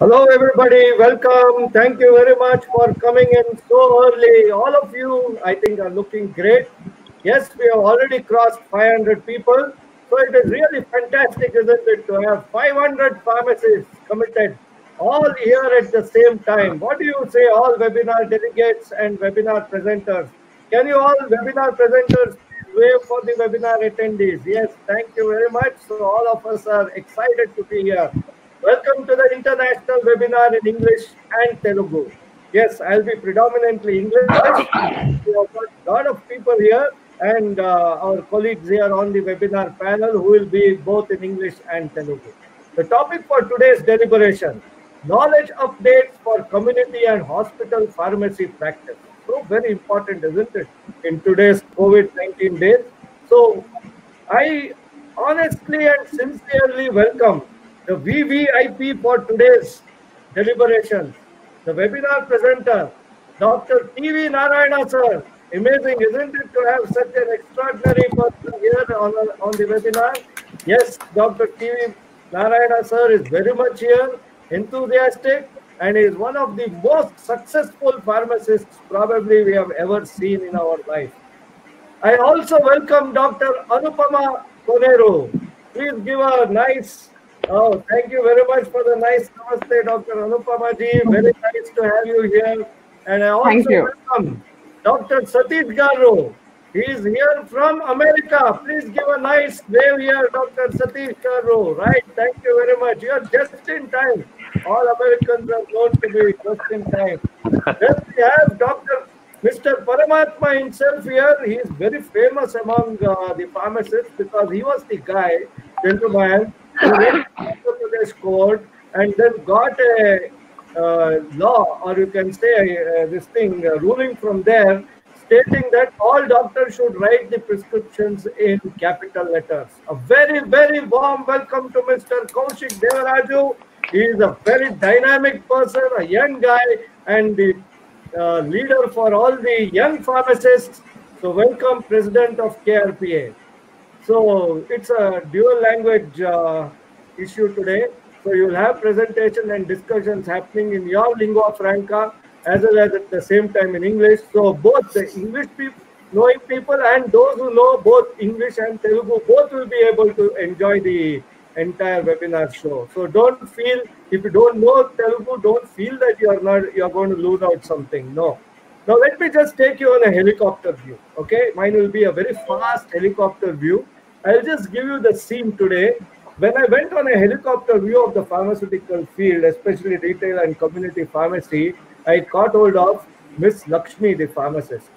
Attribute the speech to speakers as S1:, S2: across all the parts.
S1: Hello, everybody. Welcome. Thank you very much for coming in so early. All of you, I think, are looking great. Yes, we have already crossed 500 people. So it is really fantastic, isn't it, to have 500 pharmacists committed all here at the same time. What do you say, all webinar delegates and webinar presenters? Can you all webinar presenters please wave for the webinar attendees? Yes, thank you very much. So all of us are excited to be here. Welcome to the international webinar in English and Telugu. Yes, I'll be predominantly English. We have got a lot of people here and our colleagues here on the webinar panel who will be both in English and Telugu. The topic for today's deliberation, knowledge updates for community and hospital pharmacy practice. So very important, isn't it, in today's COVID-19 days? So I honestly and sincerely welcome the VVIP for today's deliberations, the webinar presenter, Dr. T.V. Narayana sir. Amazing, isn't it, to have such an extraordinary person here on the webinar? Yes, Dr. T.V. Narayana sir is very much here, enthusiastic, and is one of the most successful pharmacists probably we have ever seen in our life. I also welcome Dr. Anupama Konero. Please give a nice, oh, thank you very much for the nice namaste, Dr. Anupama ji. Very nice to have you here. And I also welcome Dr. Satish Garu. He is here from America. Please give a nice wave here, Dr. Satish Garu. Right, thank you very much. You are just in time. All Americans are known to be just in time. Then we have Mr. Paramatma himself here. He is very famous among the pharmacists because he was the guy, gentleman, who went to this court and then got a law, or you can say this thing, ruling from there, stating that all doctors should write the prescriptions in capital letters. A very, very warm welcome to Mr. Kaushik Devaraju. He is a very dynamic person, a young guy, and the leader for all the young pharmacists. So welcome, President of KRPA. So it's a dual language issue today. So you'll have presentation and discussions happening in your lingua franca as well as at the same time in English. So both the English people, knowing people, and those who know both English and Telugu, both will be able to enjoy the entire webinar show. So don't feel, if you don't know Telugu, don't feel that you're going to lose out something. No. Now let me just take you on a helicopter view. Okay, mine will be a very fast helicopter view. I'll just give you the scene today. When I went on a helicopter view of the pharmaceutical field, especially retail and community pharmacy, I caught hold of Miss Lakshmi, the pharmacist.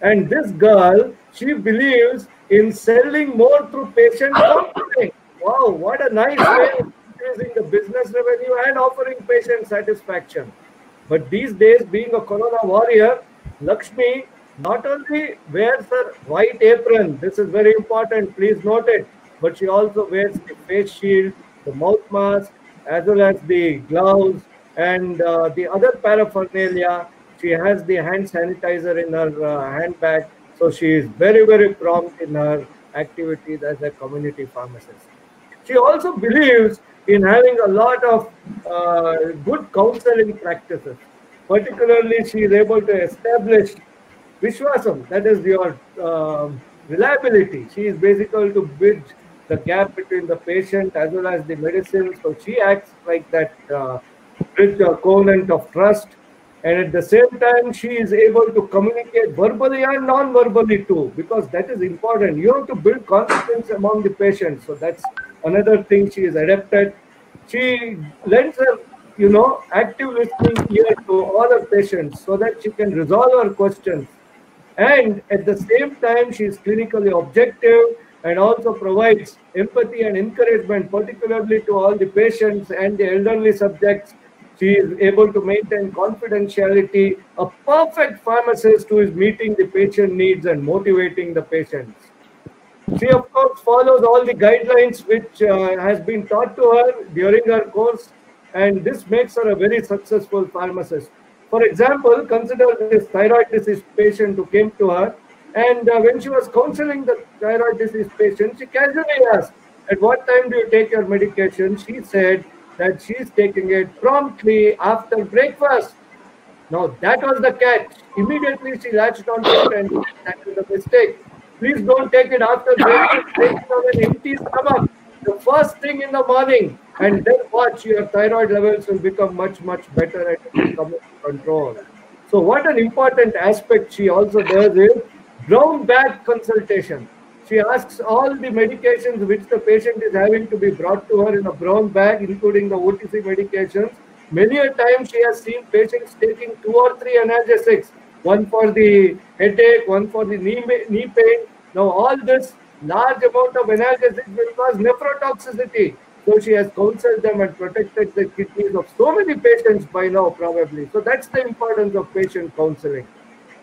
S1: And this girl, she believes in selling more through patient counseling. Wow, what a nice way of increasing the business revenue and offering patient satisfaction. But these days, being a corona warrior, Lakshmi not only wears her white apron, this is very important, please note it, but she also wears the face shield, the mouth mask, as well as the gloves and the other paraphernalia. She has the hand sanitizer in her handbag. So she is very, very prompt in her activities as a community pharmacist. She also believes in having a lot of good counseling practices. Particularly, she is able to establish Vishwasam, that is your reliability. She is basically to bridge the gap between the patient as well as the medicine. So she acts like that bridge or covenant of trust. And at the same time, she is able to communicate verbally and non-verbally too, because that is important. You have to build confidence among the patients. So that's another thing she is adapted. She lends her, active listening ear to all her patients so that she can resolve her questions. And at the same time, she is clinically objective and also provides empathy and encouragement, particularly to all the patients and the elderly subjects. She is able to maintain confidentiality, a perfect pharmacist who is meeting the patient needs and motivating the patients. She, of course, follows all the guidelines which has been taught to her during her course, and this makes her a very successful pharmacist. For example, consider this thyroid disease patient who came to her, and when she was counseling the thyroid disease patient, she casually asked, "At what time do you take your medication?" She said, that she's taking it promptly after breakfast. Now, that was the catch. Immediately she latched onto it and that is the mistake. Please don't take it after breakfast. Take it on an empty stomach. The first thing in the morning, and then watch your thyroid levels will become much, much better and it will come under control. So, what an important aspect she also does is brown bag consultation. She asks all the medications which the patient is having to be brought to her in a brown bag, including the OTC medications. Many a time she has seen patients taking 2 or 3 analgesics, one for the headache, one for the knee pain. Now all this large amount of analgesics will cause nephrotoxicity. So she has counseled them and protected the kidneys of so many patients by now probably. So that's the importance of patient counseling.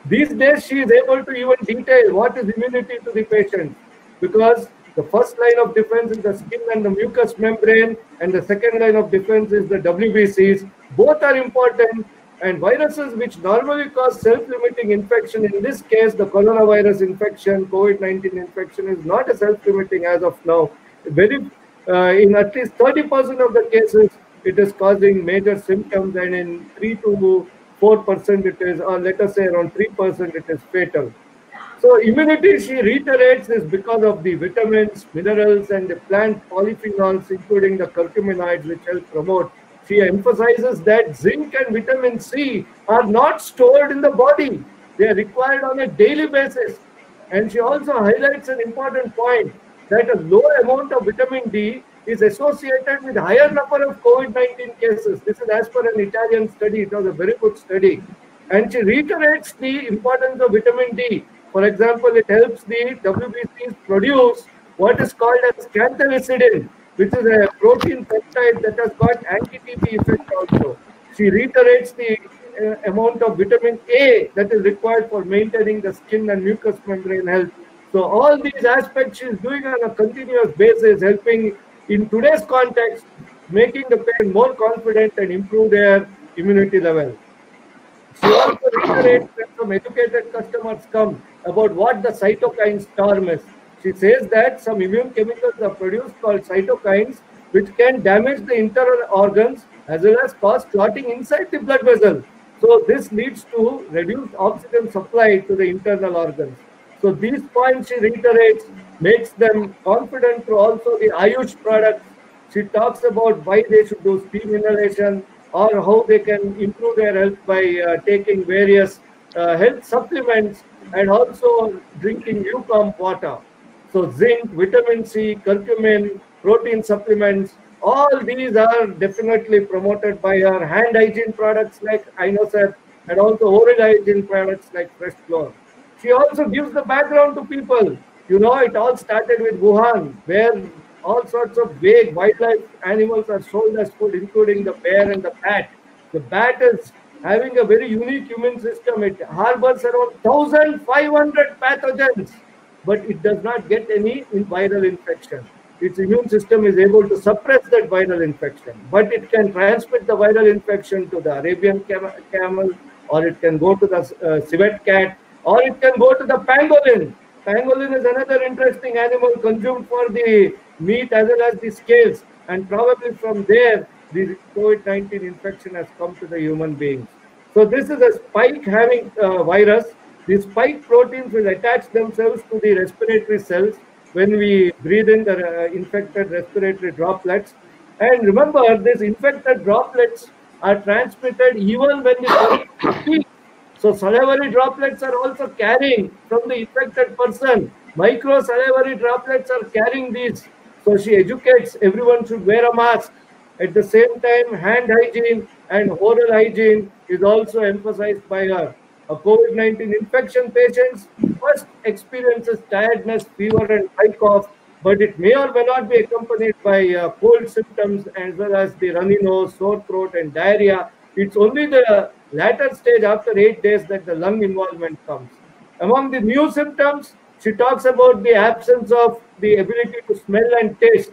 S1: These days, she is able to even detail what is immunity to the patient because the first line of defense is the skin and the mucous membrane, and the second line of defense is the WBCs. Both are important, and viruses which normally cause self-limiting infection, in this case, the coronavirus infection, COVID-19 infection, is not a self-limiting as of now. In at least 30% of the cases, it is causing major symptoms, and in 3 to 4% it is, or let us say around 3% it is fatal. So immunity, she reiterates, is because of the vitamins, minerals, and the plant polyphenols, including the curcuminoids, which help promote. She emphasizes that zinc and vitamin C are not stored in the body. They are required on a daily basis. And she also highlights an important point that a low amount of vitamin D is associated with higher number of COVID-19 cases. This is as per an Italian study. It was a very good study. And she reiterates the importance of vitamin D. For example, it helps the WBCs produce what is called as cathelicidin, which is a protein peptide that has got anti-TB effect also. She reiterates the amount of vitamin A that is required for maintaining the skin and mucous membrane health. So all these aspects she is doing on a continuous basis, helping in today's context, making the patient more confident and improve their immunity level. She also reiterates when some educated customers come about what the cytokine storm is. She says that some immune chemicals are produced called cytokines, which can damage the internal organs as well as cause clotting inside the blood vessel. So this leads to reduced oxygen supply to the internal organs. So these points she reiterates, makes them confident to also the Ayush products. She talks about why they should do steam inhalation or how they can improve their health by taking various health supplements and also drinking lukewarm water. So zinc, vitamin C, curcumin, protein supplements, all these are definitely promoted by her. Hand hygiene products like Inoset and also oral hygiene products like Fresh Floor. She also gives the background to people. You know, it all started with Wuhan, where all sorts of vague wildlife animals are sold as food, including the bear and the bat. The bat is having a very unique immune system. It harbors around 1,500 pathogens, but it does not get any viral infection. Its immune system is able to suppress that viral infection, but it can transmit the viral infection to the Arabian camel, or it can go to the civet cat, or it can go to the pangolin. Pangolin is another interesting animal consumed for the meat as well as the scales, and probably from there the COVID-19 infection has come to the human beings. So this is a spike having virus. The spike proteins will attach themselves to the respiratory cells when we breathe in the infected respiratory droplets. And remember, these infected droplets are transmitted even when the person speaks. So salivary droplets are also carrying from the infected person. Micro salivary droplets are carrying these. So she educates everyone should wear a mask. At the same time, hand hygiene and oral hygiene is also emphasized by her. A COVID-19 infection patients first experiences tiredness, fever, and high cough, but it may or may not be accompanied by cold symptoms as well as the runny nose, sore throat, and diarrhea. It's only the latter stage after 8 days that the lung involvement comes. Among the new symptoms, she talks about the absence of the ability to smell and taste.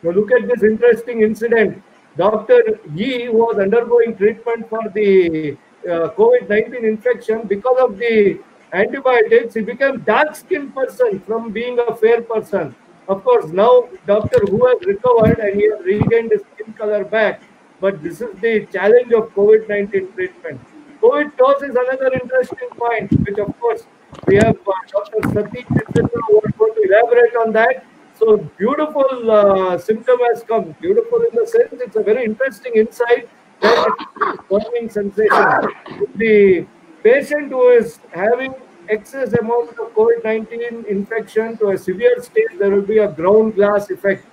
S1: Now look at this interesting incident. Dr. Yi, who was undergoing treatment for the COVID-19 infection, because of the antibiotics, he became dark-skinned person from being a fair person. Of course, now Doctor Who has recovered and he has regained his skin color back. But this is the challenge of COVID-19 treatment. COVID dose is another interesting point, which of course we have Dr. Satish, etc., who are going to elaborate on that. So beautiful symptom has come. Beautiful in the sense it's a very interesting insight that it's burning sensation. The patient who is having excess amount of COVID-19 infection to a severe stage, there will be a ground glass effect.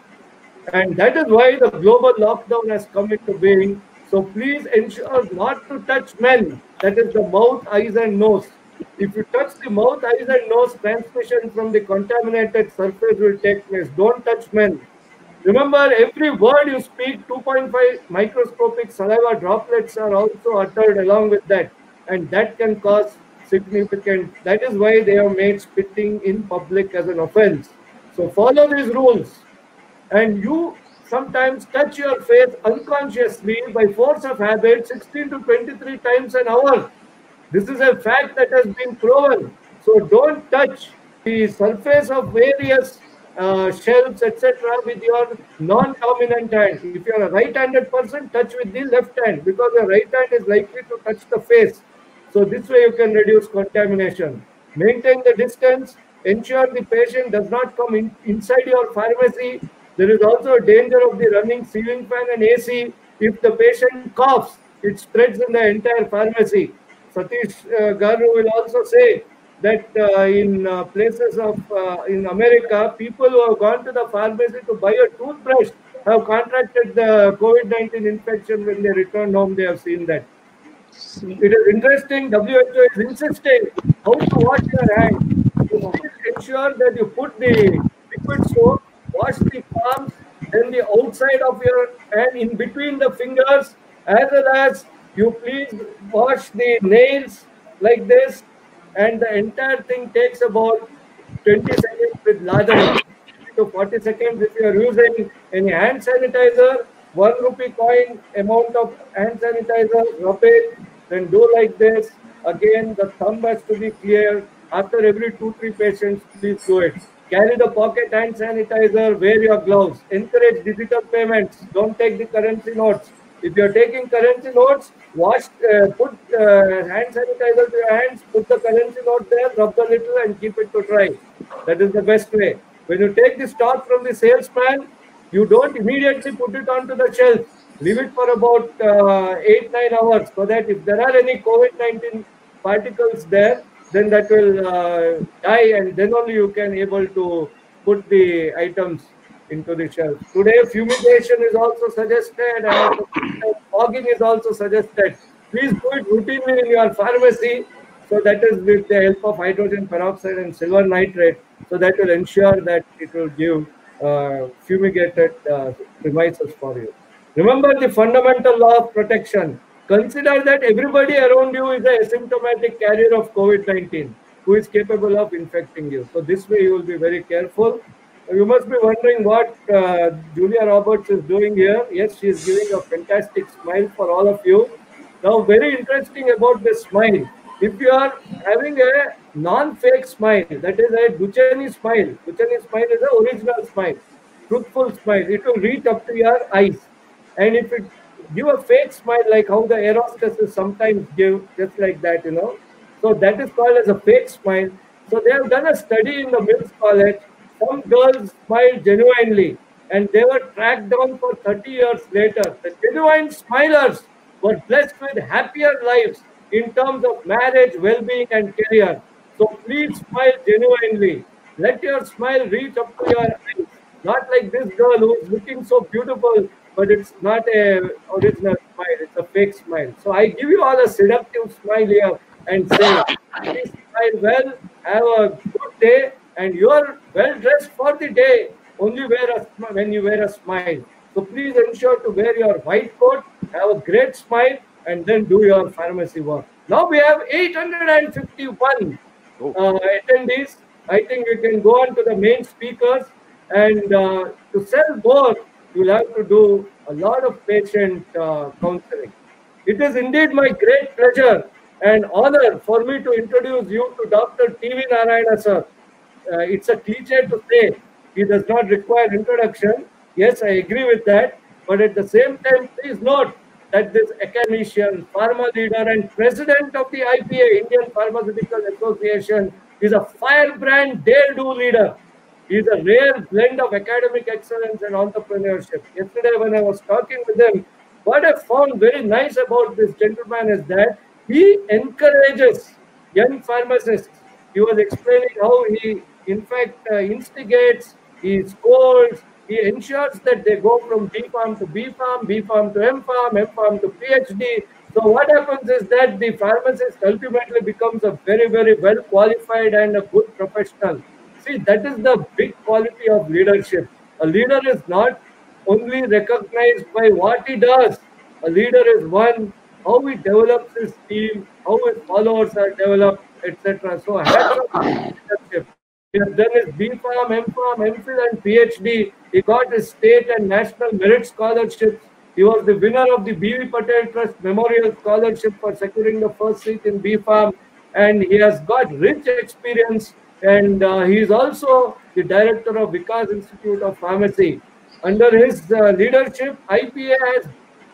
S1: And that is why the global lockdown has come into being. So please ensure not to touch men. That is the mouth, eyes, and nose. If you touch the mouth, eyes, and nose, transmission from the contaminated surface will take place. Don't touch men. Remember, every word you speak, 2.5 microscopic saliva droplets are also uttered along with that. And that can cause significant, that is why they have made spitting in public as an offense. So follow these rules. And you sometimes touch your face unconsciously by force of habit 16 to 23 times an hour. This is a fact that has been proven. So don't touch the surface of various shelves, etc., with your non-dominant hand. If you are a right-handed person, touch with the left hand because the right hand is likely to touch the face. So this way you can reduce contamination. Maintain the distance. Ensure the patient does not come inside your pharmacy. There is also a danger of the running ceiling fan and AC. If the patient coughs, it spreads in the entire pharmacy. Satish Garu will also say that in places of in America, people who have gone to the pharmacy to buy a toothbrush have contracted the COVID-19 infection when they return home. They have seen that. It is interesting. WHO is insisting how to wash your hands. So please ensure that you put the liquid soap, wash the palms, then the outside of your hand in between the fingers, as well as you please wash the nails like this, and the entire thing takes about 20 seconds with lather to 40 seconds. If you are using any hand sanitizer, 1 rupee coin amount of hand sanitizer, rub it, then do like this. Again, the thumb has to be clear. After every 2-3 patients, please do it. Carry the pocket hand sanitizer, wear your gloves. Encourage digital payments. Don't take the currency notes. If you're taking currency notes, put hand sanitizer to your hands, put the currency note there, rub a little and keep it to dry. That is the best way. When you take the stock from the salesman, you don't immediately put it onto the shelf. Leave it for about 8-9 hours so that if there are any COVID-19 particles there, then that will die and then only you can able to put the items into the shelf. Today, fumigation is also suggested and fogging is also suggested. Please do it routinely in your pharmacy. So that is with the help of hydrogen peroxide and silver nitrate. So that will ensure that it will give fumigated premises for you. Remember the fundamental law of protection. Consider that everybody around you is a asymptomatic carrier of COVID-19 who is capable of infecting you. So this way you will be very careful. You must be wondering what Julia Roberts is doing here. Yes, she is giving a fantastic smile for all of you. Now, very interesting about this smile. If you are having a non-fake smile, that is a Duchenne smile. Duchenne smile is an original smile, truthful smile. It will reach up to your eyes. And if it give a fake smile, like how the air hostesses sometimes give, just like that, So that is called as a fake smile. So they have done a study in the Mills College. Some girls smiled genuinely, and they were tracked down for 30 years later. The genuine smilers were blessed with happier lives in terms of marriage, well-being, and career. So please smile genuinely. Let your smile reach up to your eyes. Not like this girl who is looking so beautiful, but it's not a original smile. It's a fake smile. So I give you all a seductive smile here and say, please smile well, have a good day, and you are well dressed for the day. Only when you wear a smile. So please ensure to wear your white coat, have a great smile, and then do your pharmacy work. Now we have 851 attendees. I think we can go on to the main speakers, and to sell more, you'll have to do a lot of patient counseling. It is indeed my great pleasure and honor for me to introduce you to Dr. T.V. Narayana, sir. It's a cliche to say, He does not require introduction. Yes, I agree with that. But at the same time, please note that this academician, pharma leader, and president of the IPA, Indian Pharmaceutical Association, is a firebrand dare-do leader. He is a rare blend of academic excellence and entrepreneurship. Yesterday, when I was talking with him, what I found very nice about this gentleman is that he encourages young pharmacists. He was explaining how he, in fact, instigates, he scolds, he ensures that they go from D Farm to B Farm, B Farm to M Farm, M Farm to PhD. So what happens is that the pharmacist ultimately becomes a very, very well qualified and a good professional. See, that is the big quality of leadership. A leader is not only recognized by what he does. A leader is one, how he develops his team, how his followers are developed, etc. So hats off to leadership. He has done his B Farm, M Farm, MPhil, and PhD. He got his state and national merit scholarships. He was the winner of the B.V. Patel Trust Memorial Scholarship for securing the first seat in B Farm, and he has got rich experience. And he is also the director of Vikas Institute of Pharmacy. Under his leadership, IPA has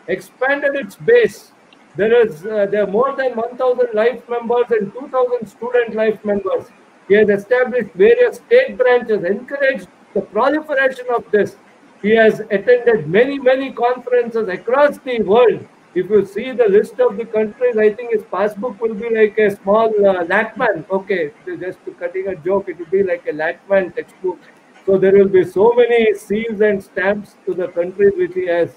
S1: expanded its base. There are more than 1,000 life members and 2,000 student life members. He has established various state branches, encouraged the proliferation of this. He has attended many, many conferences across the world. If you see the list of the countries, I think his passbook will be like a small Lachman. Okay, just to cutting a joke, it will be like a Lachman textbook. So there will be so many seals and stamps to the countries which he has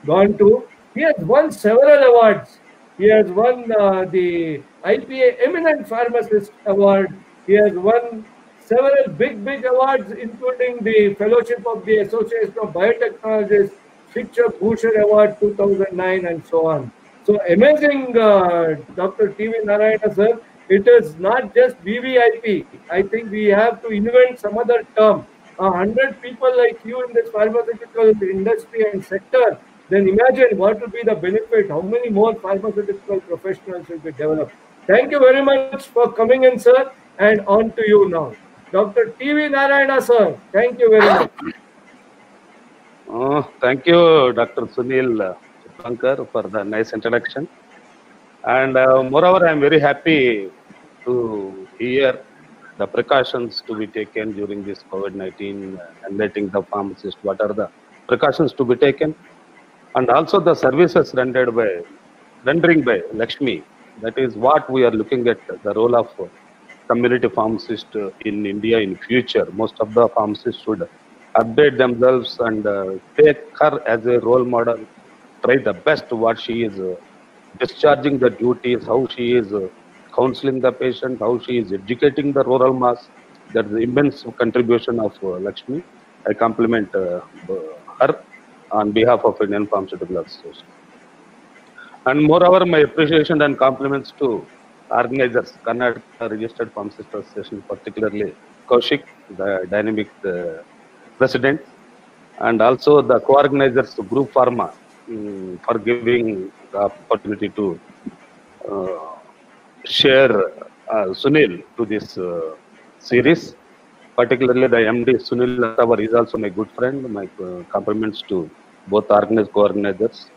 S1: gone to. He has won several awards. He has won the IPA Eminent Pharmacist Award. He has won several big awards, including the Fellowship of the Association of Biotechnologists, Shiksha Bhushan Award 2009, and so on. So amazing, Dr. T.V. Narayana sir. It is not just VVIP. I think we have to invent some other term. 100 people like you in this pharmaceutical industry and sector, then imagine what will be the benefit, how many more pharmaceutical professionals will be developed. Thank you very much for coming in, sir, and on to you now. Dr. T.V. Narayana, sir, thank you very much.
S2: Thank you, Dr. Sunil Chitrankar, for the nice introduction. And moreover, I am very happy to hear the precautions to be taken during this COVID-19, enlightening the pharmacist, what are the precautions to be taken, and also the services rendering by Lakshmi. That is what we are looking at, the role of community pharmacist in India in future. Most of the pharmacists should update themselves and take her as a role model, try the best what she is discharging the duties, how she is counseling the patient, how she is educating the rural mass. That is the immense contribution of Lakshmi. I compliment her on behalf of Indian Pharmaceutical Association. And moreover, my appreciation and compliments to organizers, Karnataka Registered Pharmacist Association, particularly Kaushik, the dynamic president, and also the co-organizers, Group Pharma, for giving the opportunity to share Sunil to this series. Particularly the MD Sunil Latavar is also my good friend. My compliments to both co-organizers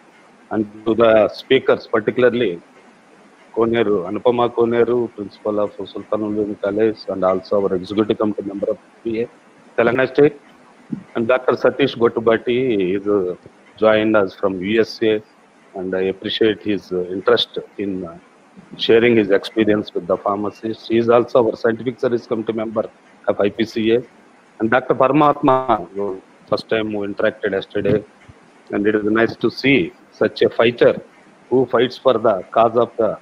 S2: and to the speakers, particularly Koneru, Anupama Koneru, principal of Sultan College, and also our executive committee member of PA, Telangana State, and Dr. Satish Gotubati is joined us from USA, and I appreciate his interest in sharing his experience with the pharmacists. He is also our scientific service committee member of IPCA, and Dr. Paramatma, first time we interacted yesterday, and it is nice to see such a fighter who fights for the cause of the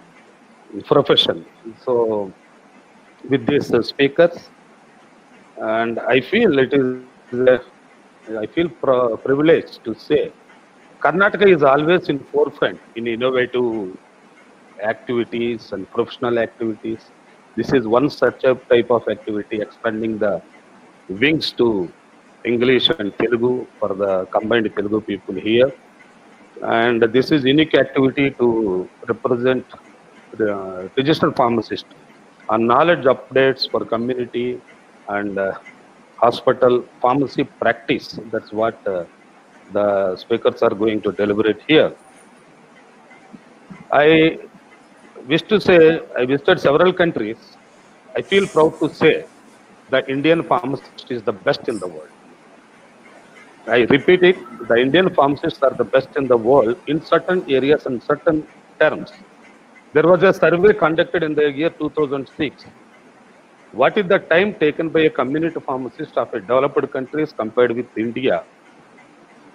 S2: profession. So with these speakers, and I feel it is, I feel privileged to say Karnataka is always in forefront in innovative activities and professional activities. This is one such a type of activity, expanding the wings to English and Telugu for the combined Telugu people here. And this is unique activity to represent the registered pharmacist on knowledge updates for community and hospital pharmacy practice. That's what the speakers are going to deliberate here. I wish to say, I visited several countries. I feel proud to say the Indian pharmacist is the best in the world. I repeat it, the Indian pharmacists are the best in the world in certain areas and certain terms. There was a survey conducted in the year 2006. What is the time taken by a community pharmacist of a developed countries compared with India?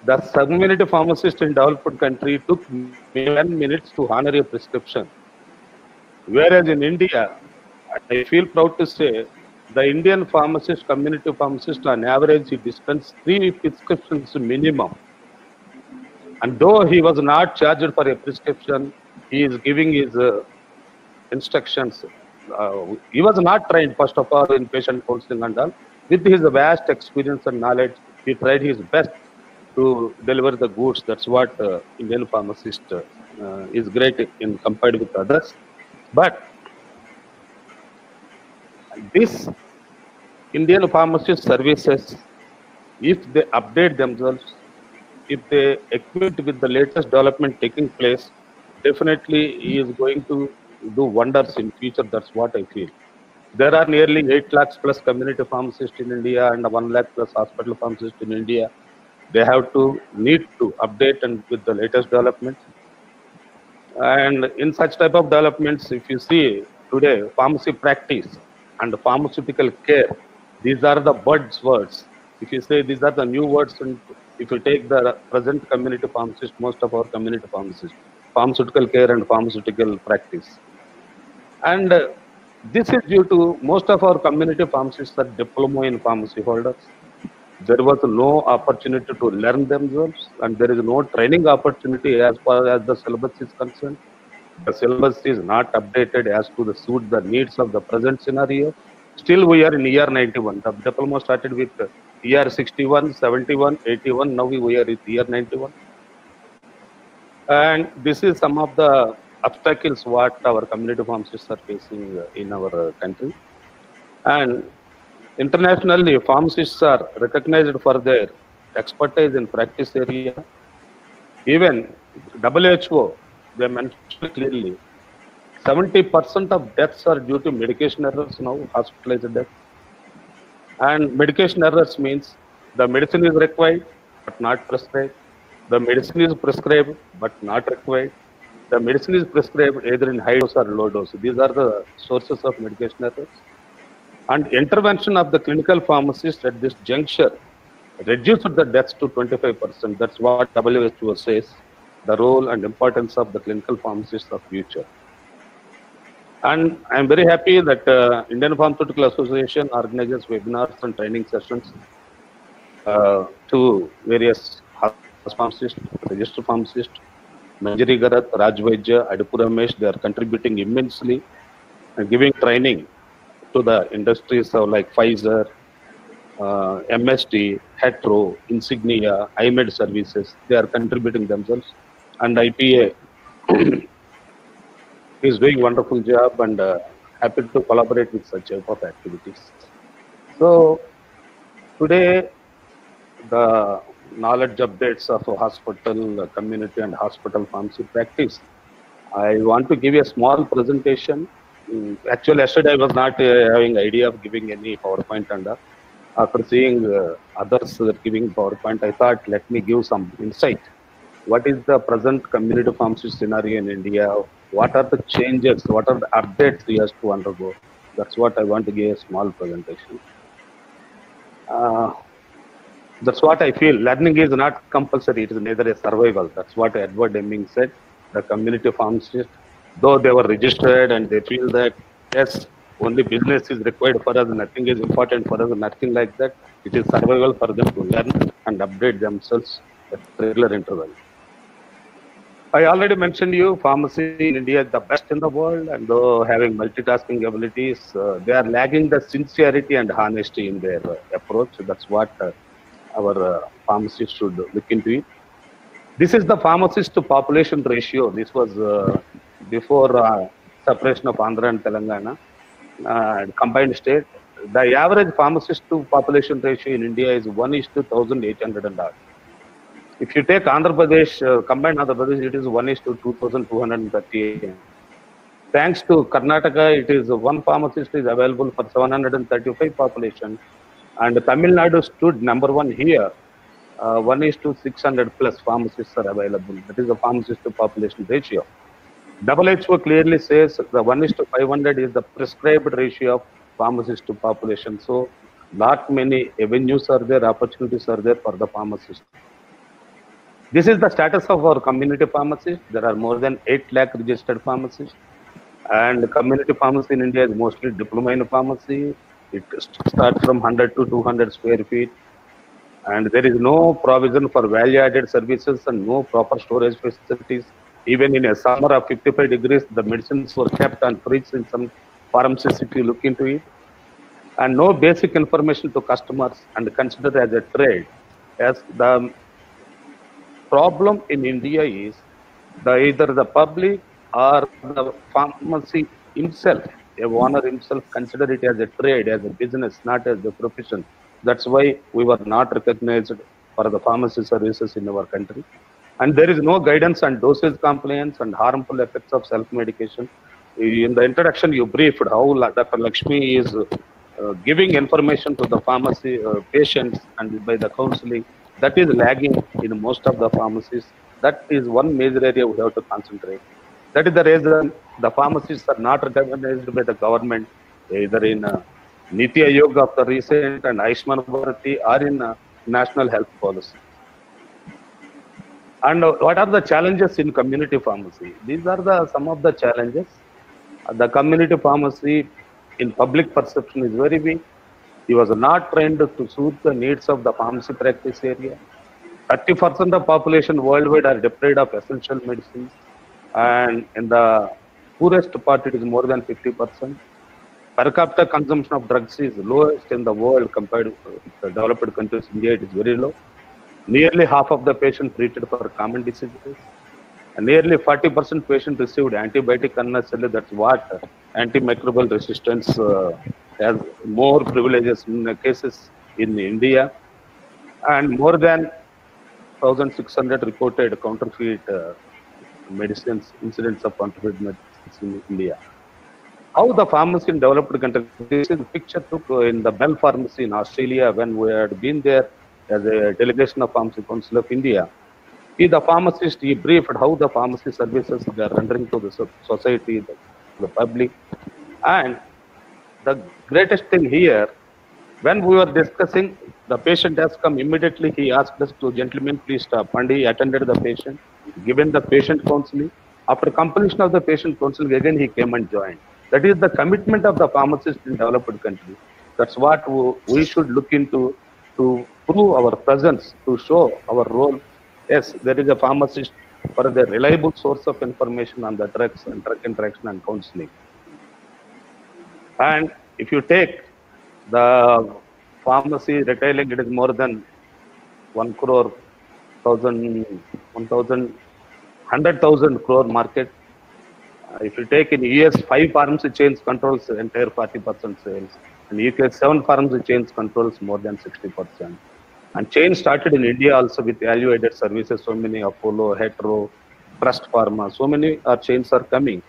S2: The community pharmacist in developed country took 10 minutes to honor a prescription. Whereas in India, I feel proud to say, the Indian pharmacist, community pharmacist, on average, he dispensed 3 prescriptions minimum. And though he was not charged for a prescription, he is giving his instructions. He was not trained, first of all, in patient counseling and all. With his vast experience and knowledge, he tried his best to deliver the goods. That's what Indian pharmacist is great in compared with others. But this Indian pharmacist services, if they update themselves, if they equip with the latest development taking place, definitely he is going to do wonders in future. That's what I feel. There are nearly 8 lakhs plus community pharmacists in India and 1 lakh plus hospital pharmacists in India. They have to need to update and with the latest developments. And in such type of developments, if you see today, pharmacy practice and pharmaceutical care, these are the buzzwords. If you say these are the new words, and if you take the present community pharmacist, most of our community pharmacists, pharmaceutical care and pharmaceutical practice. And this is due to most of our community pharmacists are diploma in pharmacy holders. There was no opportunity to learn themselves, and there is no training opportunity as far as the syllabus is concerned. The syllabus is not updated as to suit the needs of the present scenario. Still, we are in year 91. The diploma started with year 61, 71, 81. Now we are in year 91. And this is some of the obstacles what our community pharmacists are facing in our country. And internationally, pharmacists are recognized for their expertise in practice area. Even WHO, they mentioned clearly, 70% of deaths are due to medication errors now, hospitalized deaths. And medication errors means the medicine is required but not prescribed. The medicine is prescribed but not required. The medicine is prescribed either in high dose or low dose. These are the sources of medication errors. And intervention of the clinical pharmacist at this juncture reduced the deaths to 25%. That's what WHO says, the role and importance of the clinical pharmacists of future. And I'm very happy that Indian Pharmaceutical Association organizes webinars and training sessions to various pharmacists, registered pharmacists, Manjari Garat, Raj Vaidya, Adipu Ramesh. They are contributing immensely and giving training to the industries of like Pfizer, MSD, Hetero, Insignia, IMED services. They are contributing themselves. And IPA is doing wonderful job, and happy to collaborate with such type of activities. So today, the knowledge updates of hospital, community and hospital pharmacy practice. I want to give you a small presentation. Actually, yesterday I was not having idea of giving any PowerPoint, and after seeing others giving PowerPoint, I thought, let me give some insight. What is the present community pharmacy scenario in India? What are the changes? What are the updates we have to undergo? That's what I want to give a small presentation. That's what I feel. Learning is not compulsory. It is neither a survival. That's what Edward Deming said. The community pharmacists, though they were registered and they feel that, yes, only business is required for us, nothing is important for us, nothing like that. It is survival for them to learn and update themselves at regular intervals. I already mentioned you, pharmacy in India is the best in the world, and though having multitasking abilities, they are lagging the sincerity and honesty in their approach. That's what our pharmacists should look into it. This is the pharmacist to population ratio. This was before separation of Andhra and Telangana, combined state. the average pharmacist to population ratio in India is 1:1,800 and odd. If you take Andhra Pradesh, combined Andhra Pradesh, it is 1:2,238. Thanks to Karnataka, it is one pharmacist is available for 735 population, and Tamil Nadu stood number one here. 1:600 plus pharmacists are available. That is the pharmacist to population ratio. WHO clearly says the 1:500 is the prescribed ratio of pharmacist to population. So, not many avenues are there, opportunities are there for the pharmacist. This is the status of our community pharmacists. There are more than 8 lakh registered pharmacists. And community pharmacy in India is mostly diploma in pharmacy. It starts from 100 to 200 square feet. And there is no provision for value-added services and no proper storage facilities. Even in a summer of 55 degrees, the medicines were kept on fridge in some pharmacies if you look into it. And no basic information to customers and considered as a trade. As the problem in India is either the public or the pharmacy himself, a owner himself, consider it as a trade, as a business, not as a profession. That's why we were not recognized for the pharmacy services in our country. And there is no guidance on dosage compliance and harmful effects of self-medication. In the introduction, you briefed how Dr. Lakshmi is giving information to the pharmacy patients and by the counseling. That is lagging in most of the pharmacies. That is one major area we have to concentrate. That is the reason the pharmacists are not recognized by the government, either in Niti Aayog of the recent and Ayushman Bharati or in national health policy. And what are the challenges in community pharmacy? These are some of the challenges. The community pharmacy in public perception is very weak. He was not trained to suit the needs of the pharmacy practice area. 30% of population worldwide are deprived of essential medicines. And in the poorest part, it is more than 50%. Per capita consumption of drugs is lowest in the world compared to the developed countries. India, it is very low. Nearly half of the patients treated for common diseases. And nearly 40% patients received antibiotic unnecessarily. That's what antimicrobial resistance has more privileges in cases in India. And more than 1,600 reported counterfeit medicines, incidents of counterfeit medicines in India. How the pharmacy in developed countries, this is the picture took in the Bell Pharmacy in Australia when we had been there as a delegation of Pharmacy Council of India. The pharmacist, he briefed how the pharmacy services they are rendering to the society, the public. And the greatest thing here, when we were discussing, the patient has come immediately, he asked us to, gentlemen, please stop. And he attended the patient, given the patient counseling. After completion of the patient counseling, again he came and joined. That is the commitment of the pharmacist in developed countries. That's what we should look into to prove our presence, to show our role. Yes, there is a pharmacist for the reliable source of information on the drugs and drug interaction and counseling. And if you take the pharmacy retailing, it is more than 1 crore, 100,000 crore market. If you take in US, 5 pharmacy chains controls the entire 40% sales. In UK, 7 pharmacy chains controls more than 60%. And chain started in India also with value-added services. So many Apollo, Hetero, Trust Pharma, so many chains are coming.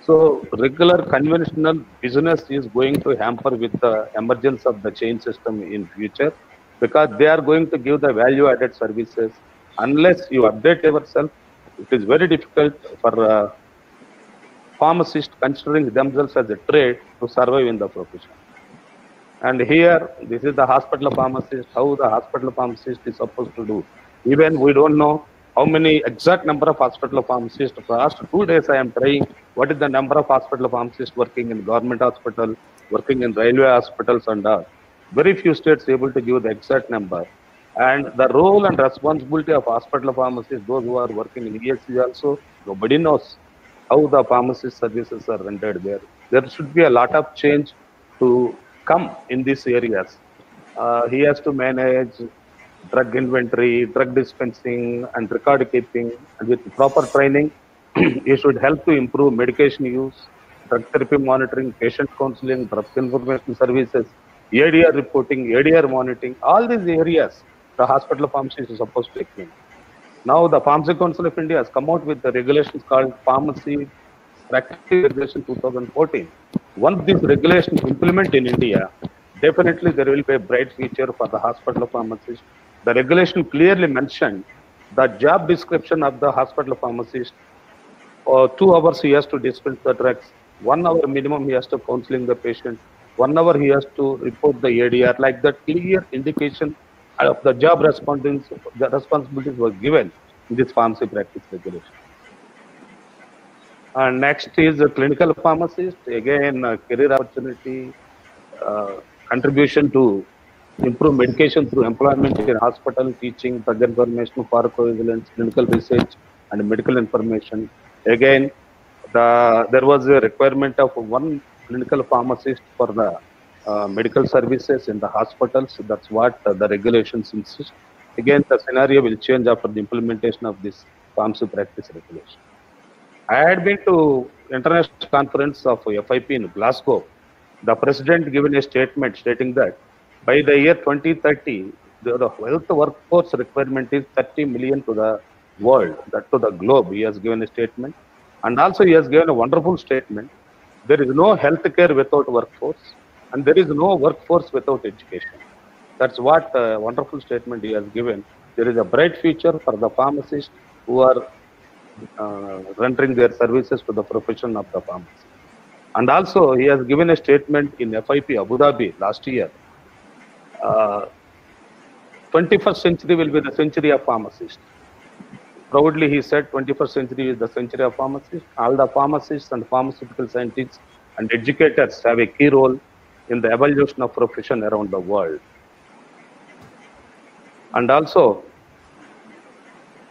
S2: So regular conventional business is going to hamper with the emergence of the chain system in future, because they are going to give the value-added services. Unless you update yourself, it is very difficult for pharmacists considering themselves as a trade to survive in the profession. And here, this is the hospital pharmacist, how the hospital pharmacist is supposed to do. Even we don't know how many exact number of hospital pharmacists. For the last 2 days, I am trying what is the number of hospital pharmacists working in government hospital, working in railway hospitals and all. Very few states able to give the exact number. And the role and responsibility of hospital pharmacists, those who are working in ESC also, nobody knows how the pharmacist services are rendered there. There should be a lot of change to come in these areas. He has to manage drug inventory, drug dispensing, and record keeping. And with proper training, he should help to improve medication use, drug therapy monitoring, patient counseling, drug information services. ADR reporting, ADR monitoring, all these areas the hospital pharmacist is supposed to explain. Now the Pharmacy Council of India has come out with the regulations called Pharmacy Practice Regulation 2014. Once these regulations implement in India, definitely there will be a bright future for the hospital pharmacist. The regulation clearly mentioned the job description of the hospital pharmacist. 2 hours he has to dispense the drugs. 1 hour minimum he has to counseling the patient. 1 hour he has to report the ADR. Like that clear indication of the job the responsibilities were given in this pharmacy practice regulation. And next is a clinical pharmacist. Again, career opportunity, contribution to improve medication through employment in hospital, teaching, drug information, pharmacovigilance, clinical research, and medical information. Again, there was a requirement of one clinical pharmacist for the medical services in the hospitals. That's what the regulations insist. Again, the scenario will change after the implementation of this pharmacy practice regulation. I had been to international conference of FIP in Glasgow. The president given a statement stating that by the year 2030, the health workforce requirement is 30 million to the world, that to the globe. He has given a statement. And also he has given a wonderful statement. There is no healthcare without workforce, and there is no workforce without education. That's what a wonderful statement he has given. There is a bright future for the pharmacists who are rendering their services to the profession of the pharmacy. And also, he has given a statement in FIP Abu Dhabi last year. 21st century will be the century of pharmacists. Proudly, he said 21st century is the century of pharmacists. All the pharmacists and pharmaceutical scientists and educators have a key role in the evolution of profession around the world. And also,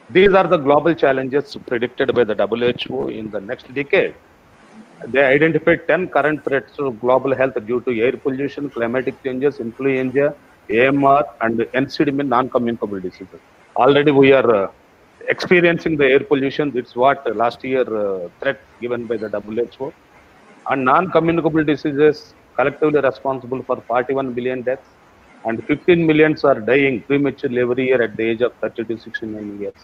S2: these are the global challenges predicted by the WHO in the next decade. They identified 10 current threats to global health due to air pollution, climatic changes, influenza, AMR, and NCD, non-communicable diseases. Already we are experiencing the air pollution. It's what last year threat given by the WHO. And non-communicable diseases collectively responsible for 41 billion deaths, and 15 millions are dying prematurely every year at the age of 30 to 69 years.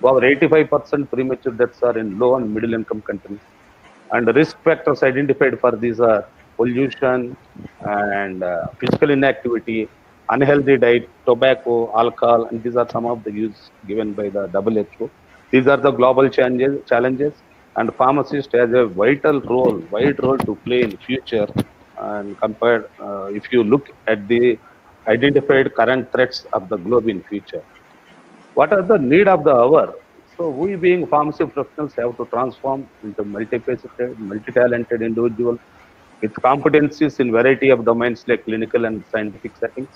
S2: Over 85% premature deaths are in low and middle income countries. And the risk factors identified for these are pollution and physical inactivity, unhealthy diet, tobacco, alcohol, and these are some of the use given by the WHO. These are the global challenges, and pharmacist has a wide role to play in future. And compared, if you look at the identified current threats of the globe in future. What are the need of the hour? So we being pharmacy professionals have to transform into multifaceted, multi-talented individuals with competencies in variety of domains like clinical and scientific settings.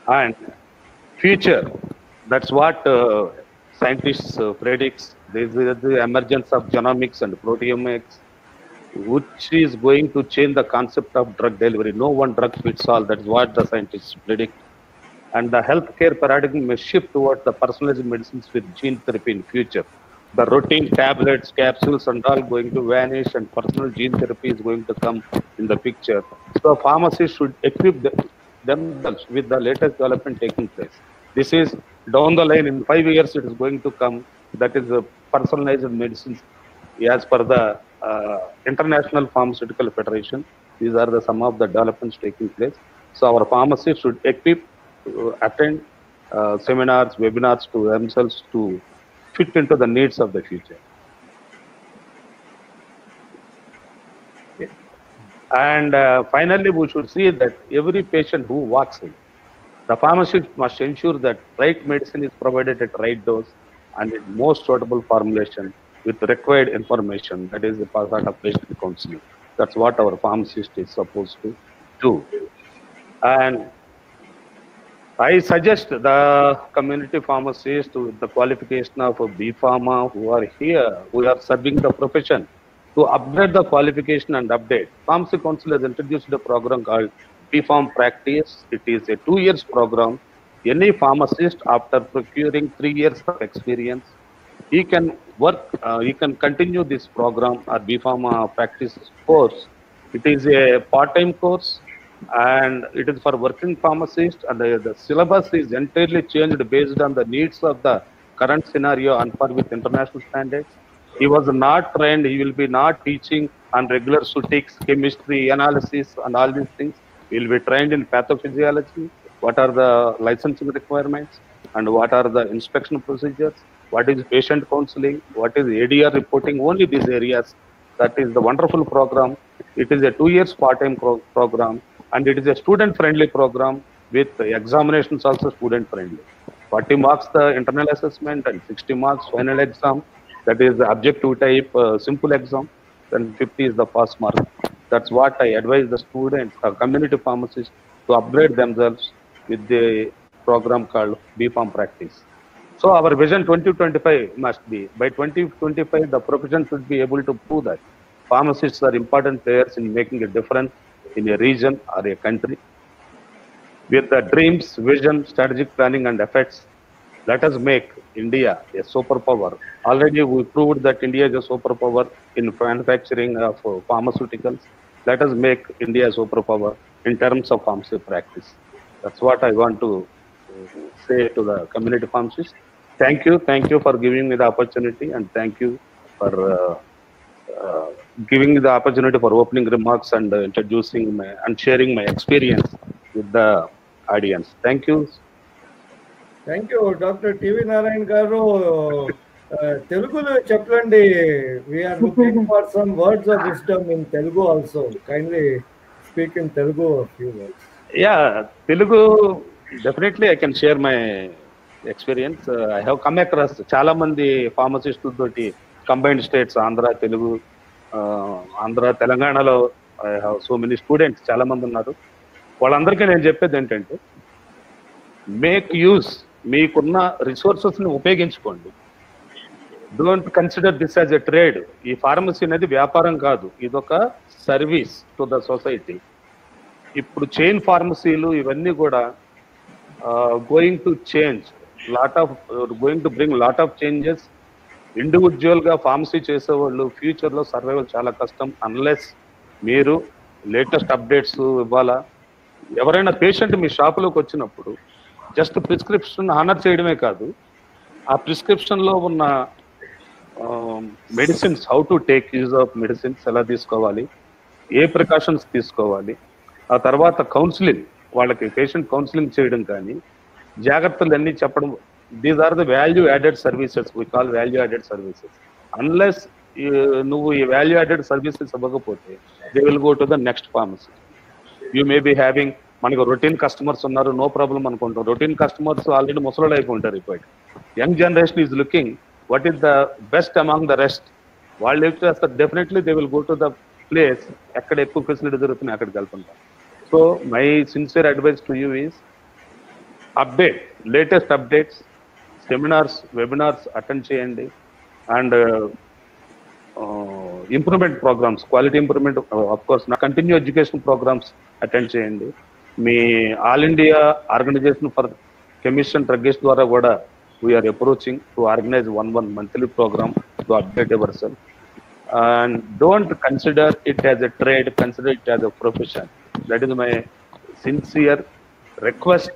S2: And future, that's what scientists predict. There is the emergence of genomics and proteomics, which is going to change the concept of drug delivery. No one drug fits all. That's what the scientists predict. And the healthcare paradigm may shift towards the personalized medicines with gene therapy in future. The routine tablets, capsules, and all going to vanish, and personal gene therapy is going to come in the picture. So pharmacists should equip themselves with the latest development taking place. This is down the line in 5 years it is going to come. That is a personalized medicines as per the International Pharmaceutical Federation. These are some of the developments taking place. So our pharmacists should equip, attend seminars, webinars to themselves to fit into the needs of the future. And finally, we should see that every patient who walks in, the pharmacist must ensure that right medicine is provided at right dose and in most suitable formulation with required information. That is the part of patient counseling. That's what our pharmacist is supposed to do. And I suggest the community pharmacists with the qualification of B Pharma who are here, who are serving the profession, to upgrade the qualification and update. Pharmacy Council has introduced a program called B Pharm Practice. It is a 2 years program. Any pharmacist, after procuring 3 years of experience, he can work, he can continue this program or B Pharma Practice course It is a part-time course, and it is for working pharmacists, and the syllabus is entirely changed based on the needs of the current scenario on par with international standards. He was not trained, he will be not teaching on regular statistics, chemistry, analysis, and all these things. He will be trained in pathophysiology, what are the licensing requirements, and what are the inspection procedures, what is patient counseling, what is ADR reporting, only these areas. That is the wonderful program. It is a 2 years part-time program, and it is a student-friendly program with examinations also student-friendly. 40 marks the internal assessment and 60 marks final exam. That is the objective type simple exam. Then 50 is the pass mark. That's what I advise the students, community pharmacists, to upgrade themselves with the program called BPharm practice. So our vision 2025 must be, by 2025, the profession should be able to prove that pharmacists are important players in making a difference in a region or a country. With the dreams, vision, strategic planning, and efforts, let us make India a superpower. Already we proved that India is a superpower in manufacturing of pharmaceuticals. Let us make India a superpower in terms of pharmacy practice. That's what I want to say to the community pharmacists. Thank you for giving me the opportunity, and thank you for giving me the opportunity for opening remarks and introducing and sharing my experience with the audience. Thank you.
S1: Thank you, Dr. TV Narayan garu. Telugulo cheppandi. We are looking for some words of wisdom in Telugu also. Kindly speak in Telugu a few words.
S2: Yeah, Telugu, definitely I can share my experience. I have come across చాలా మంది ఫార్మసిస్టుల తోటి combined states Andhra Telugu Andhra తెలంగాణలో I have so many students చాలా మంది ఉన్నారు. వాళ్ళందరికీ నేను చెప్పేది ఏంటంటే, మేక్ యూస్, మీకున్న రిసోర్సెస్ని ఉపయోగించుకోండి. Don't consider this as a trade. ఈ ఫార్మసీ అనేది వ్యాపారం కాదు, ఇదొక సర్వీస్ టు ద సొసైటీ. ఇప్పుడు చైన్ ఫార్మసీలు ఇవన్నీ కూడా going to bring lot of changes. ఇండివిజువల్గా ఫార్మసీ చేసేవాళ్ళు ఫ్యూచర్లో సర్వైవల్ చాలా కష్టం, అన్లెస్ మీరు లేటెస్ట్ అప్డేట్స్ ఇవ్వాలా. ఎవరైనా పేషెంట్ మీ షాపులోకి వచ్చినప్పుడు జస్ట్ ప్రిస్క్రిప్షన్ ఆనర్ చేయడమే కాదు, ఆ ప్రిస్క్రిప్షన్లో ఉన్న medicines, how to take use of medicines, ఎలా తీసుకోవాలి, ఏ ప్రికాషన్స్ తీసుకోవాలి, ఆ తర్వాత కౌన్సిలింగ్, వాళ్ళకి పేషెంట్ కౌన్సిలింగ్ చేయడం కానీ, జాగ్రత్తలు అన్నీ చెప్పడం. These are the value added services, we call value added services. Unless నువ్వు ఈ వాల్యూ యాడెడ్ సర్వీసెస్ ఇవ్వకపోతే they will go to the next pharmacy. You may be having, మనకు రొటీన్ కస్టమర్స్ ఉన్నారు, నో ప్రాబ్లం అనుకుంటాం. రొటీన్ కస్టమర్స్ ఆల్రెడీ ముసలోళ్ళు అయిపోయింటారు. ఇప్పుడు young generation is looking what is the best among the rest. వాళ్ళు ఏం చేస్తారు, definitely they will go to the place ఎక్కడ ఎక్కువ ఫెసిలిటీ దొరుకుతున్నాయి అక్కడికి వెళ్తుంటారు. So my sincere advice to you is update, latest updates, seminars, webinars attend చేయండి. And improvement programs, quality improvement, of course నా కంటిన్యూ ఎడ్యుకేషన్ ప్రోగ్రామ్స్ అటెండ్ చేయండి. మీ all India organization for chemist and druggist ద్వారా కూడా we are approaching to organize one monthly program to update yourself. And don't consider it as a trade, consider it as a profession. That is my sincere request,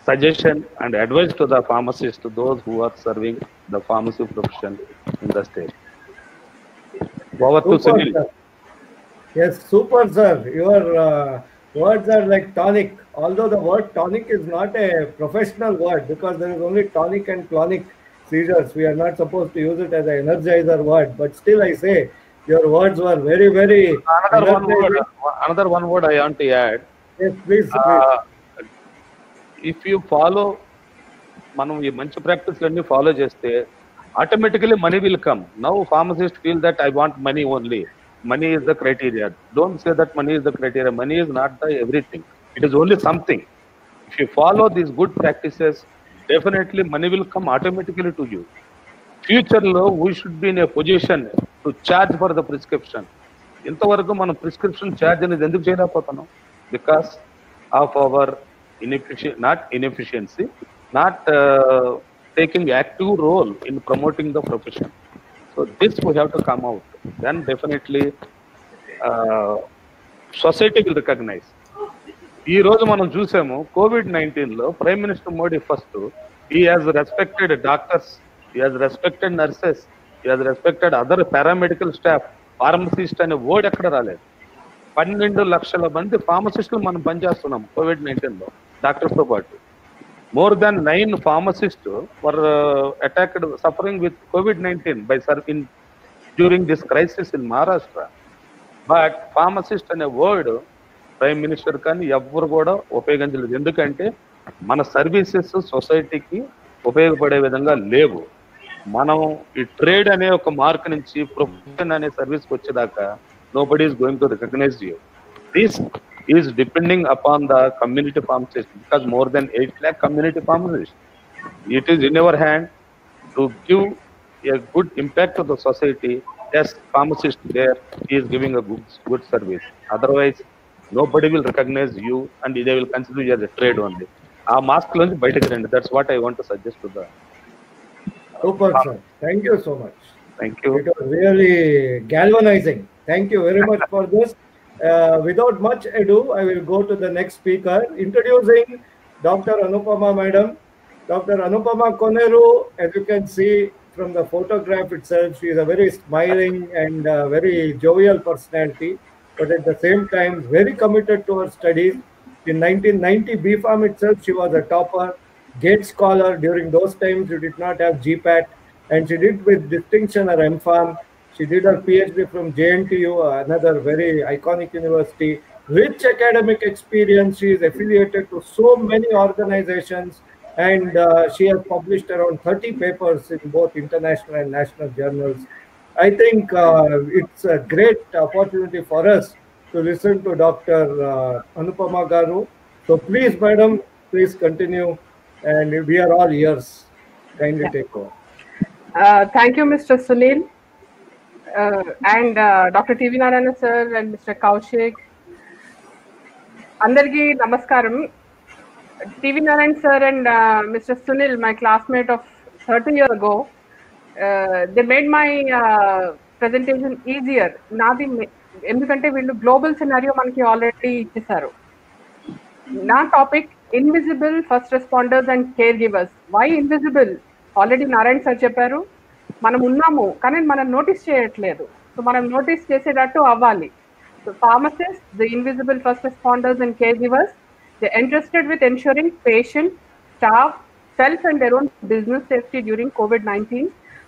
S2: suggestion and advice to the pharmacists, to those who are serving the pharmacy profession in the state. Over to Sunil.
S1: Yes, super sir. Your words are like tonic. Although the word tonic is not a professional word, because there is only tonic and clonic seizures. We are not supposed to use it as an energizer word. But still I say, your words were very, very...
S2: Another one word I want to add.
S1: Yes, please.
S2: If you follow, మనం ఈ మంచి ప్రాక్టీస్లు అన్ని follow చేస్తే automatically money will come. Now pharmacist feel that I want money only, money is the criteria. Don't say that money is the criteria. Money is not the everything, it is only something. If you follow these good practices, definitely money will come automatically to you. ఫ్యూచర్లో we should be in a position to charge for the prescription. ఇంతవరకు మనం prescription charge అనేది ఎందుకు చేయలేకపోతున్నాం? Because of our inefficiency, not taking active role in promoting the profession. So this we have to come out. Then definitely society will recognize. ఈ రోజు మనం చూసాము COVID-19లో prime minister Modi first he has respected doctors, he has respected nurses, he has respected other paramedical staff. Pharmacist అనే word ఎక్కడ రాలేదు. 12 లక్షల మంది ఫార్మసిస్టులు మనం పనిచేస్తున్నాం COVID-19లో డాక్టర్స్ తో పాటు. More than 9 pharmacists were attacked, suffering with COVID-19 by serving during this crisis in Maharashtra. But pharmacist అనే వర్డ్ ప్రైమ్ మినిస్టర్ కానీ ఎవ్వరు కూడా ఉపయోగించలేదు. ఎందుకంటే మన సర్వీసెస్ సొసైటీకి ఉపయోగపడే విధంగా లేవు. మనం ఈ ట్రేడ్ అనే ఒక మార్క్ నుంచి ప్రొఫెషన్ అనే సర్వీస్కి వచ్చేదాకా nobody is going to recognize you. This is depending upon the community pharmacist, because more than 8 lakh community pharmacists. It is in your hand to give a good impact to the society. Yes, pharmacist there, he is giving a good service. Otherwise, nobody will recognize you and they will consider you as a trade only. Aa mask lonchi bayatiki randi. That's what I want to suggest to the.
S1: Super, sir. Thank you so much.
S2: Thank you.
S1: It was really galvanizing. Thank you very much for this. Without much ado, I will go to the next speaker. Introducing Dr. Anupama Madam. Dr. Anupama Koneru, as you can see from the photograph itself, she is a very smiling and very jovial personality, but at the same time very committed to her studies. In 1990 BPharm itself, she was a topper, GATE scholar. During those times, you did not have GPAT, and she did with distinction her MPharm. She did her PhD from JNTU, another very iconic university. Rich academic experience. She is affiliated to so many organizations, and she has published around 30 papers in both international and national journals. I think it's a great opportunity for us to listen to Dr. Anupama Garu. So please, madam, please continue, and we are all ears. Kindly take over.
S3: Thank you, Mr. Sunil. And Dr. TV Narayana sir and Mr. Kaushik. Andarki namaskaram. TV Narayana sir and Mr. Sunil, my classmate of 30 years ago, they made my presentation easier. Nadi ఎందుకంటే వీళ్ళు global scenario మనకి ఆల్రెడీ ఇచ్చేసారు. నా topic invisible first responders and care givers. Why invisible? Already Narayana sir చెప్పారు, మనం ఉన్నాము కానీ మనం నోటీస్ చేయట్లేదు. సో మనం నోటీస్ చేసేటట్టు అవ్వాలి. So pharmacists, the invisible first responders and caregivers, they're interested with ensuring patient, staff, self and their own business safety during COVID-19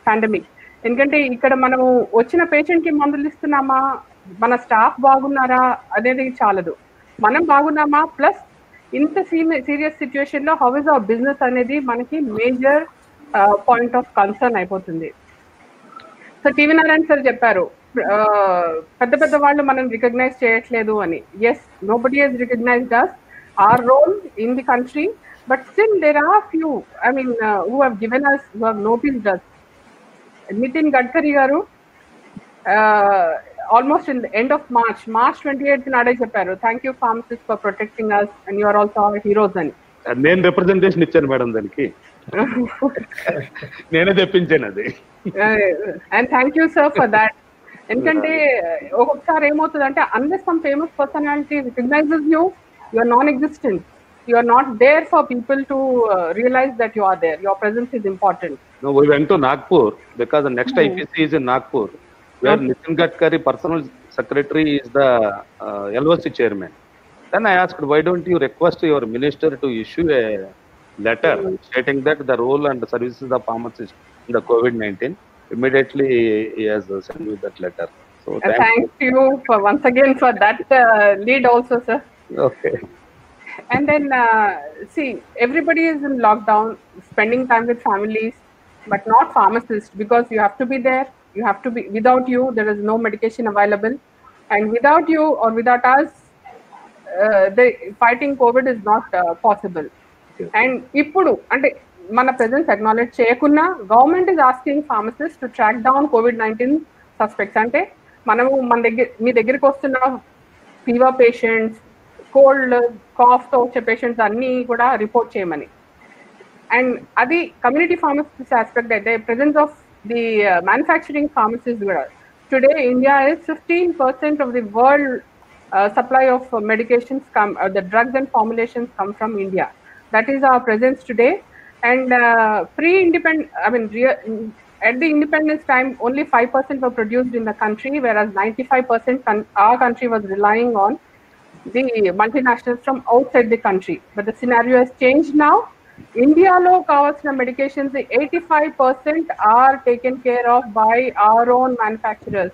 S3: pandemic. ఎందుకంటే ఇక్కడ మనము వచ్చిన పేషెంట్కి మందులు ఇస్తున్నామా, మన స్టాఫ్ బాగున్నారా అనేది చాలదు, మనం బాగున్నామా, ప్లస్ ఇంత సీరియస్ సిచ్యువేషన్లో హౌ ఇస్ అవర్ బిజినెస్ అనేది మనకి మేజర్ పాయింట్ ఆఫ్ కన్సర్న్ అయిపోతుంది. సో టీవీ నారాయణ సార్ చెప్పారు పెద్ద పెద్ద వాళ్ళు మనం రికగ్నైజ్ చేయట్లేదు అని. Yes, nobody has recognised us, our role in the country, but still there are few, I mean, who have given us, who have noticed us. Nitin Gadkari garu almost in the end of March 28th నాడే చెప్పారు, thank you pharmacists for protecting us and you are also our heroes అని.
S2: నేను representation ఇచ్చాను madam దానికి, నేనే తెప్పించాను అది.
S3: And thank you sir for that. ఎందుకంటే ఒక్కొక్కసారి ఏమవుతుంది అంటే unless some famous personality recognises you, you are non existent. You are not there for people to realize that you are there. Your presence is important.
S2: No, we went to Nagpur because the next IPC is in Nagpur, where Nitin Gadkari personal secretary is the LOC chairman. Then I asked, why don't you request your minister to issue a letter stating that the role and the services of pharmacists in the COVID-19? Immediately he has sent me that letter. So
S3: thank you for once again for that lead also, sir.
S2: Okay.
S3: And then see, everybody is in lockdown, spending time with families, but not pharmacists, because you have to be there. You have to be, without you there is no medication available, and without you or without us the fighting COVID is not possible. And ippudu ante mana presence acknowledge cheyakunna government is asking pharmacists to track down COVID-19 suspects. Ante manamu మన దగ్గర మీ దగ్గరికి వస్తున్న fever patients, cold కాఫ్తో వచ్చే patients అన్నీ కూడా report చేయమని. And అది community pharmacist aspect అయితే presence of the manufacturing pharmacist కూడా. Today India is 15% of the world supply of medications come, the drugs and formulations come from India. That is our presence today. And pre-independent, I mean, at the independence time, only 5% were produced in the country, whereas 95% our country was relying on the multinationals from outside the country. But the scenario has changed now. Indialo kavalsina medications, 85% are taken care of by our own manufacturers.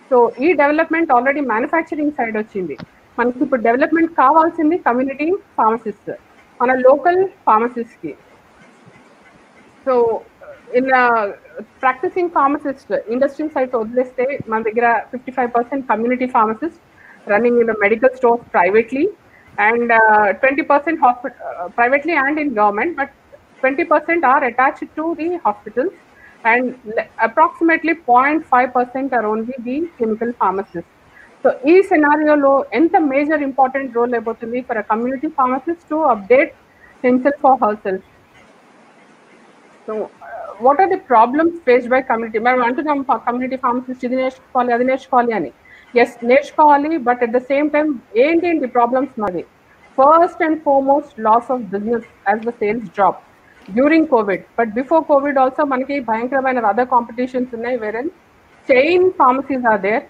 S3: So ఈ development already manufacturing side వచ్చింది. మనకి ఇప్పుడు development కావాల్సింది community pharmacist, మన local pharmacist కి. So in practising pharmacist industry side వదిలేస్తే మన దగ్గర 55% community pharmacist running in the medical stores privately, and 20% privately and in government, but 20% are attached to the hospitals, and approximately 0.5% are only the clinical pharmacists. So this scenario lo enta major important role abotundi for a community pharmacist to update himself or herself. So what are the problems faced by community? మనం అంటున్నాం community pharmacist ఇది నేర్చుకోవాలి అది నేర్చుకోవాలి అని. Yes నేర్చుకోవాలి, but at the same time ఏంటి problems మాది? First and foremost loss of business as the sales drop during Covid. But before Covid also మనకి భయంకరమైన అదర్ కాంపిటీషన్స్ ఉన్నాయి, వేరే chain pharmacies are there,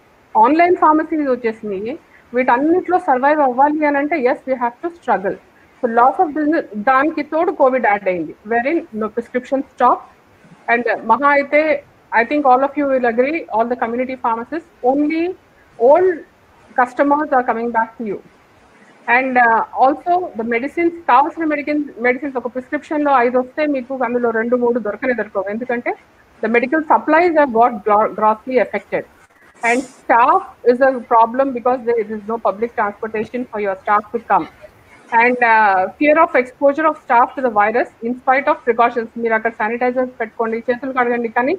S3: online pharmacies వచ్చేసినాయి. వీటన్నిటిలో survive అవ్వాలి అని అంటే yes we have to struggle. So loss of business, దానికి తోడు కోవిడ్ యాడ్ అయింది, very no prescription stop. And మహా అయితే I think all of you will agree, all the community pharmacist, only old customers are coming back to you. And also the medicines, కావాల్సిన medicines ఒక prescription లో 5 వస్తే మీకు అందులో 2-3 దొరకవు, ఎందుకంటే the medical supplies have got grossly affected. And staff is a problem because there is no public transportation for your staff to come. And fear of exposure of staff to the virus in spite of precautions. మీరు అక్కడ sanitizers పెట్టుకోండి, చేతులు కడగండి, కానీ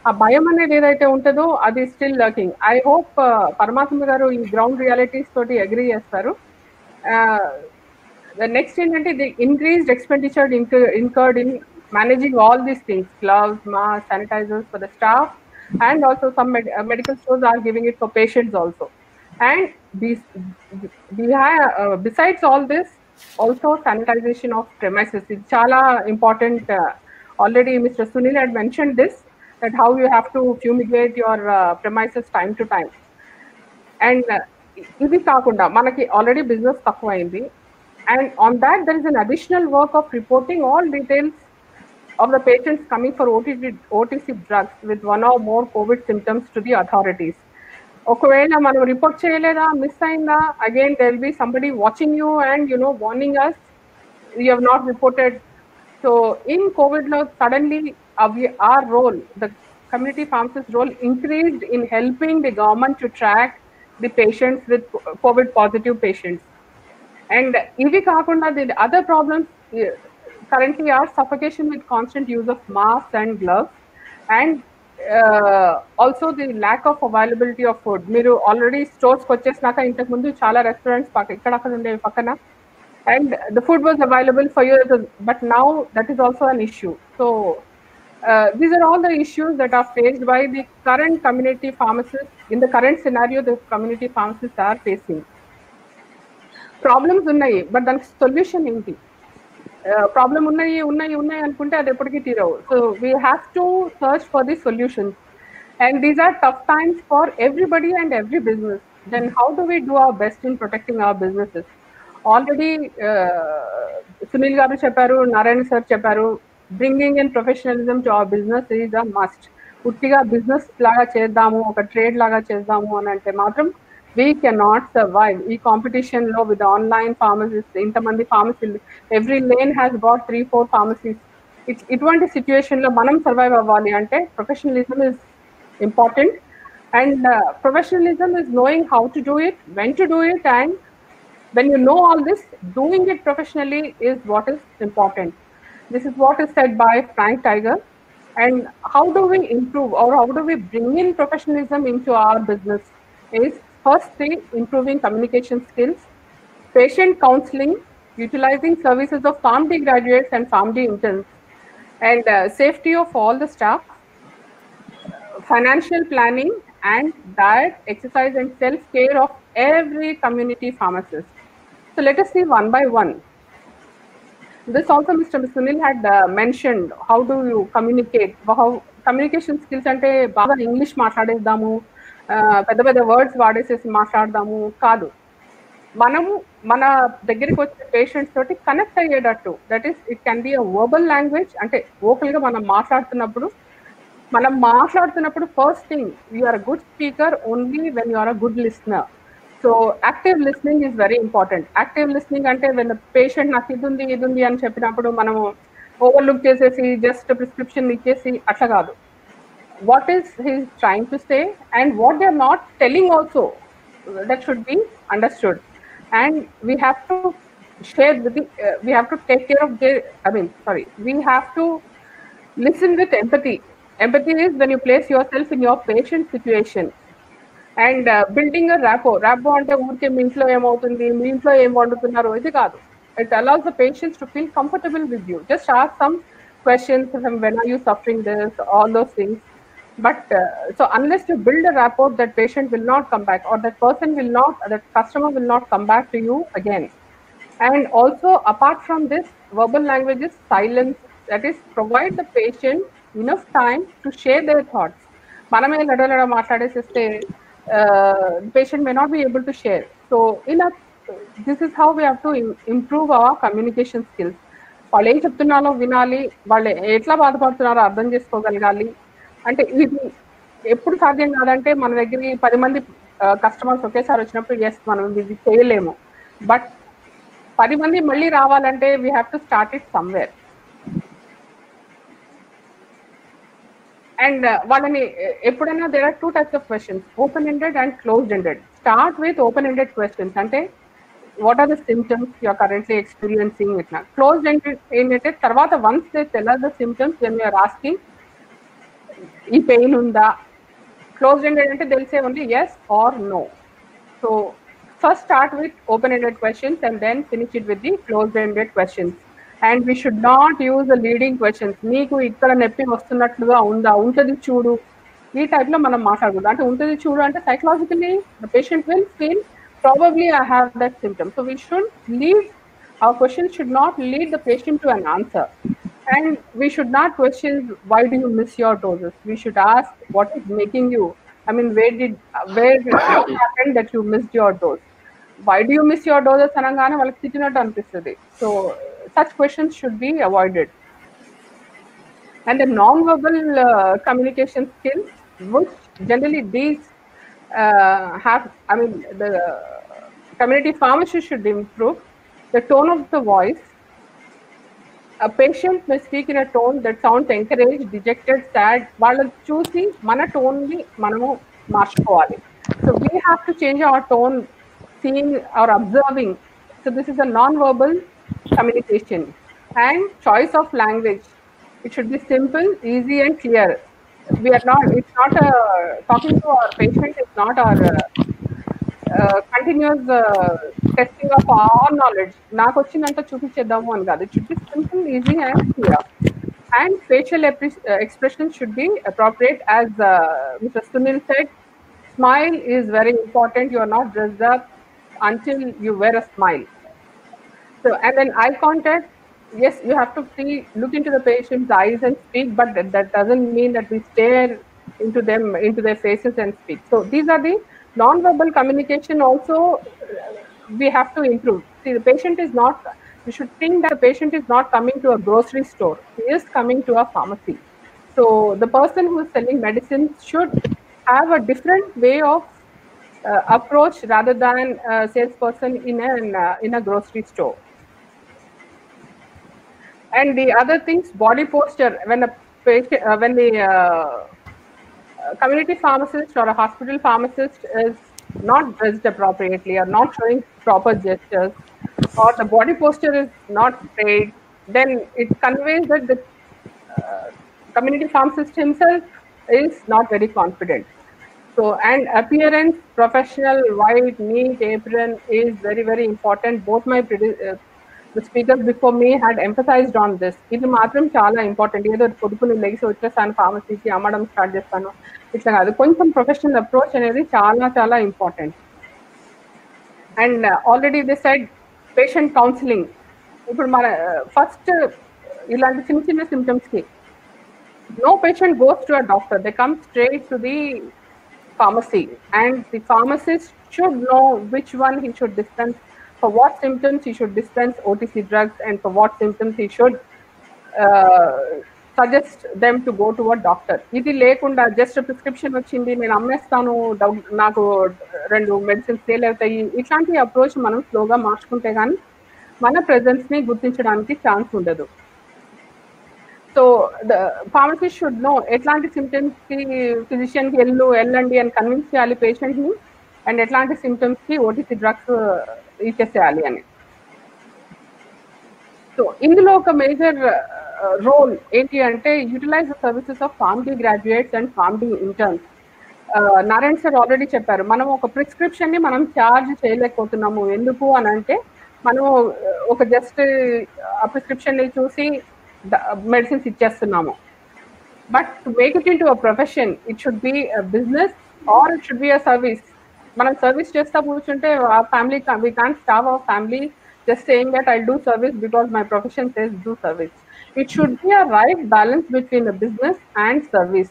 S3: ఆ భయం అనేది ఏదైతే ఉంటుందో అది స్టిల్ లర్కింగ్. ఐ హోప్ పరమాత్మ గారు ఈ గ్రౌండ్ రియాలిటీస్ తోటి అగ్రీ చేస్తారు. నెక్స్ట్ ఏంటంటే the increased expenditure incurred in managing all these things, gloves, masks, sanitizers for the staff, and also some medical stores are giving it for patients also. And besides all this, also sanitization of premises is chala important. Already Mr. Sunil had mentioned this, that how you have to fumigate your premises time to time. And ఇది కాకుండా మనకి already business తక్కువైంది, and on that there is an additional work of reporting all details of the patients coming for OTC drugs with one or more COVID symptoms to the authorities. ఒకవేళ మనం report చేయలేదా, miss అయిందా, again there will be somebody watching you and warning us, you have not reported. So in COVID lo suddenly our role, the community pharmacist role, increased in helping the government to track the patients with COVID positive patients. And ivi kaakunda the other problems currently are suffocation with constant use of masks and gloves, and also the lack of availability of food. Meeru already stores ku vachesnaka intaku mundu chaala restaurants ikkada akkada unde pakkana, and the food was available for you, but now that is also an issue. So these are all the issues that are faced by the current community pharmacists. In the current scenario, the community pharmacists are facing problems ఉన్నాయి, but దానికి solution ఏంటి? Problem ఉన్నాయి అనుకుంటే అది ఎప్పటికీ తీరవు. So we have to search for the solutions, and these are tough times for everybody and every business. Then how do we do our best in protecting our businesses? Already Sunil గారు చెప్పారు, Narayana sir చెప్పారు, bringing in professionalism to our business is a must. ఉట్టిగా business లాగా చేద్దాము, ఒక trade లాగా చేద్దాము అని అంటే మాత్రం we cannot survive. ఈ కాంపిటీషన్ లో విత్ ఆన్లైన్ ఫార్మసీస్, ఇంతమంది ఫార్మసీలు, every lane has got 3-4 pharmacies. ఇటువంటి సిచ్యువేషన్ లో మనం సర్వైవ్ అవ్వాలి అంటే professionalism is important, and professionalism is knowing how to do it, when to do it, and when you know all this, doing it professionally is what is important. This is what is said by Frank Tiger. And how do we improve, or how do we bring in professionalism into our business? Is firstly improving communication skills, patient counseling, utilizing services of PharmD graduates and PharmD interns, and safety of all the staff, financial planning, and diet, exercise, and self-care of every community pharmacist. So let us see one by one. This also Mr. Sunil had mentioned, how do you communicate, how communication skills ante baga English మాట్లాడేద్దాము, పెద్ద పెద్ద words వాడేసేసి మాట్లాడదాము కాదు. మనము మన దగ్గరికి వచ్చే patients తోటి connect అయ్యేటట్టు, that is it can be a verbal language, అంటే వోకల్ గా మనం మాట్లాడుతున్నప్పుడు first thing you are a good speaker only when you are a good listener. So active listening is very important. Active listening అంటే when patient నాకు ఇది ఉంది అని చెప్పినప్పుడు మనము ఓవర్లుక్ చేసేసి జస్ట్ ప్రిస్క్రిప్షన్ ఇచ్చేసి అట్లా కాదు. What is he's trying to say and what they are not telling also, that should be understood. And we have to share with we have to take care of we have to listen with empathy. Empathy is when you place yourself in your patient situation and building a rapport ante urke మీ ఇంట్లో ఏమవుతుంది, మీ ఇంట్లో ఏం వండుతున్నారు ఇది కాదు. It allows the patients to feel comfortable with you. Just ask some questions, when are you suffering this, all those things. But so unless you build a rapport, that patient will not come back, or that customer will not come back to you again. And also, apart from this, verbal language is silence, that is provide the patient enough time to share their thoughts. Maname ladalada maatladesiste, the patient may not be able to share. So this is how we have to improve our communication skills. వాళ్ళు ఏం చెప్తున్నారో వినాలి, వాళ్ళు ఎట్లా బాధపడుతున్నారో అర్థం చేసుకోగలగాలి. అంటే ఇది ఎప్పుడు సాధ్యం కాదంటే మన దగ్గర 10 మంది కస్టమర్స్ ఒకేసారి వచ్చినప్పుడు ఎస్ మనం ఇది చేయలేము. బట్ 10 మంది మళ్ళీ రావాలంటే we have to start it somewhere. అండ్ వాళ్ళని ఎప్పుడైనా there are 2 types of questions, open ended and closed ended. Start with open ended questions, అంటే what are the symptoms you are currently experiencing. ఇట్లా క్లోజ్డ్ ఎండెడ్ ఏంటంటే తర్వాత once they tell us the symptoms, when we are asking ఈ pain ఉందా. Closed ended అంటే they'll say only yes or no. So first start with open ended questions and then finish it with the closed ended questions. And we should not use the leading questions. నీకు ఇక్కడ నొప్పి వస్తున్నట్లుగా ఉందా, ఉంటది చూడు, ఈ type లో మనం మాట్లాడకూడదు. అంటే ఉంటది చూడు అంటే psychologically the patient will feel probably I have that symptom. So we should lead, our questions should not lead the patient to an answer. And we should not question why do you miss your doses. We should ask what is making you, where did what happened that you missed your dose. Why do you miss your doses anagane valaki titinattu anipistadi. So such questions should be avoided. And the non-verbal communication skills, which generally these the community pharmacist should improve. The tone of the voice. A patient may speak in a tone that sounds encouraged, dejected, sad. వాళ్ళని చూసి మన టోన్ని మనము మార్చుకోవాలి. So we have to change our tone, seeing or observing. So this is a non-verbal communication. And choice of language, it should be simple, easy, and clear. It's not talking to our patient is not our continuous testing of our knowledge. నాకు వచ్చినంత చూపించేద్దాము అని కాదు. It should be simple, easy, and clear. And facial expression should be appropriate. As Mr. Sunil said, smile is very important. You are not dressed up until you wear a smile. So, and then eye contact, yes, you have to look into the patient's eyes and speak, but that doesn't mean that we stare into their faces and speak. So these are the non-verbal communication. Also we have to improve. See, the patient is not, you should think that the patient is not coming to a grocery store, he is coming to a pharmacy. So the person who is selling medicines should have a different way of approach rather than a salesperson in a grocery store. And the other things, body posture. When a patient when the community pharmacist or a hospital pharmacist is not dressed appropriately or not showing proper gestures, or the body posture is not straight, then it conveys that the community pharmacist himself is not very confident. So, and appearance, professional, white, neat apron is very, very important. Both my the speakers before me had emphasized on this. ఇది మాత్రం చాలా important. ఏదో పొద్దుకుని లెగిసి వచ్చేసాను ఫార్మసీకి అమ్మడం start చేస్తాను ఇట్లా కాదు. కొంచెం ప్రొఫెషనల్ అప్రోచ్ అనేది చాలా చాలా important. And already they said patient counselling. ఇప్పుడు మన ఫస్ట్ ఇలాంటి చిన్న చిన్న సిమ్టమ్స్కి no patient goes to a doctor, they come straight to the pharmacy, and the pharmacist should know which one he should dispense, for what symptoms he should dispense OTC drugs, and for what symptoms he should suggest them to go to a doctor. ఇది లేకుండా just prescription వచ్చింది నేను అమ్మేస్తాను నాకు 2 medicines sale అవుతాయి, ఇట్లాంటి approach మనం స్లోగా మార్చుకుంటే కానీ మన ప్రెజెన్స్ని గుర్తించడానికి ఛాన్స్ ఉండదు. So the pharmacist should know ఎట్లాంటి సిమ్టమ్స్కి ఫిజిషియన్కి వెళ్ళండి అని కన్విన్స్ చేయాలి పేషెంట్ని, అండ్ ఎట్లాంటి సిమ్టమ్స్కి ఓటీసీ డ్రగ్స్ ఇచ్చేసేయాలి అని. సో ఇందులో ఒక మేజర్ రోల్ ఏంటి అంటే utilise the services of PharmD graduates and PharmD interns. Narayan sir already చెప్పారు, మనం ఒక ప్రిస్క్రిప్షన్ని మనం ఛార్జ్ చేయలేకపోతున్నాము. ఎందుకు అని అంటే మనం ఒక జస్ట్ ఆ ప్రిస్క్రిప్షన్ని చూసి మెడిసిన్స్ ఇచ్చేస్తున్నాము. But to make it into a profession it should be a business or it should be a service. మనం సర్వీస్ చేస్తా కూర్చుంటే ఆ family we can't starve our family just saying that I'll do service because my profession says do service. It should be a right balance between the business and service.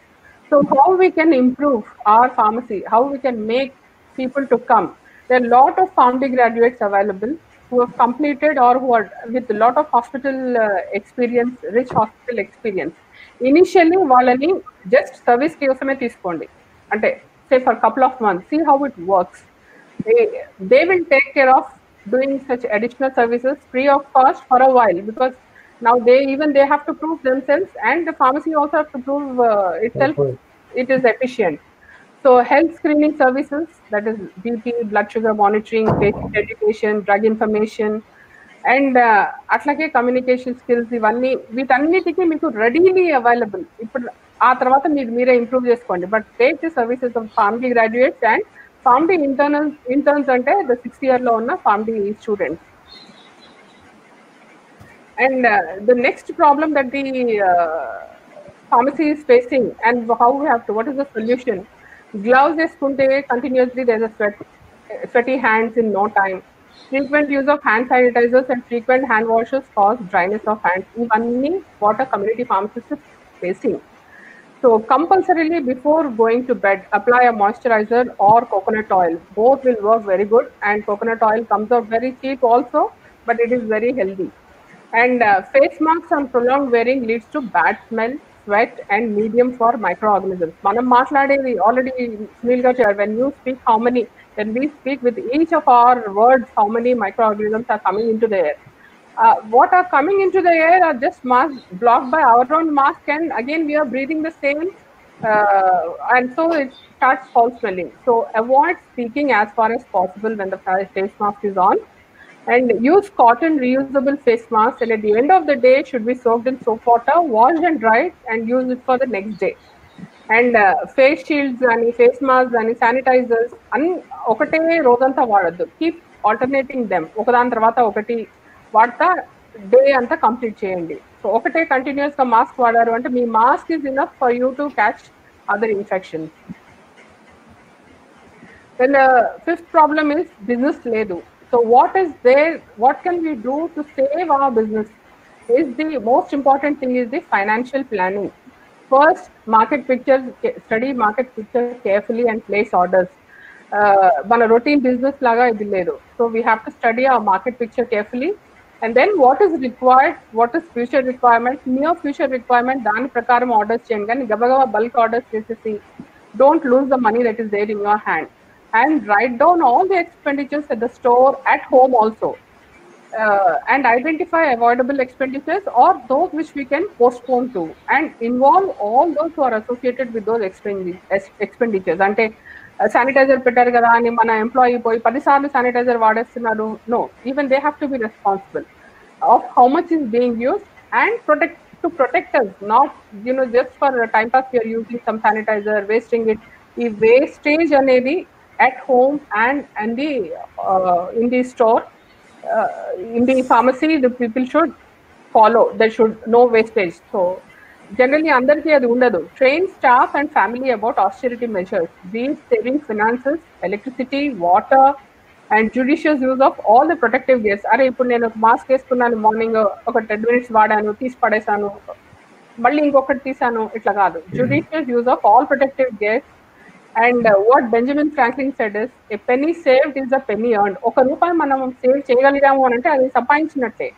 S3: So how we can improve our pharmacy, how we can make people to come. There are a lot of pharmacy graduates available who have completed or who are with a lot of hospital experience, rich hospital experience. Initially వాళ్ళని just service కోసమే తీసుకోండి అంటే say for a couple of months, see how it works. They will take care of doing such additional services free of cost for a while, because now they have to prove themselves, and the pharmacy also have to prove itself it is efficient. So health screening services, that is BP, blood sugar monitoring, patient education, drug information, and atlage communication skills, ivanni వీటన్నిటికీ మీకు readily available. ఇప్పుడు ఆ తర్వాత మీరే improve చేసుకోండి. But take the services of PharmD graduates and PharmD interns అంటే the 6th year లో ఉన్న PharmD students. And the next problem that the pharmacy is facing and how we have to, what is the solution? Gloves వేసుకుంటే continuously there is a sweaty hands in no time. Frequent use of hand sanitizers and frequent hand washes cause dryness of hands. ఇవన్నీ what a community pharmacist is facing. So compulsorily before going to bed, apply a moisturizer or coconut oil. Both will work very good, and coconut oil comes out very cheap also, but it is very healthy. And face masks on prolonged wearing leads to bad smell, sweat, and medium for microorganisms. Manam maatladedi already Sunil garu chair, when you speak when we speak with each of our words, how many microorganisms are coming into the air. What are coming into the air are just masks blocked by our own mask, and again we are breathing the same, and so it starts foul smelling. So avoid speaking as far as possible when the face mask is on, and use cotton reusable face mask, and at the end of the day should be soaked in soap water, washed and dried, and use it for the next day. And face shields and face masks and sanitizers ఒకటే రోజంతా వాడద్దు. Keep alternating them. ఒకదాని తర్వాత ఒకటి వాడతా day అంతా complete చేయండి. So ఒకటే continuous గా మాస్క్ వాడారు అంటే మీ mask is enough for you to catch other infections. Then fifth problem is business లేదు. So what can we do to save our business? Is the most important thing is the financial planning. First, study market picture carefully and place orders. Mana routine business laga idi ledu. So we have to study our market picture carefully, and then what is required, what is future requirement, near future requirement, dani prakaram orders cheyandi. Gani gabagaba bulk orders chesesi don't lose the money that is there in your hand. And write down all the expenditures at the store, at home also, and identify avoidable expenditures or those which we can postpone to, and involve all those who are associated with those expenditures. Ante sanitizer pettaru kada ani mana employee poi 10 saarlu sanitizer vaadestunnaru, no, even they have to be responsible of how much is being used and protect us, not just for time pass we are using some sanitizer, wasting it. Ee wastage anedi at home and in the store in the pharmacy, the people should follow. There should no wastage. So generally, andarki adi undadu. Train staff and family about austerity measures, be it saving finances, electricity, water, and judicious use of all the protective gears. అరే ఇప్పుడు నేను mask వేసుకున్నాను, morning ఒక 10 minutes వాడాను, తీసి పడేసాను, మళ్ళీ ఇంకొకటి తీసాను, ఇట్లా కాదు. Judicious use of all protective gears. And what Benjamin Franklin said is, a penny saved is a penny earned. ₹1 మనం సేవ్ చేయగలిగాము అని అంటే అది సంపాదించినట్టే.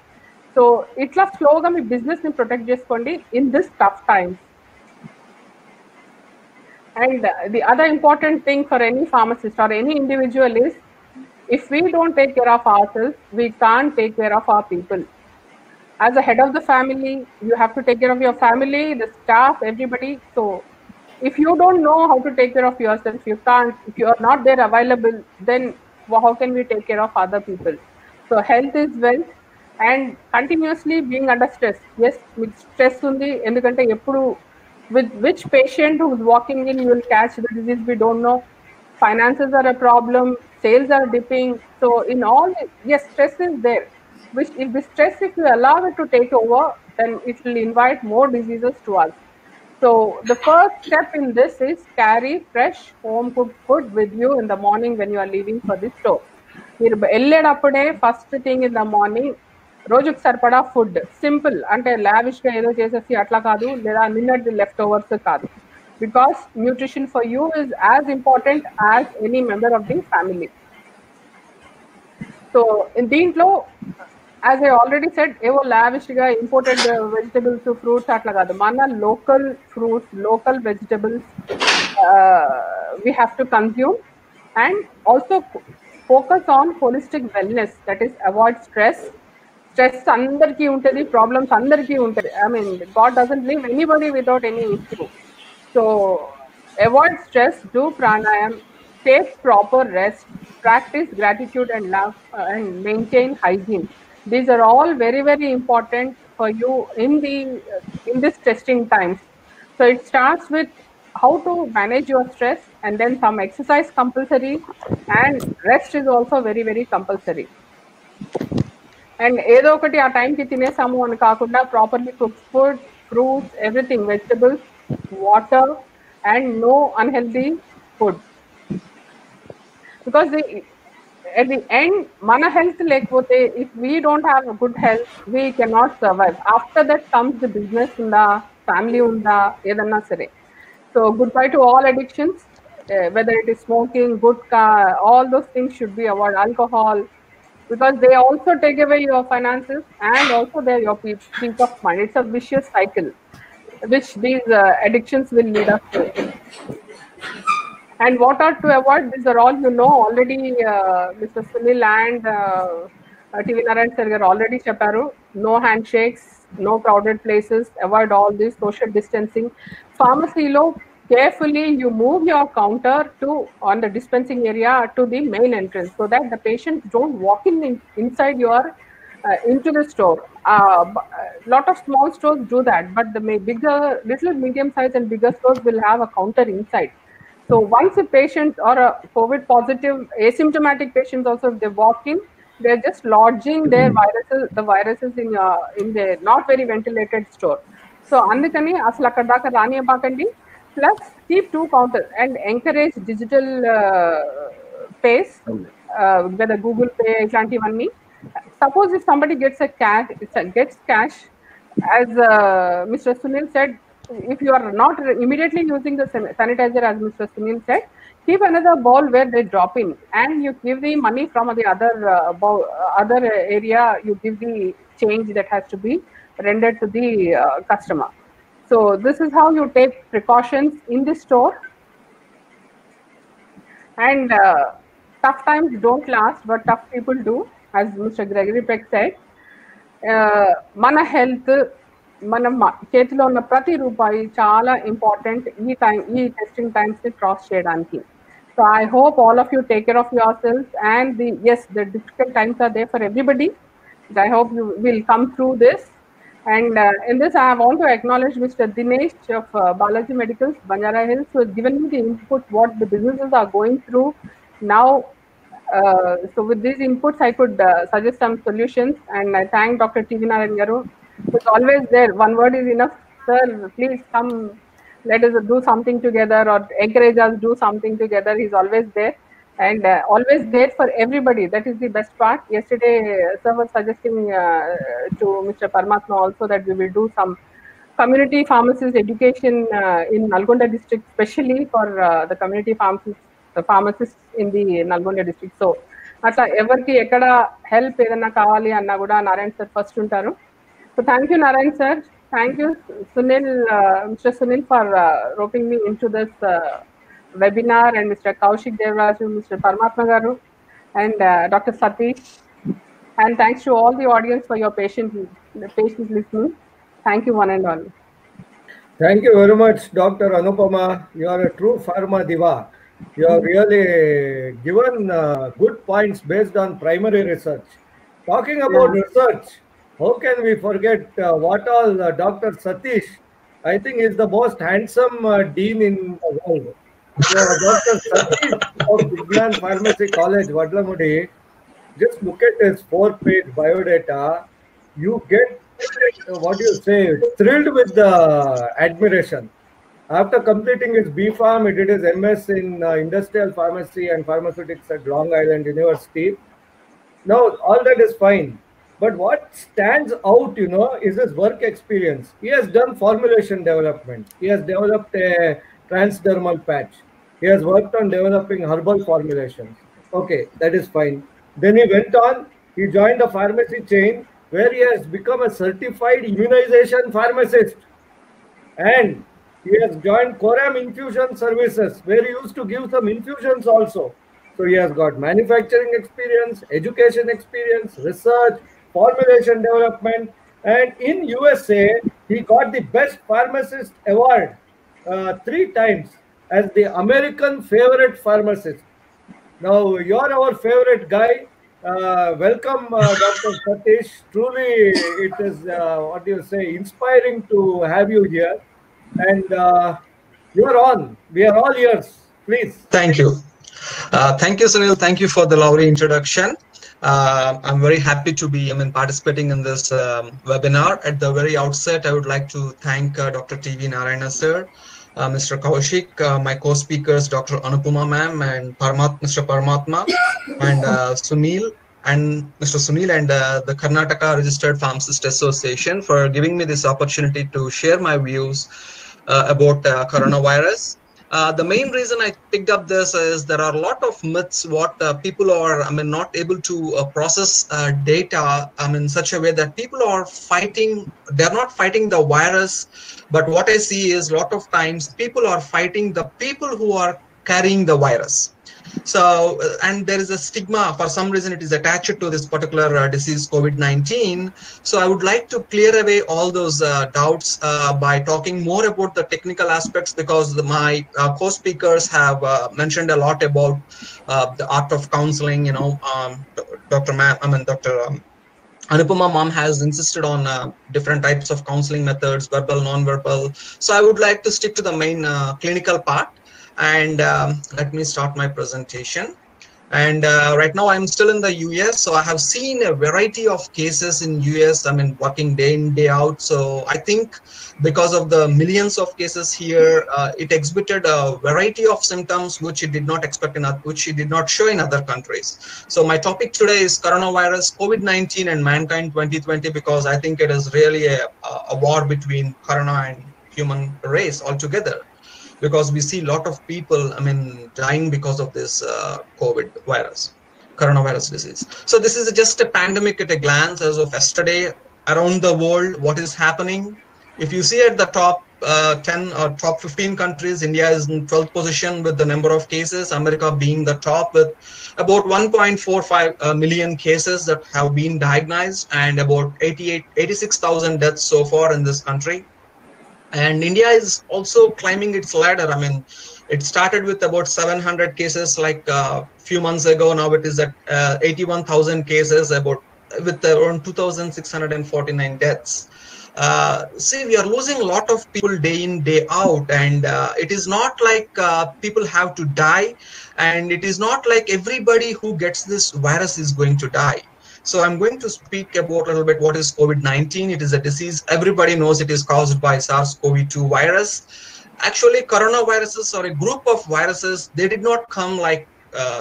S3: సో ఇట్లా స్లోగా మీ బిజినెస్ ని ప్రొటెక్ట్ చేసుకోండి in this tough times. And the other important thing for any pharmacist or any individual is, if we don't take care of ourselves, we can't take care of our people. As a head of the family, you have to take care of your family, the staff, everybody. So if you don't know how to take care of yourself, you can't, if you are not there available, then how can we take care of other people? So health is wealth, and continuously being under stress. Yes, with stress undi, endukante eppudu with which patient who is walking in, you will catch the disease, we don't know. Finances are a problem, sales are dipping. So in all, yes, stress is there. Which if the stress, if you allow it to take over, then it will invite more diseases to us. So the first step in this is carry fresh home cooked food with you in the morning when you are leaving for the store. మీరు వెళ్ళేటప్పుడే first thing in the morning రోజుకు సరిపడా food, simple, అంటే లావిష్గా ఏదో చేసేసి అట్లా కాదు, లేదా నిన్నటి లెఫ్ట్ ఓవర్స్ కాదు. Because nutrition for you is as important as any member of the family. So in దీంట్లో, as I already said, ఏవో లావిష్గా ఇంపోర్టెడ్ వెజిటబుల్స్, ఫ్రూట్స్ అట్లా కాదు. మన local fruits, local vegetables we have to consume, and also focus on holistic wellness, that is avoid stress. Stress andarki untadi, problems andarki untadi. I mean, God doesn't leave anybody without any issue. So avoid stress, do pranayam, take proper rest, practice gratitude and love, and maintain hygiene. These are all very, very important for you in this testing times. So it starts with how to manage your stress, and then some exercise compulsory, and rest is also very, very compulsory. And ఏదో ఒకటి ఆ టైంకి తినేసాము అని కాకుండా properly cook food, fruits, everything, vegetables, water, and no unhealthy food. Because at the end, mana health lekapothe, if we don't have a good health, we cannot survive. After that comes the business unda, family unda, edanna sare. So goodbye to all addictions, whether it is smoking, gutka, all those things should be avoided. Alcohol, because they also take away your finances, and also they're your peace of mind. It's a vicious cycle which these addictions will lead us to. And what are to avoid? These are all you know already. Mr. Sunil and TV Narayan sir are already chapparu. No handshakes, no crowded places, avoid all this, social distancing. Pharmacy lo, carefully you move your counter to on the dispensing area to the main entrance, so that the patients don't walk inside your into the store. Lot of small stores do that, but the bigger, little medium size and bigger stores will have a counter inside. So once a patient or a COVID positive asymptomatic patients also, if they walk in, they're just lodging their the viruses in their not very ventilated store. So andukani asalu akkada daaka raaniyabakandi. Plus keep 2 counters and encourage digital pays, whether Google Pay, itlantivanni. Suppose if somebody gets cash, as Mr. Sunil said, if you are not immediately using the sanitizer, as Mr. Sunil said, keep another bowl where they drop in, and you give the money from the other area. You give the change that has to be rendered to the customer. So this is how you take precautions in the store. And tough times don't last, but tough people do, as Mr. Gregory Peck said. Mana health, మన చేతిలో ఉన్న ప్రతి రూపాయి చాలా important ఈ testing times ని cross చేయడానికి. So I hope all of you take care of your self, and the difficult times are there for everybody. I hope you will come through this. And in this, I want to acknowledge Mr. Dinesh of Balaji Medicals, Banjara Hills, who has given me the input what the businesses are going through now. So with these inputs, I could suggest some solutions, and I thank Dr. T.V. Narayan Garu, who's always there. One word is enough, sir. Please come, let us do something together, or encourage us do something together. He's always there, and always there for everybody. That is the best part. Yesterday, sir was suggesting to Mr. Paramatma also that we will do some community pharmacist education in Nalgonda district, especially for the community pharmacists in the Nalgonda district. So, అట్లా ఎవరికి ఎక్కడ help ఏదన్నా కావాలి అన్నా కూడా Narayana sir first ఉంటారు. So thank you Narayana sir, thank you Sunil, Mr. Sunil for roping me into this webinar, and Mr. Kaushik Devraju, Mr. Paramatma Garu, and Dr. Satish, and thanks to all the audience for your patient listening. Thank you, one and all.
S1: Thank you very much, Dr. Anupama. You are a true pharma diva. You have really given good points based on primary research. Talking about research, how can we forget what all Dr. Satish, I think, is the most handsome dean in the world. So, Dr. Satish of Vignan Pharmacy College, Vadlamudi, just look at his 4-page biodata. You get, what do you say, thrilled with the admiration. After completing his B.Pharm, he did his MS in Industrial Pharmacy and Pharmaceutics at Long Island University. Now, all that is fine. But what stands out, is his work experience. He has done formulation development. He has developed a transdermal patch. He has worked on developing herbal formulations. Okay, that is fine. Then he went on, he joined a pharmacy chain where he has become a certified immunization pharmacist. And he has joined Coram Infusion Services, where he used to give some infusions also. So he has got manufacturing experience, education experience, research, formulation development. And in USA, he got the Best Pharmacist Award 3 times as the American Favorite Pharmacist. Now, you're our favorite guy. Welcome, Dr. Satish. Truly, it is, inspiring to have you here. And you're on. We are all ears. Please.
S4: Thank you. Thank you, Sunil. Thank you for the lovely introduction. I'm very happy to be participating in this webinar. At the very outset, I would like to thank Dr. T.V. Narayana sir, Mr. Kaushik, my co-speakers, Dr. Anupama ma'am, and Mr. Paramatma, and Sunil, and Mr. Sunil, and the Karnataka Registered Pharmacist Association for giving me this opportunity to share my views about coronavirus. The main reason I picked up this is there are a lot of myths what people are not able to process data in such a way that people are fighting. They're not fighting the virus, but what I see is a lot of times people are fighting the people who are carrying the virus. So, and there is a stigma, for some reason it is attached to this particular disease, COVID-19. So I would like to clear away all those doubts by talking more about the technical aspects, because my co-speakers have mentioned a lot about the art of counseling. Dr. Anupama ma'am has insisted on different types of counseling methods, verbal, non-verbal. So I would like to stick to the main clinical part. And let me start my presentation. And right now I'm still in the US, so I have seen a variety of cases in US. Working day in, day out. So I think because of the millions of cases here, it exhibited a variety of symptoms which it did not expect which it did not show in other countries. So my topic today is coronavirus, COVID-19 and mankind 2020, because I think it is really a war between corona and human race altogether. Because we see a lot of people, dying because of this coronavirus disease. So this is just a pandemic at a glance as of yesterday around the world. What is happening? If you see at the top 10 or top 15 countries, India is in 12th position with the number of cases, America being the top with about 1.45 million cases that have been diagnosed, and about 86,000 deaths so far in this country. And India is also climbing its ladder. It started with about 700 cases like a few months ago. Now it is at 81,000 cases, with around 2,649 deaths. See, we are losing a lot of people day in, day out, and it is not like people have to die, and it is not like everybody who gets this virus is going to die. So I'm going to speak about a little bit what is COVID-19. It is a disease. Everybody knows it is caused by SARS-CoV-2 virus. Actually, coronaviruses are a group of viruses. They did not come like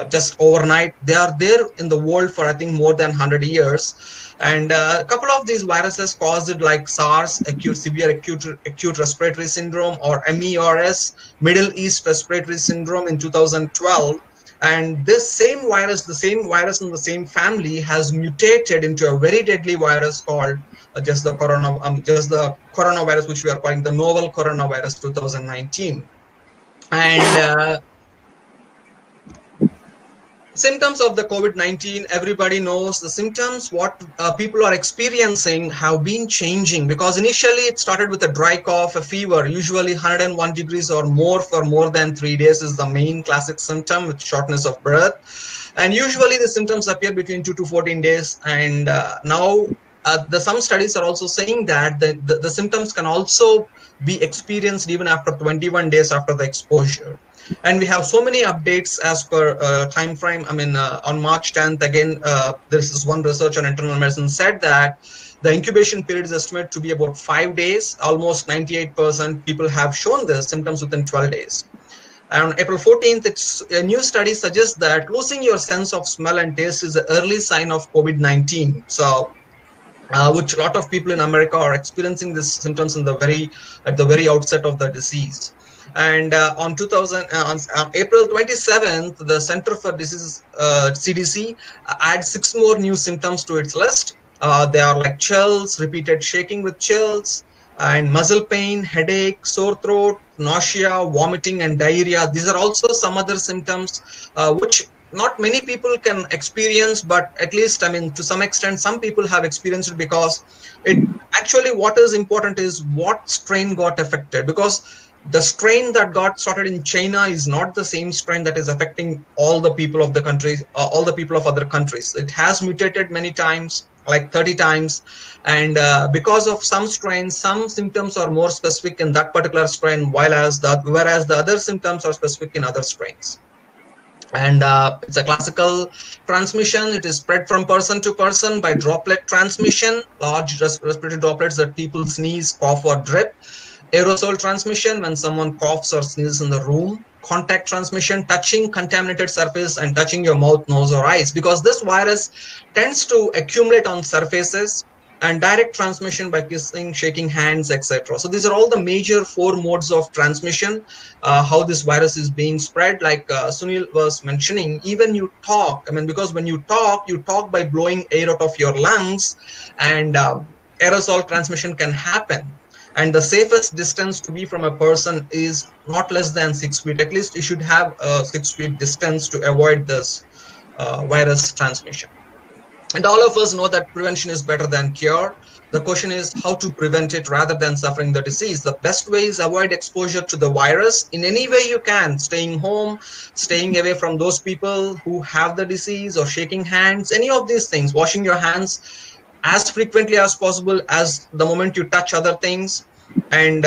S4: just overnight. They are there in the world for, I think, more than 100 years. And a couple of these viruses caused like SARS, severe acute respiratory syndrome, or MERS, Middle East Respiratory Syndrome in 2012. And this same virus, the same virus in the same family, has mutated into a very deadly virus called just the coronavirus, which we are calling the novel coronavirus 2019. And symptoms of the COVID-19, everybody knows the symptoms. What people are experiencing have been changing, because initially it started with a dry cough, a fever, usually 101 degrees or more for more than 3 days is the main classic symptom, with shortness of breath. And usually the symptoms appear between 2 to 14 days. And now some studies are also saying that the symptoms can also be experienced even after 21 days after the exposure. And we have so many updates as per time frame. I mean, on March 10th, again, this is one research on internal medicine said that the incubation period is estimated to be about 5 days. Almost 98% people have shown the symptoms within 12 days. And on April 14th, a new study suggests that losing your sense of smell and taste is an early sign of COVID-19. So, which a lot of people in America are experiencing these symptoms at the very outset of the disease. And on April 27th, the Center for Disease CDC adds 6 more new symptoms to its list. They are like chills, repeated shaking with chills, and muscle pain, headache, sore throat, nausea, vomiting, and diarrhea. These are also some other symptoms which not many people can experience, but at least, I mean, to some extent, some people have experienced it, because it actually, what is important is what strain got affected, because the strain that got started in China is not the same strain that is affecting all the people of the country, all the people of other countries. It has mutated many times, like 30 times. And because of some strains, some symptoms are more specific in that particular strain, whereas the other symptoms are specific in other strains. And it's a classical transmission. It is spread from person to person by droplet transmission, large respiratory droplets that people sneeze, cough, or drip. Aerosol transmission, when someone coughs or sneezes in the room. Contact transmission, touching contaminated surface and touching your mouth, nose, or eyes, because this virus tends to accumulate on surfaces. And direct transmission by kissing, shaking hands, etc. So these are all the major 4 modes of transmission, how this virus is being spread. Like Sunil was mentioning, even you talk, I mean, because when you talk by blowing air out of your lungs, and aerosol transmission can happen. And the safest distance to be from a person is not less than 6 feet. At least you should have a 6 feet distance to avoid this virus transmission. And all of us know that prevention is better than cure. The question is how to prevent it rather than suffering the disease. The best way is avoid exposure to the virus in any way you can, staying home, staying away from those people who have the disease, or shaking hands, any of these things, washing your hands as frequently as possible as the moment you touch other things, and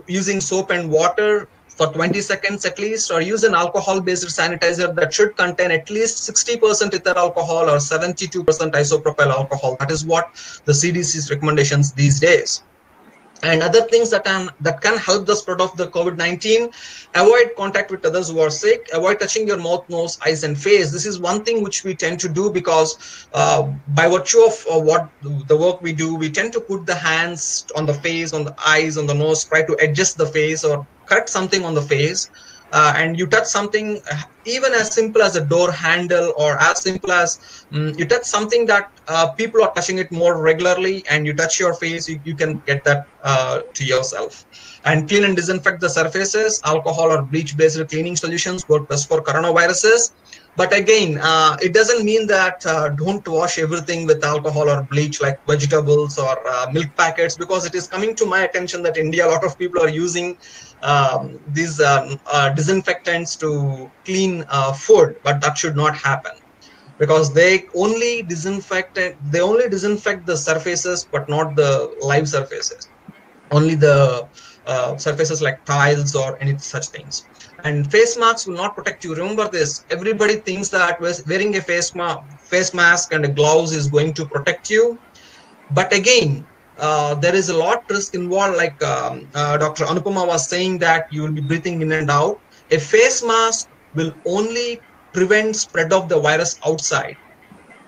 S4: using soap and water for 20 seconds at least, or use an alcohol-based sanitizer that should contain at least 60% ethyl alcohol or 72% isopropyl alcohol. That is what the CDC's recommendations these days. And other things that can help the spread of the COVID-19, avoid contact with others who are sick, avoid touching your mouth, nose, eyes, and face. This is one thing which we tend to do, because by virtue of what the work we do, we tend to put the hands on the face, on the eyes, on the nose, try to adjust the face or cut something on the face. And you touch something even as simple as a door handle, or as simple as you touch something that people are touching it more regularly, and you touch your face, you can get that to yourself. And clean and disinfect the surfaces. Alcohol or bleach-based cleaning solutions work best for coronaviruses. But again, it doesn't mean that don't wash everything with alcohol or bleach, like vegetables or milk packets, because it is coming to my attention that India, a lot of people are using these disinfectants to clean food, but that should not happen, because they only disinfect the surfaces, but not the live surfaces. only the surfaces like tiles or any such things. And face masks will not protect you. Remember this, everybody thinks that wearing a face mask and a gloves is going to protect you. But again, there is a lot risk involved, like Dr. Anupama was saying, that you will be breathing in and out. A face mask will only prevent spread of the virus outside,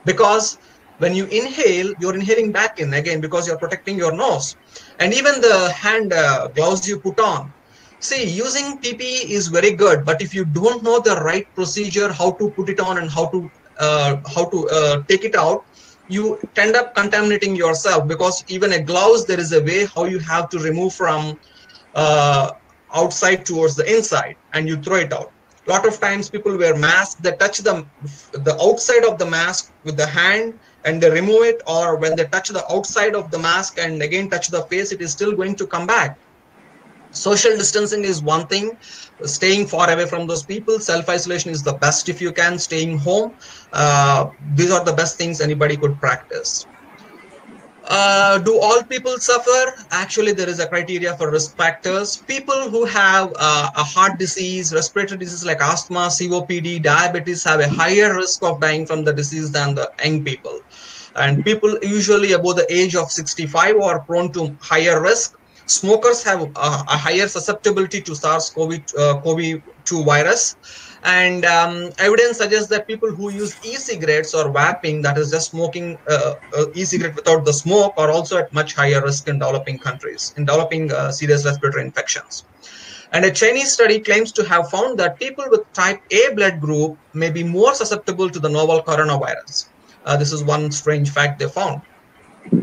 S4: because when you inhale, you're inhaling back in again because you're protecting your nose. And even the hand gloves you put on. See, using PPE is very good, but if you don't know the right procedure, how to put it on and how to take it out, you end up contaminating yourself, because even a gloves, there is a way how you have to remove from outside towards the inside, and you throw it out. A lot of times people wear masks, they touch the outside of the mask with the hand and they remove it, or when they touch the outside of the mask and again touch the face, it is still going to come back. Social distancing is one thing, staying far away from those people. Self-isolation is the best if you can, staying home. These are the best things anybody could practice. Do all people suffer? Actually, there is a criteria for risk factors. People who have a heart disease, respiratory disease like asthma, COPD, diabetes have a higher risk of dying from the disease than the young people. And people usually above the age of 65 are prone to higher risk. Smokers have a higher susceptibility to SARS-CoV-2 virus. And evidence suggests that people who use e-cigarettes or vaping, that is just smoking e-cigarette without the smoke, are also at much higher risk in developing countries, in developing serious respiratory infections. And a Chinese study claims to have found that people with type A blood group may be more susceptible to the novel coronavirus. This is one strange fact they found.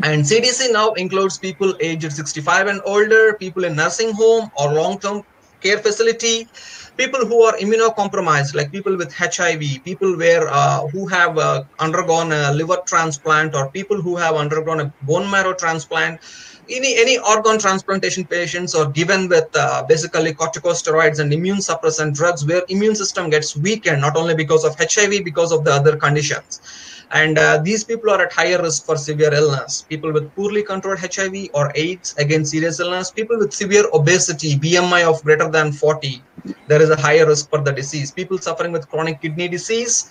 S4: And CDC now includes people aged 65 and older, people in nursing home or long-term care facility, people who are immunocompromised, like people with HIV, people who have undergone a liver transplant, or people who have undergone a bone marrow transplant. Any organ transplantation patients are given with basically corticosteroids and immune suppressant drugs, where immune system gets weakened, not only because of HIV, because of the other conditions. And these people are at higher risk for severe illness. People with poorly controlled HIV or AIDS, again, serious illness. People with severe obesity, BMI of greater than 40, there is a higher risk for the disease. People suffering with chronic kidney disease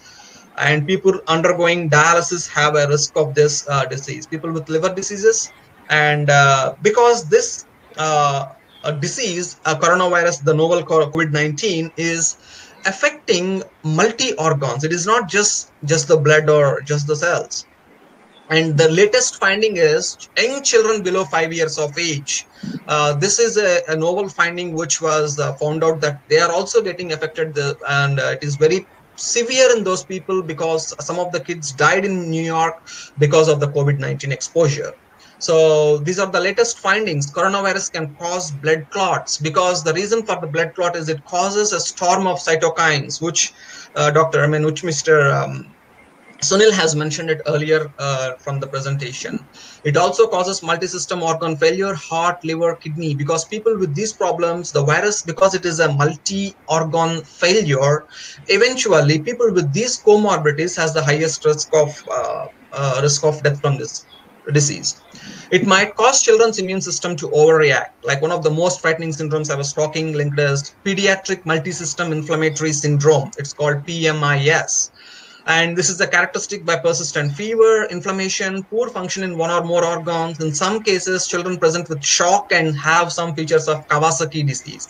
S4: and people undergoing dialysis have a risk of this disease. People with liver diseases. And because this disease, coronavirus, the novel COVID-19, is affecting multi-organs. It is not just the blood or just the cells. And the latest finding is young children below 5 years of age. This is a novel finding which was found out that they are also getting affected, and it is very severe in those people, because some of the kids died in New York because of the COVID-19 exposure. So these are the latest findings. Coronavirus can cause blood clots, because the reason for the blood clot is it causes a storm of cytokines, which Mr. Sunil has mentioned it earlier from the presentation. It also causes multi-system organ failure, heart, liver, kidney, because people with these problems, the virus, because it is a multi-organ failure, eventually people with these comorbidities has the highest risk of death from this disease. It might cause children's immune system to overreact. Like one of the most frightening syndromes I was talking linked as pediatric multisystem inflammatory syndrome. It's called PMIS. And this is a characteristic by persistent fever, inflammation, poor function in one or more organs. In some cases, children present with shock and have some features of Kawasaki disease.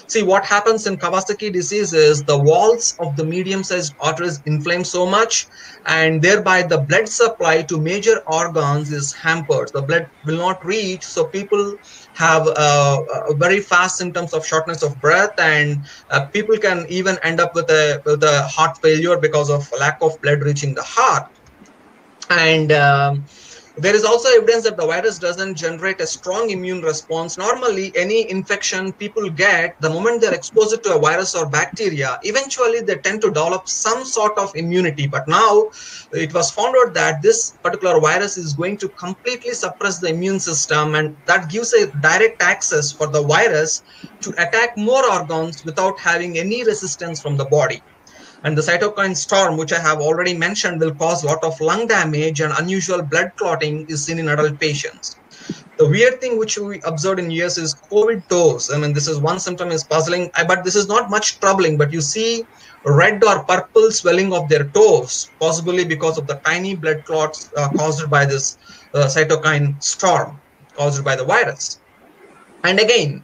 S4: See, what happens in Kawasaki disease is the walls of the medium-sized arteries inflame so much, and thereby the blood supply to major organs is hampered. The blood will not reach, so people have very fast symptoms of shortness of breath, and people can even end up with a heart failure because of lack of blood reaching the heart. And there is also evidence that the virus doesn't generate a strong immune response. Normally, any infection people get, the moment they're exposed to a virus or bacteria, eventually they tend to develop some sort of immunity. But now it was found out that this particular virus is going to completely suppress the immune system, and that gives a direct access for the virus to attack more organs without having any resistance from the body. And the cytokine storm, which I have already mentioned, will cause a lot of lung damage, and unusual blood clotting is seen in adult patients. The weird thing which we observed in US is COVID toes. I mean, this is one symptom is puzzling, but this is not much troubling, but you see red or purple swelling of their toes, possibly because of the tiny blood clots caused by this cytokine storm caused by the virus. And again,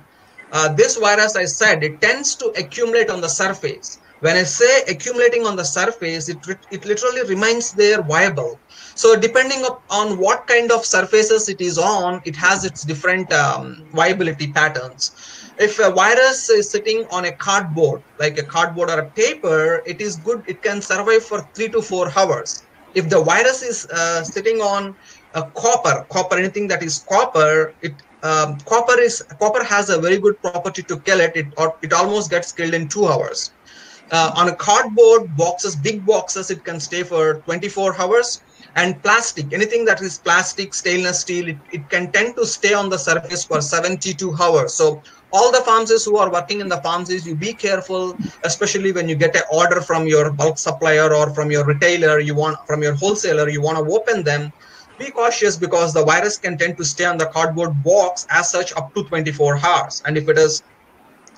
S4: this virus, I said, it tends to accumulate on the surface. When I say accumulating on the surface, it literally remains there viable. So depending on what kind of surfaces it is on, it has its different viability patterns. If a virus is sitting on a cardboard, like a cardboard or a paper, it is good, it can survive for 3 to 4 hours. If the virus is sitting on a copper, anything that is copper, copper has a very good property to kill it. It almost gets killed in 2 hours. On a cardboard boxes, big boxes, it can stay for 24 hours. And plastic, anything that is plastic, stainless steel, it can tend to stay on the surface for 72 hours. So all the pharmacists who are working in the pharmacies, you be careful, especially when you get an order from your bulk supplier or from your retailer, from your wholesaler, you want to open them. Be cautious because the virus can tend to stay on the cardboard box as such up to 24 hours. And if it is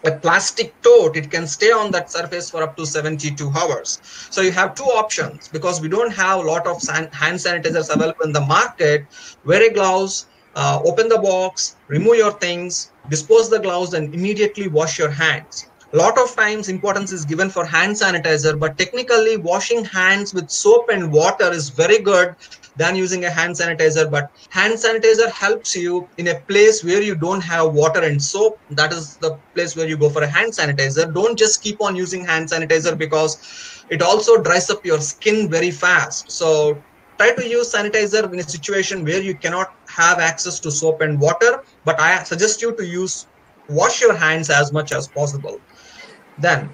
S4: a plastic tote, it can stay on that surface for up to 72 hours. So you have 2 options because we don't have a lot of hand sanitizers available in the market. Wear a gloves, open the box, remove your things, dispose the gloves, and immediately wash your hands. A lot of times importance is given for hand sanitizer, but technically washing hands with soap and water is very good than using a hand sanitizer. But hand sanitizer helps you in a place where you don't have water and soap. That is the place where you go for a hand sanitizer. Don't just keep on using hand sanitizer because it also dries up your skin very fast. So try to use sanitizer in a situation where you cannot have access to soap and water, but I suggest you to wash your hands as much as possible. Then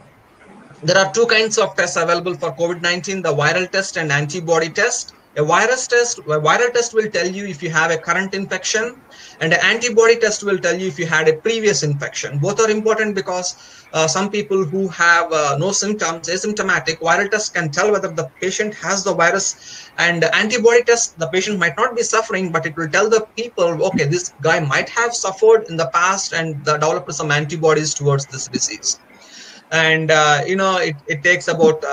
S4: there are 2 kinds of tests available for COVID-19, the viral test and antibody test. A viral test will tell you if you have a current infection, and an antibody test will tell you if you had a previous infection. Both are important because some people who have no symptoms, asymptomatic, viral test can tell whether the patient has the virus, and the antibody test, the patient might not be suffering, but it will tell the people, okay, this guy might have suffered in the past and developed some antibodies towards this disease. And it takes about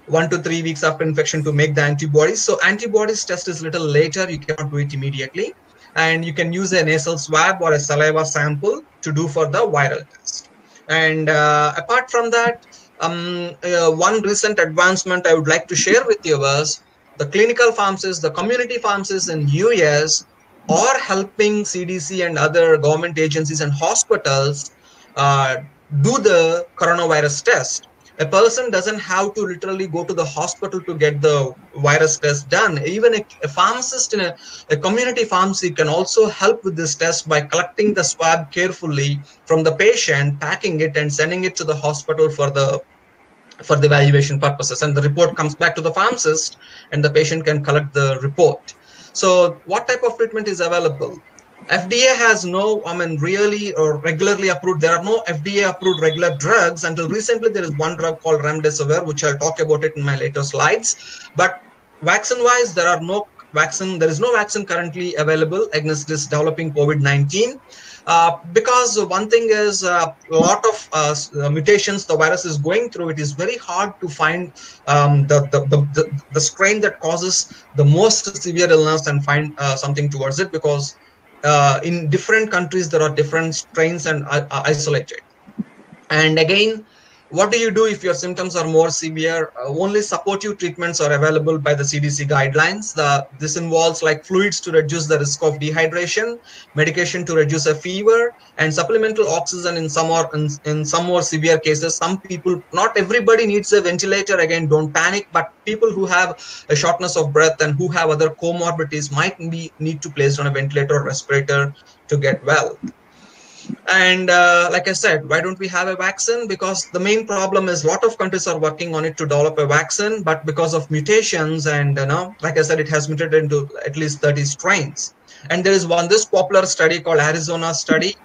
S4: 1 to 3 weeks after infection to make the antibodies. So antibodies test is little later. You cannot do it immediately. And you can use a nasal swab or a saliva sample to do for the viral test. And apart from that, one recent advancement I would like to share with you was the clinical pharmacists, the community pharmacists in US are helping CDC and other government agencies and hospitals do the coronavirus test. A person doesn't have to literally go to the hospital to get the virus test done. Even a pharmacist in a community pharmacy can also help with this test by collecting the swab carefully from the patient, packing it and sending it to the hospital for the evaluation purposes. And the report comes back to the pharmacist and the patient can collect the report. So what type of treatment is available? FDA has really or regularly approved. There are no FDA approved regular drugs. Until recently, there is one drug called remdesivir, which I'll talk about it in my later slides. But vaccine-wise, there is no vaccine currently available against this developing COVID-19. Because one thing is a lot of mutations the virus is going through. It is very hard to find the strain that causes the most severe illness and find something towards it, because in different countries there are different strains and isolated. And again, what do you do if your symptoms are more severe? Only supportive treatments are available by the CDC guidelines. This involves like fluids to reduce the risk of dehydration, medication to reduce a fever, and supplemental oxygen in some more severe cases. Some people, not everybody needs a ventilator. Again, don't panic, but people who have a shortness of breath and who have other comorbidities might need to place on a ventilator or respirator to get well. And like I said, why don't we have a vaccine? Because the main problem is a lot of countries are working on it to develop a vaccine, but because of mutations and like I said, it has mutated into at least 30 strains. And there is this popular study called Arizona study.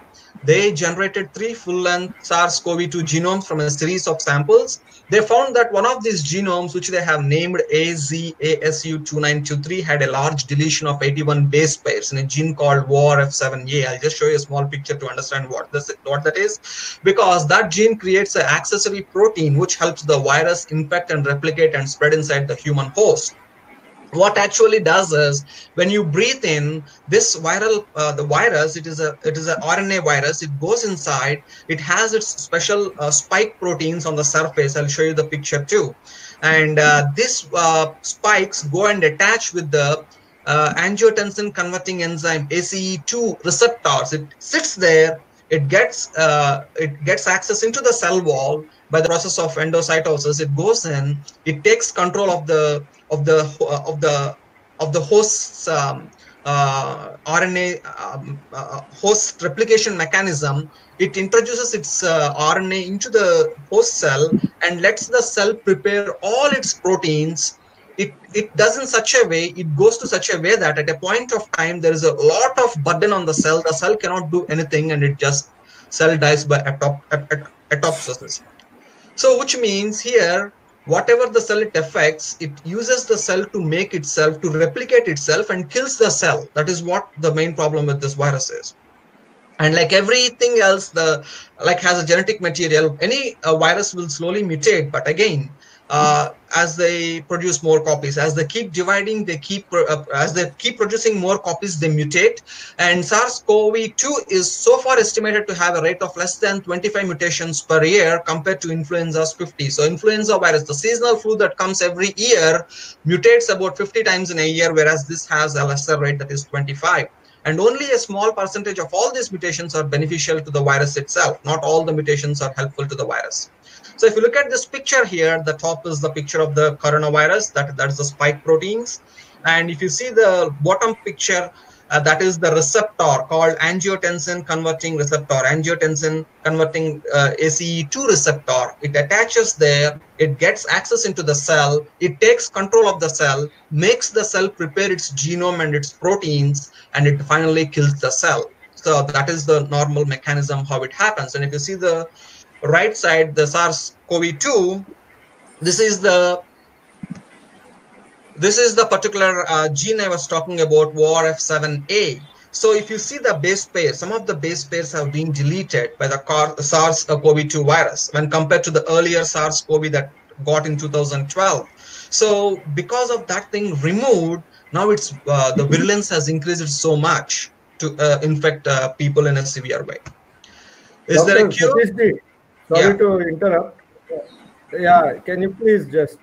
S4: they generated 3 full-length SARS-CoV-2 genomes from a series of samples. They found that one of these genomes, which they have named AZASU2923, had a large deletion of 81 base pairs in a gene called WORF7A. I'll just show you a small picture to understand what that is, because that gene creates an accessory protein which helps the virus infect and replicate and spread inside the human host. What actually does is, when you breathe in this viral, the virus, it is a RNA virus. It goes inside. It has its special spike proteins on the surface. I'll show you the picture too. And these spikes go and attach with the angiotensin converting enzyme ACE2 receptors. It sits there. It gets access into the cell wall by the process of endocytosis. It goes in. It takes control of the host's RNA host replication mechanism. It introduces its RNA into the host cell and lets the cell prepare all its proteins. It does in such a way, it goes to such a way that at a point of time, there is a lot of burden on the cell. The cell cannot do anything, and cell dies by apoptosis. So which means here, whatever the cell it affects, it uses the cell to make itself, to replicate itself, and kills the cell. That is what the main problem with this virus is. And like everything else, has a genetic material, any virus will slowly mutate. But again, as they produce more copies, as they keep dividing, as they keep producing more copies, they mutate. And SARS-CoV-2 is so far estimated to have a rate of less than 25 mutations per year compared to influenza's 50. So influenza virus, the seasonal flu that comes every year, mutates about 50 times in a year, whereas this has a lesser rate, that is 25. And only a small percentage of all these mutations are beneficial to the virus itself. Not all the mutations are helpful to the virus. So if you look at this picture here, the top is the picture of the coronavirus, that is the spike proteins. And if you see the bottom picture, that is the receptor called angiotensin converting receptor, angiotensin converting ACE2 receptor. It attaches there, it gets access into the cell, it takes control of the cell, makes the cell prepare its genome and its proteins, and it finally kills the cell. So that is the normal mechanism how it happens. And if you see the right side, the SARS-CoV-2, this is the particular gene I was talking about, WORF7A. So if you see the base pairs, some of the base pairs have been deleted by the SARS-CoV-2 virus when compared to the earlier SARS-CoV that got in 2012. So because of that thing removed, now it's the virulence has increased so much to infect people in a severe way. Is there a cure?
S1: Sorry to interrupt. Yeah, can you please just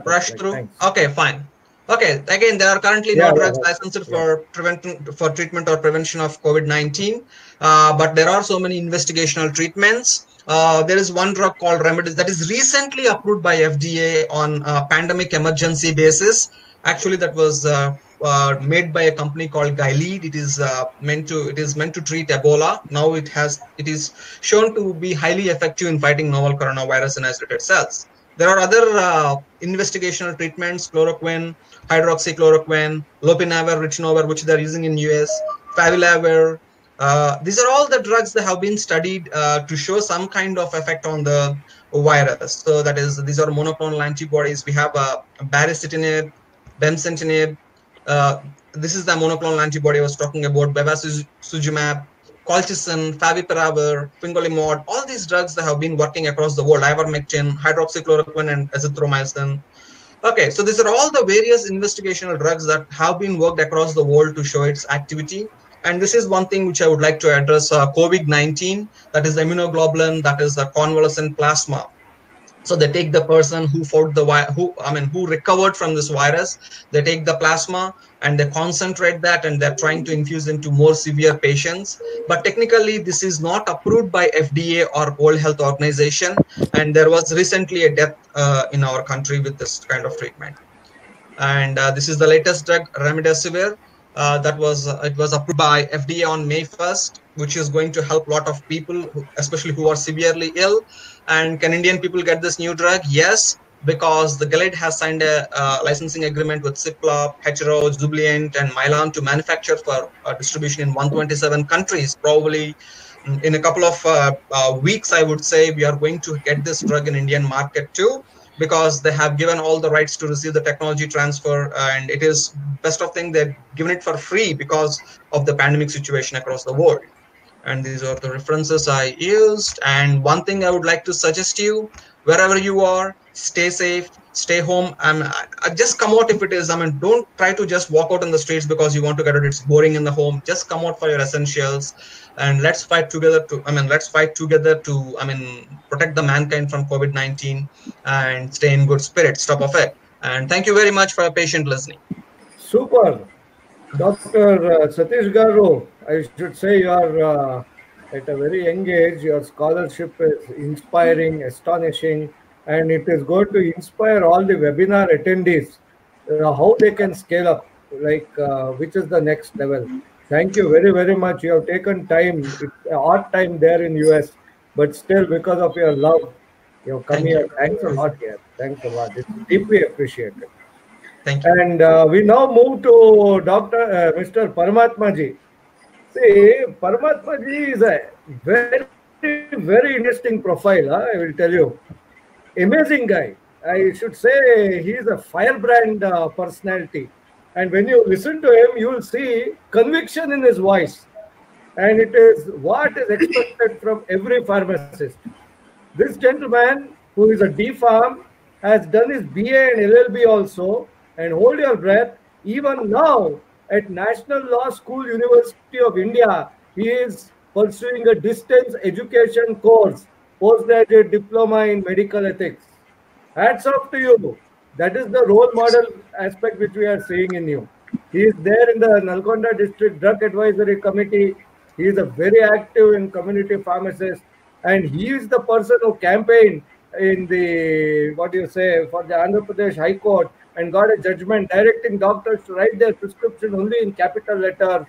S4: brush through? Thanks. Okay, fine. Okay, again, there are currently no drugs licensed for treatment or prevention of COVID-19, but there are so many investigational treatments. There is one drug called Remdesivir that is recently approved by FDA on a pandemic emergency basis. Actually, that was made by a company called Gilead. It is meant to treat Ebola. Now it is shown to be highly effective in fighting novel coronavirus in isolated cells. There are other investigational treatments: chloroquine, hydroxychloroquine, lopinavir, ritonavir, which they are using in US, favilavir. These are all the drugs that have been studied to show some kind of effect on the virus. So that is, these are monoclonal antibodies. We have baricitinib, bemcentinib. This is the monoclonal antibody I was talking about, bevacizumab, colchicine, favipiravir, fingolimod. All these drugs that have been working across the world, ivermectin, hydroxychloroquine, and azithromycin. Okay, so these are all the various investigational drugs that have been worked across the world to show its activity. And this is one thing which I would like to address, COVID-19, that is the immunoglobulin, that is the convalescent plasma. So they take the person who recovered from this virus, they take the plasma and they concentrate that, and they're trying to infuse into more severe patients. But technically, this is not approved by FDA or World Health Organization. And there was recently a death in our country with this kind of treatment. And this is the latest drug, Remdesivir. It was approved by FDA on May 1st, which is going to help a lot of people, especially who are severely ill. And can Indian people get this new drug? Yes, because the Gilead has signed a licensing agreement with Cipla, Hetero, Jubilant, and Mylan to manufacture for distribution in 127 countries. Probably in a couple of weeks, I would say, we are going to get this drug in Indian market too, because they have given all the rights to receive the technology transfer, and it is best of thing they've given it for free because of the pandemic situation across the world. And these are the references I used. And one thing I would like to suggest you, wherever you are, stay safe, stay home. I just come out if it is, don't try to just walk out on the streets because you want to get out. It's boring in the home. Just come out for your essentials, and let's fight together to, protect the mankind from COVID-19 and stay in good spirits, top of it. And thank you very much for your patient listening.
S1: Super. Dr. Satish Garu, I should say you are at a very young age. Your scholarship is inspiring, astonishing, and it is going to inspire all the webinar attendees how they can scale up, like which is the next level. Thank you very, very much. You have taken time. It's a hard time there in US, but still because of your love, you have come here. Thanks a lot here. Thanks a lot. It's deeply appreciated.
S4: Thank you.
S1: And we now move to Mr. Paramatma Ji. See, Paramatma Ji is a very, very interesting profile, I will tell you. Amazing guy. I should say he is a firebrand personality. And when you listen to him, you will see conviction in his voice. And it is what is expected from every pharmacist. This gentleman, who is a D.Pharm, has done his BA and LLB also. And hold your breath, even now at National Law School, University of India, he is pursuing a distance education course, postgraduate diploma in medical ethics. Hats off to you. That is the role model aspect which we are seeing in you. He is there in the Nalgonda District Drug Advisory Committee. He is a very active in community pharmacist, and he is the person who campaigned in the, for the Andhra Pradesh High Court and got a judgment directing doctors to write their prescription only in capital letters.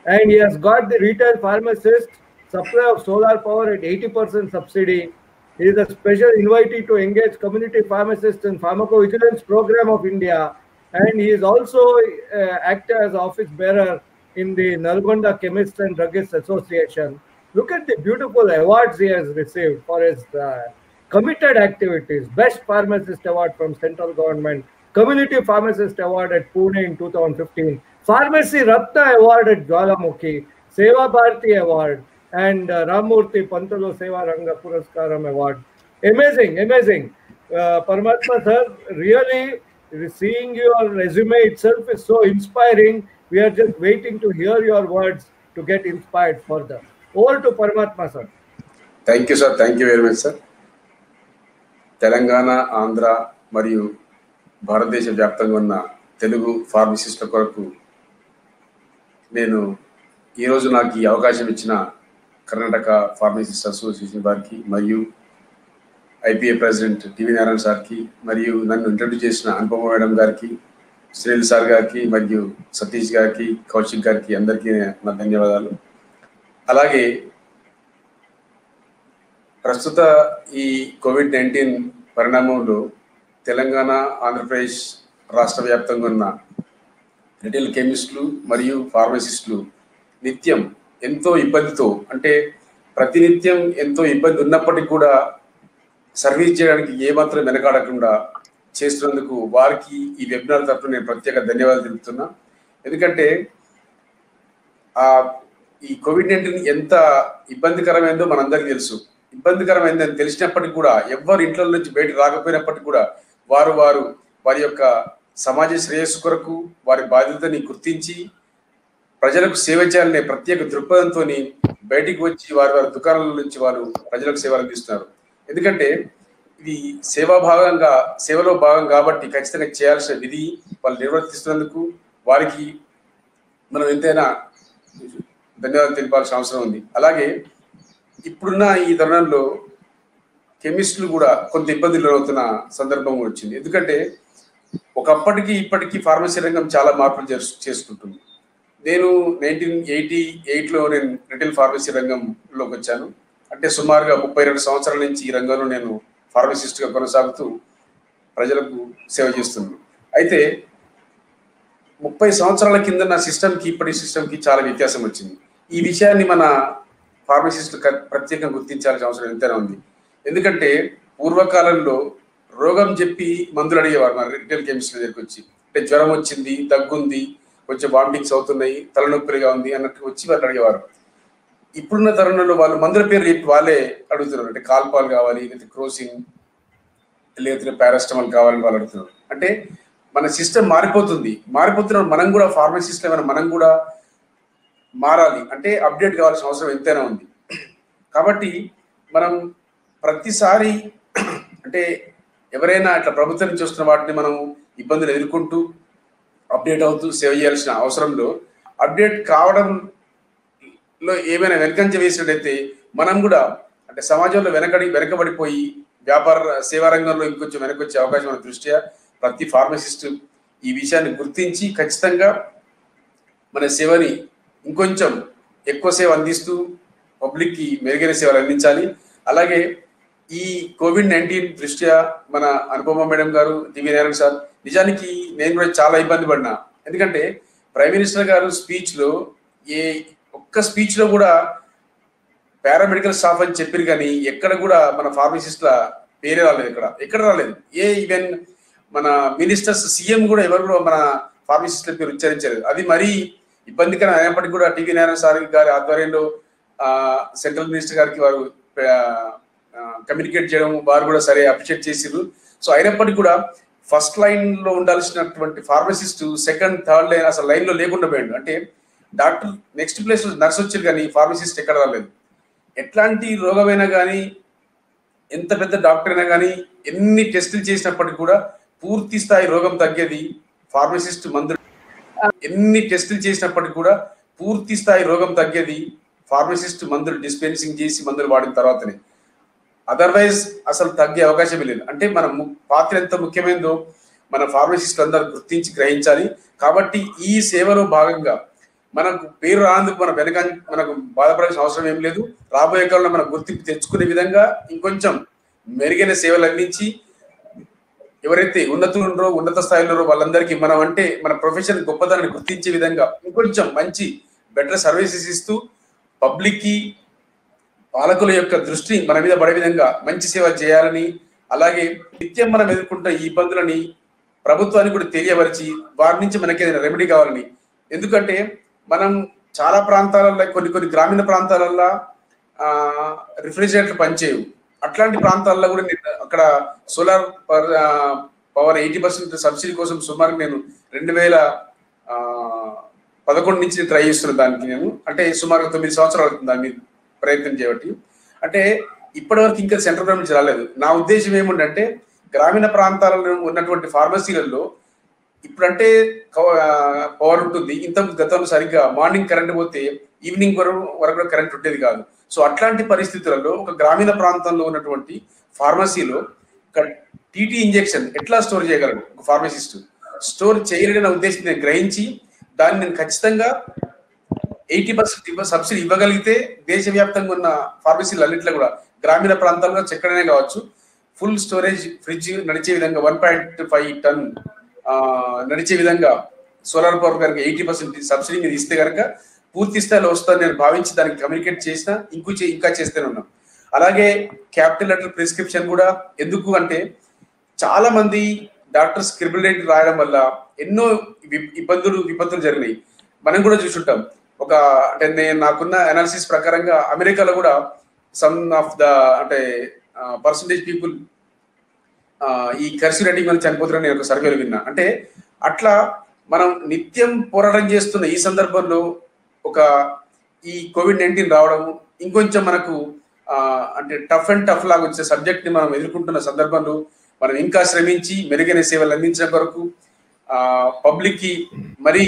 S1: And he has got the retail pharmacist supply of solar power at 80% subsidy. He is a special invitee to engage community pharmacists in Pharmacovigilance Program of India. And he is also acted as office bearer in the Nalgonda Chemists and Druggists Association. Look at the beautiful awards he has received for his committed activities. Best Pharmacist Award from Central Government, Community Pharmacist Award at Pune in 2015, Pharmacy Ratna Award at Jwalamukhi, Seva Bharati Award, and Ramurthy Pantalu Seva Ranga Puraskaram Award. Amazing, amazing. Paramatma sir, really seeing your resume itself is so inspiring. We are just waiting to hear your words to get inspired further. Over to Paramatma sir.
S5: Thank you, sir. Thank you very much, sir. Telangana, Andhra, Mariu, భారతదేశ వ్యాప్తంగా ఉన్న తెలుగు ఫార్మసిస్టుల కొరకు నేను ఈరోజు నాకు ఈ అవకాశం ఇచ్చిన కర్ణాటక ఫార్మసిస్ట్ అసోసియేషన్ వారికి మరియు ఐపీఏ ప్రెసిడెంట్ టీవీ నారాయణ సార్కి మరియు నన్ను ఇంట్రడ్యూస్ చేసిన అనుపమ మేడం గారికి, సునీల్ సార్ గారికి మరియు సతీష్ గారికి, కౌశిక్ గారికి అందరికీ నా ధన్యవాదాలు. అలాగే ప్రస్తుత ఈ కోవిడ్-19 పరిణామంలో తెలంగాణ, ఆంధ్రప్రదేశ్ రాష్ట్ర వ్యాప్తంగా ఉన్న రిటైల్ కెమిస్టులు మరియు ఫార్మసిస్టులు నిత్యం ఎంతో ఇబ్బందితో, అంటే ప్రతినిత్యం ఎంతో ఇబ్బంది ఉన్నప్పటికీ కూడా సర్వీస్ చేయడానికి ఏమాత్రం వెనకాడకుండా చేస్తున్నందుకు వారికి ఈ వెబినార్ తరఫున నేను ప్రత్యేక ధన్యవాదాలు తెలుపుతున్నా. ఎందుకంటే ఈ కోవిడ్-19 ఎంత ఇబ్బందికరమైందో మనందరికీ తెలుసు. ఇబ్బందికరమైందని తెలిసినప్పటికీ కూడా ఎవ్వరు ఇంట్లో నుంచి బయటకు రాకపోయినప్పటికీ కూడా వారి యొక్క సమాజ శ్రేయస్సు కొరకు వారి బాధ్యతని గుర్తించి ప్రజలకు సేవ చేయాలనే ప్రత్యేక దృక్పథంతో బయటికి వచ్చి వారి దుకాణాల నుంచి వారు ప్రజలకు సేవలు అందిస్తున్నారు. ఎందుకంటే ఇది సేవలో భాగం కాబట్టి ఖచ్చితంగా చేయాల్సిన విధి వాళ్ళు నిర్వర్తిస్తున్నందుకు వారికి మనం ఎంతైనా ధన్యవాదాలు తెలిపాల్సిన అవసరం ఉంది. అలాగే ఇప్పుడున్న ఈ తరుణంలో కెమిస్టులు కూడా కొంత ఇబ్బందులు అవుతున్న సందర్భం వచ్చింది. ఎందుకంటే ఒకప్పటికి ఇప్పటికీ ఫార్మసీ రంగం చాలా మార్పులు చేసుకుంటుంది. నేను 1988లో నేను రిటైల్ ఫార్మసీ రంగంలోకి వచ్చాను. అంటే సుమారుగా 32 సంవత్సరాల నుంచి ఈ రంగంలో నేను ఫార్మసిస్ట్గా కొనసాగుతూ ప్రజలకు సేవ చేస్తున్నాను. అయితే 30 సంవత్సరాల కింద నా సిస్టమ్కి ఇప్పటి సిస్టమ్కి చాలా వ్యత్యాసం వచ్చింది. ఈ విషయాన్ని మన ఫార్మసిస్టులు ప్రత్యేకంగా గుర్తించాల్సిన అవసరం ఎంతైనా ఉంది. ఎందుకంటే పూర్వకాలంలో రోగం చెప్పి మందులు అడిగేవారు మన రిటైల్ కెమిస్ట్ దగ్గరికి వచ్చి. అంటే జ్వరం వచ్చింది, దగ్గుంది, కొంచెం వామిటింగ్స్ అవుతున్నాయి, తలనొప్పిగా ఉంది అన్నట్టు వచ్చి వాళ్ళు అడిగేవారు. ఇప్పుడున్న తరుణంలో వాళ్ళు మందుల పేర్లు చెప్పి వాళ్ళే అడుగుతున్నారు. అంటే కాల్పాల్ కావాలి, లేకపోతే క్రోసిన్, లేకపోతే పారాస్టమాల్ కావాలని వాళ్ళు అడుగుతున్నారు. అంటే మన సిస్టమ్ మారిపోతున్నప్పుడు మనం కూడా ఫార్మసిస్ట్ ఏమైనా మనం కూడా మారాలి, అంటే అప్డేట్ కావాల్సిన అవసరం ఎంతైనా ఉంది. కాబట్టి మనం ప్రతిసారి అంటే ఎవరైనా ఇట్లా ప్రభుత్వం నుంచి వస్తున్న వాటిని మనం ఇబ్బందులు ఎదుర్కొంటూ అప్డేట్ అవుతూ సేవ్ చేయాల్సిన అవసరంలో అప్డేట్ కావడంలో ఏమైనా వెనకంజ వేసినట్టయితే మనం కూడా అంటే సమాజంలో వెనకబడిపోయి వ్యాపార సేవా రంగంలో ఇంకొంచెం వెనకొచ్చే అవకాశం ఉన్న దృష్ట్యా ప్రతి ఫార్మసిస్ట్ ఈ విషయాన్ని గుర్తించి ఖచ్చితంగా మన సేవని ఇంకొంచెం ఎక్కువ సేవ అందిస్తూ పబ్లిక్కి మెరుగైన సేవలు అందించాలి. అలాగే ఈ కోవిడ్-19 దృష్ట్యా మన అనుపమ మేడం గారు, టీవీ నారాయణ సార్, నిజానికి నేను కూడా చాలా ఇబ్బంది పడినా. ఎందుకంటే ప్రైమ్ మినిస్టర్ గారు స్పీచ్లో ఒక్క స్పీచ్లో కూడా పారామెడికల్ స్టాఫ్ అని చెప్పారు, కానీ ఎక్కడ కూడా మన ఫార్మసిస్ట్ల పేరే రాలేదు. ఎక్కడ రాలేదు. ఈవెన్ మన మినిస్టర్స్, సీఎం కూడా ఎవరు కూడా మన ఫార్మసిస్ట్ల పేరు ఉచ్చరించలేదు. అది మరీ ఇబ్బందికరం అయినప్పటికీ కూడా టీవీ నారాయణ సార్ గారి ఆధ్వర్యంలో సెంట్రల్ మినిస్టర్ గారికి వారు కమ్యూనికేట్ చేయడం, వారు కూడా సరే అప్రిషియేట్ చేసిరు. సో అయినప్పటికీ కూడా ఫస్ట్ లైన్ లో ఉండాల్సినటువంటి ఫార్మసిస్ట్ సెకండ్ థర్డ్ లైన్ అసలు లైన్ లో లేకుండా పోయిండు. అంటే డాక్టర్ నెక్స్ట్ ప్లేస్ నర్స్ వచ్చారు, కానీ ఫార్మసిస్ట్ ఎక్కడ రాలేదు. ఎట్లాంటి రోగమైనా కానీ, ఎంత పెద్ద డాక్టర్ అయినా కానీ, ఎన్ని టెస్టులు చేసినప్పటికీ కూడా పూర్తి స్థాయి రోగం తగ్గేది ఫార్మసిస్ట్ మందులు డిస్పెన్సింగ్ చేసి మందులు వాడిన తర్వాతనే. అదర్వైజ్ అసలు తగ్గే అవకాశమే లేదు. అంటే మన పాత్ర ఎంత ముఖ్యమైనదో మన ఫార్మసిస్టులు అందరూ గుర్తించి గ్రహించాలి. కాబట్టి ఈ సేవలో భాగంగా మనకు పేరు రానందుకు మనకు బాధపడాల్సిన అవసరం ఏం లేదు. రాబోయే కాలంలో మనం గుర్తింపు తెచ్చుకునే విధంగా ఇంకొంచెం మెరుగైన సేవలు అందించి ఎవరైతే ఉన్నత స్థాయిలో వాళ్ళందరికీ మనం అంటే మన ప్రొఫెషన్ గొప్పతనాన్ని గుర్తించే విధంగా ఇంకొంచెం మంచి బెటర్ సర్వీసెస్ ఇస్తూ పబ్లిక్కి పాలకుల యొక్క దృష్టి మన మీద పడే విధంగా మంచి సేవ చేయాలని, అలాగే నిత్యం మనం ఎదుర్కొంటున్న ఈ ఇబ్బందులని ప్రభుత్వానికి కూడా తెలియపరిచి వారి నుంచి మనకి ఏదైనా రెమెడీ కావాలని. ఎందుకంటే మనం చాలా ప్రాంతాలలో కొన్ని గ్రామీణ ప్రాంతాలలో రిఫ్రిజిరేటర్లు పనిచేయవు. అట్లాంటి ప్రాంతాల్లో కూడా అక్కడ సోలార్ పవర్ 80% సబ్సిడీ కోసం సుమారు నేను 2011 నుంచి ట్రై చేస్తున్న దానికి నేను అంటే సుమారు 9 సంవత్సరాలు అవుతుంది దాన్ని ప్రయత్నం చేయబట్టి. అంటే ఇప్పటివరకు ఇంకా సెంట్రల్ గవర్నమెంట్ నుంచి రాలేదు. నా ఉద్దేశం ఏముందంటే గ్రామీణ ప్రాంతాలలో ఉన్నటువంటి ఫార్మసీలలో ఇప్పుడంటే పవర్ ఉంటుంది, ఇంత గతంలో సరిగ్గా మార్నింగ్ కరెంట్ పోతే ఈవినింగ్ వరకు కరెంట్ ఉండేది కాదు. సో అట్లాంటి పరిస్థితులలో ఒక గ్రామీణ ప్రాంతంలో ఉన్నటువంటి ఫార్మసీలో టీటీ ఇంజెక్షన్ ఎట్లా స్టోర్ చేయగలడు ఒక ఫార్మసిస్ట్? స్టోర్ చేయలేదన్న ఉద్దేశం నేను గ్రహించి దాన్ని నేను ఖచ్చితంగా 80% సబ్సిడీ ఇవ్వగలిగితే దేశవ్యాప్తంగా ఉన్న ఫార్మసీలు అన్నింటిలో కూడా గ్రామీణ ప్రాంతాల్లో ఎక్కడైనా కావచ్చు ఫుల్ స్టోరేజ్ ఫ్రిడ్జ్ నడిచే విధంగా 1.5 టన్ నడిచే విధంగా సోలార్ పవర్ కనుక 80% సబ్సిడీ మీద ఇస్తే కనుక పూర్తి స్థాయిలో వస్తుందని నేను భావించి దానికి కమ్యూనికేట్ చేసిన ఇంకా చేస్తూనే ఉన్నాం. అలాగే క్యాపిటల్ లెటర్ ప్రిస్క్రిప్షన్ కూడా ఎందుకు అంటే చాలా మంది డాక్టర్స్ స్క్రిబుల్ రైటింగ్ రాయడం వల్ల ఎన్నో విపత్తులు జరిగినాయి. మనం కూడా చూసుంటాం. అంటే నాకున్న అనాలిసిస్ ప్రకారంగా అమెరికాలో కూడా సమ్ ఆఫ్ ద అంటే పర్సంటేజ్ పీపుల్ ఈ కర్సివ్ రైటింగ్ వల్ల చనిపోతున్నారని నేను ఒక సర్వేలో విన్నా. అంటే అట్లా మనం నిత్యం పోరాటం చేస్తున్న ఈ సందర్భంలో ఈ కోవిడ్-19 రావడం ఇంకొంచెం మనకు అంటే టఫ్ లాగా వచ్చే సబ్జెక్ట్ ని మనం ఎదుర్కొంటున్న సందర్భంలో మనం ఇంకా శ్రమించి మెరుగైన సేవలు అందించడం వరకు పబ్లిక్ కి మరీ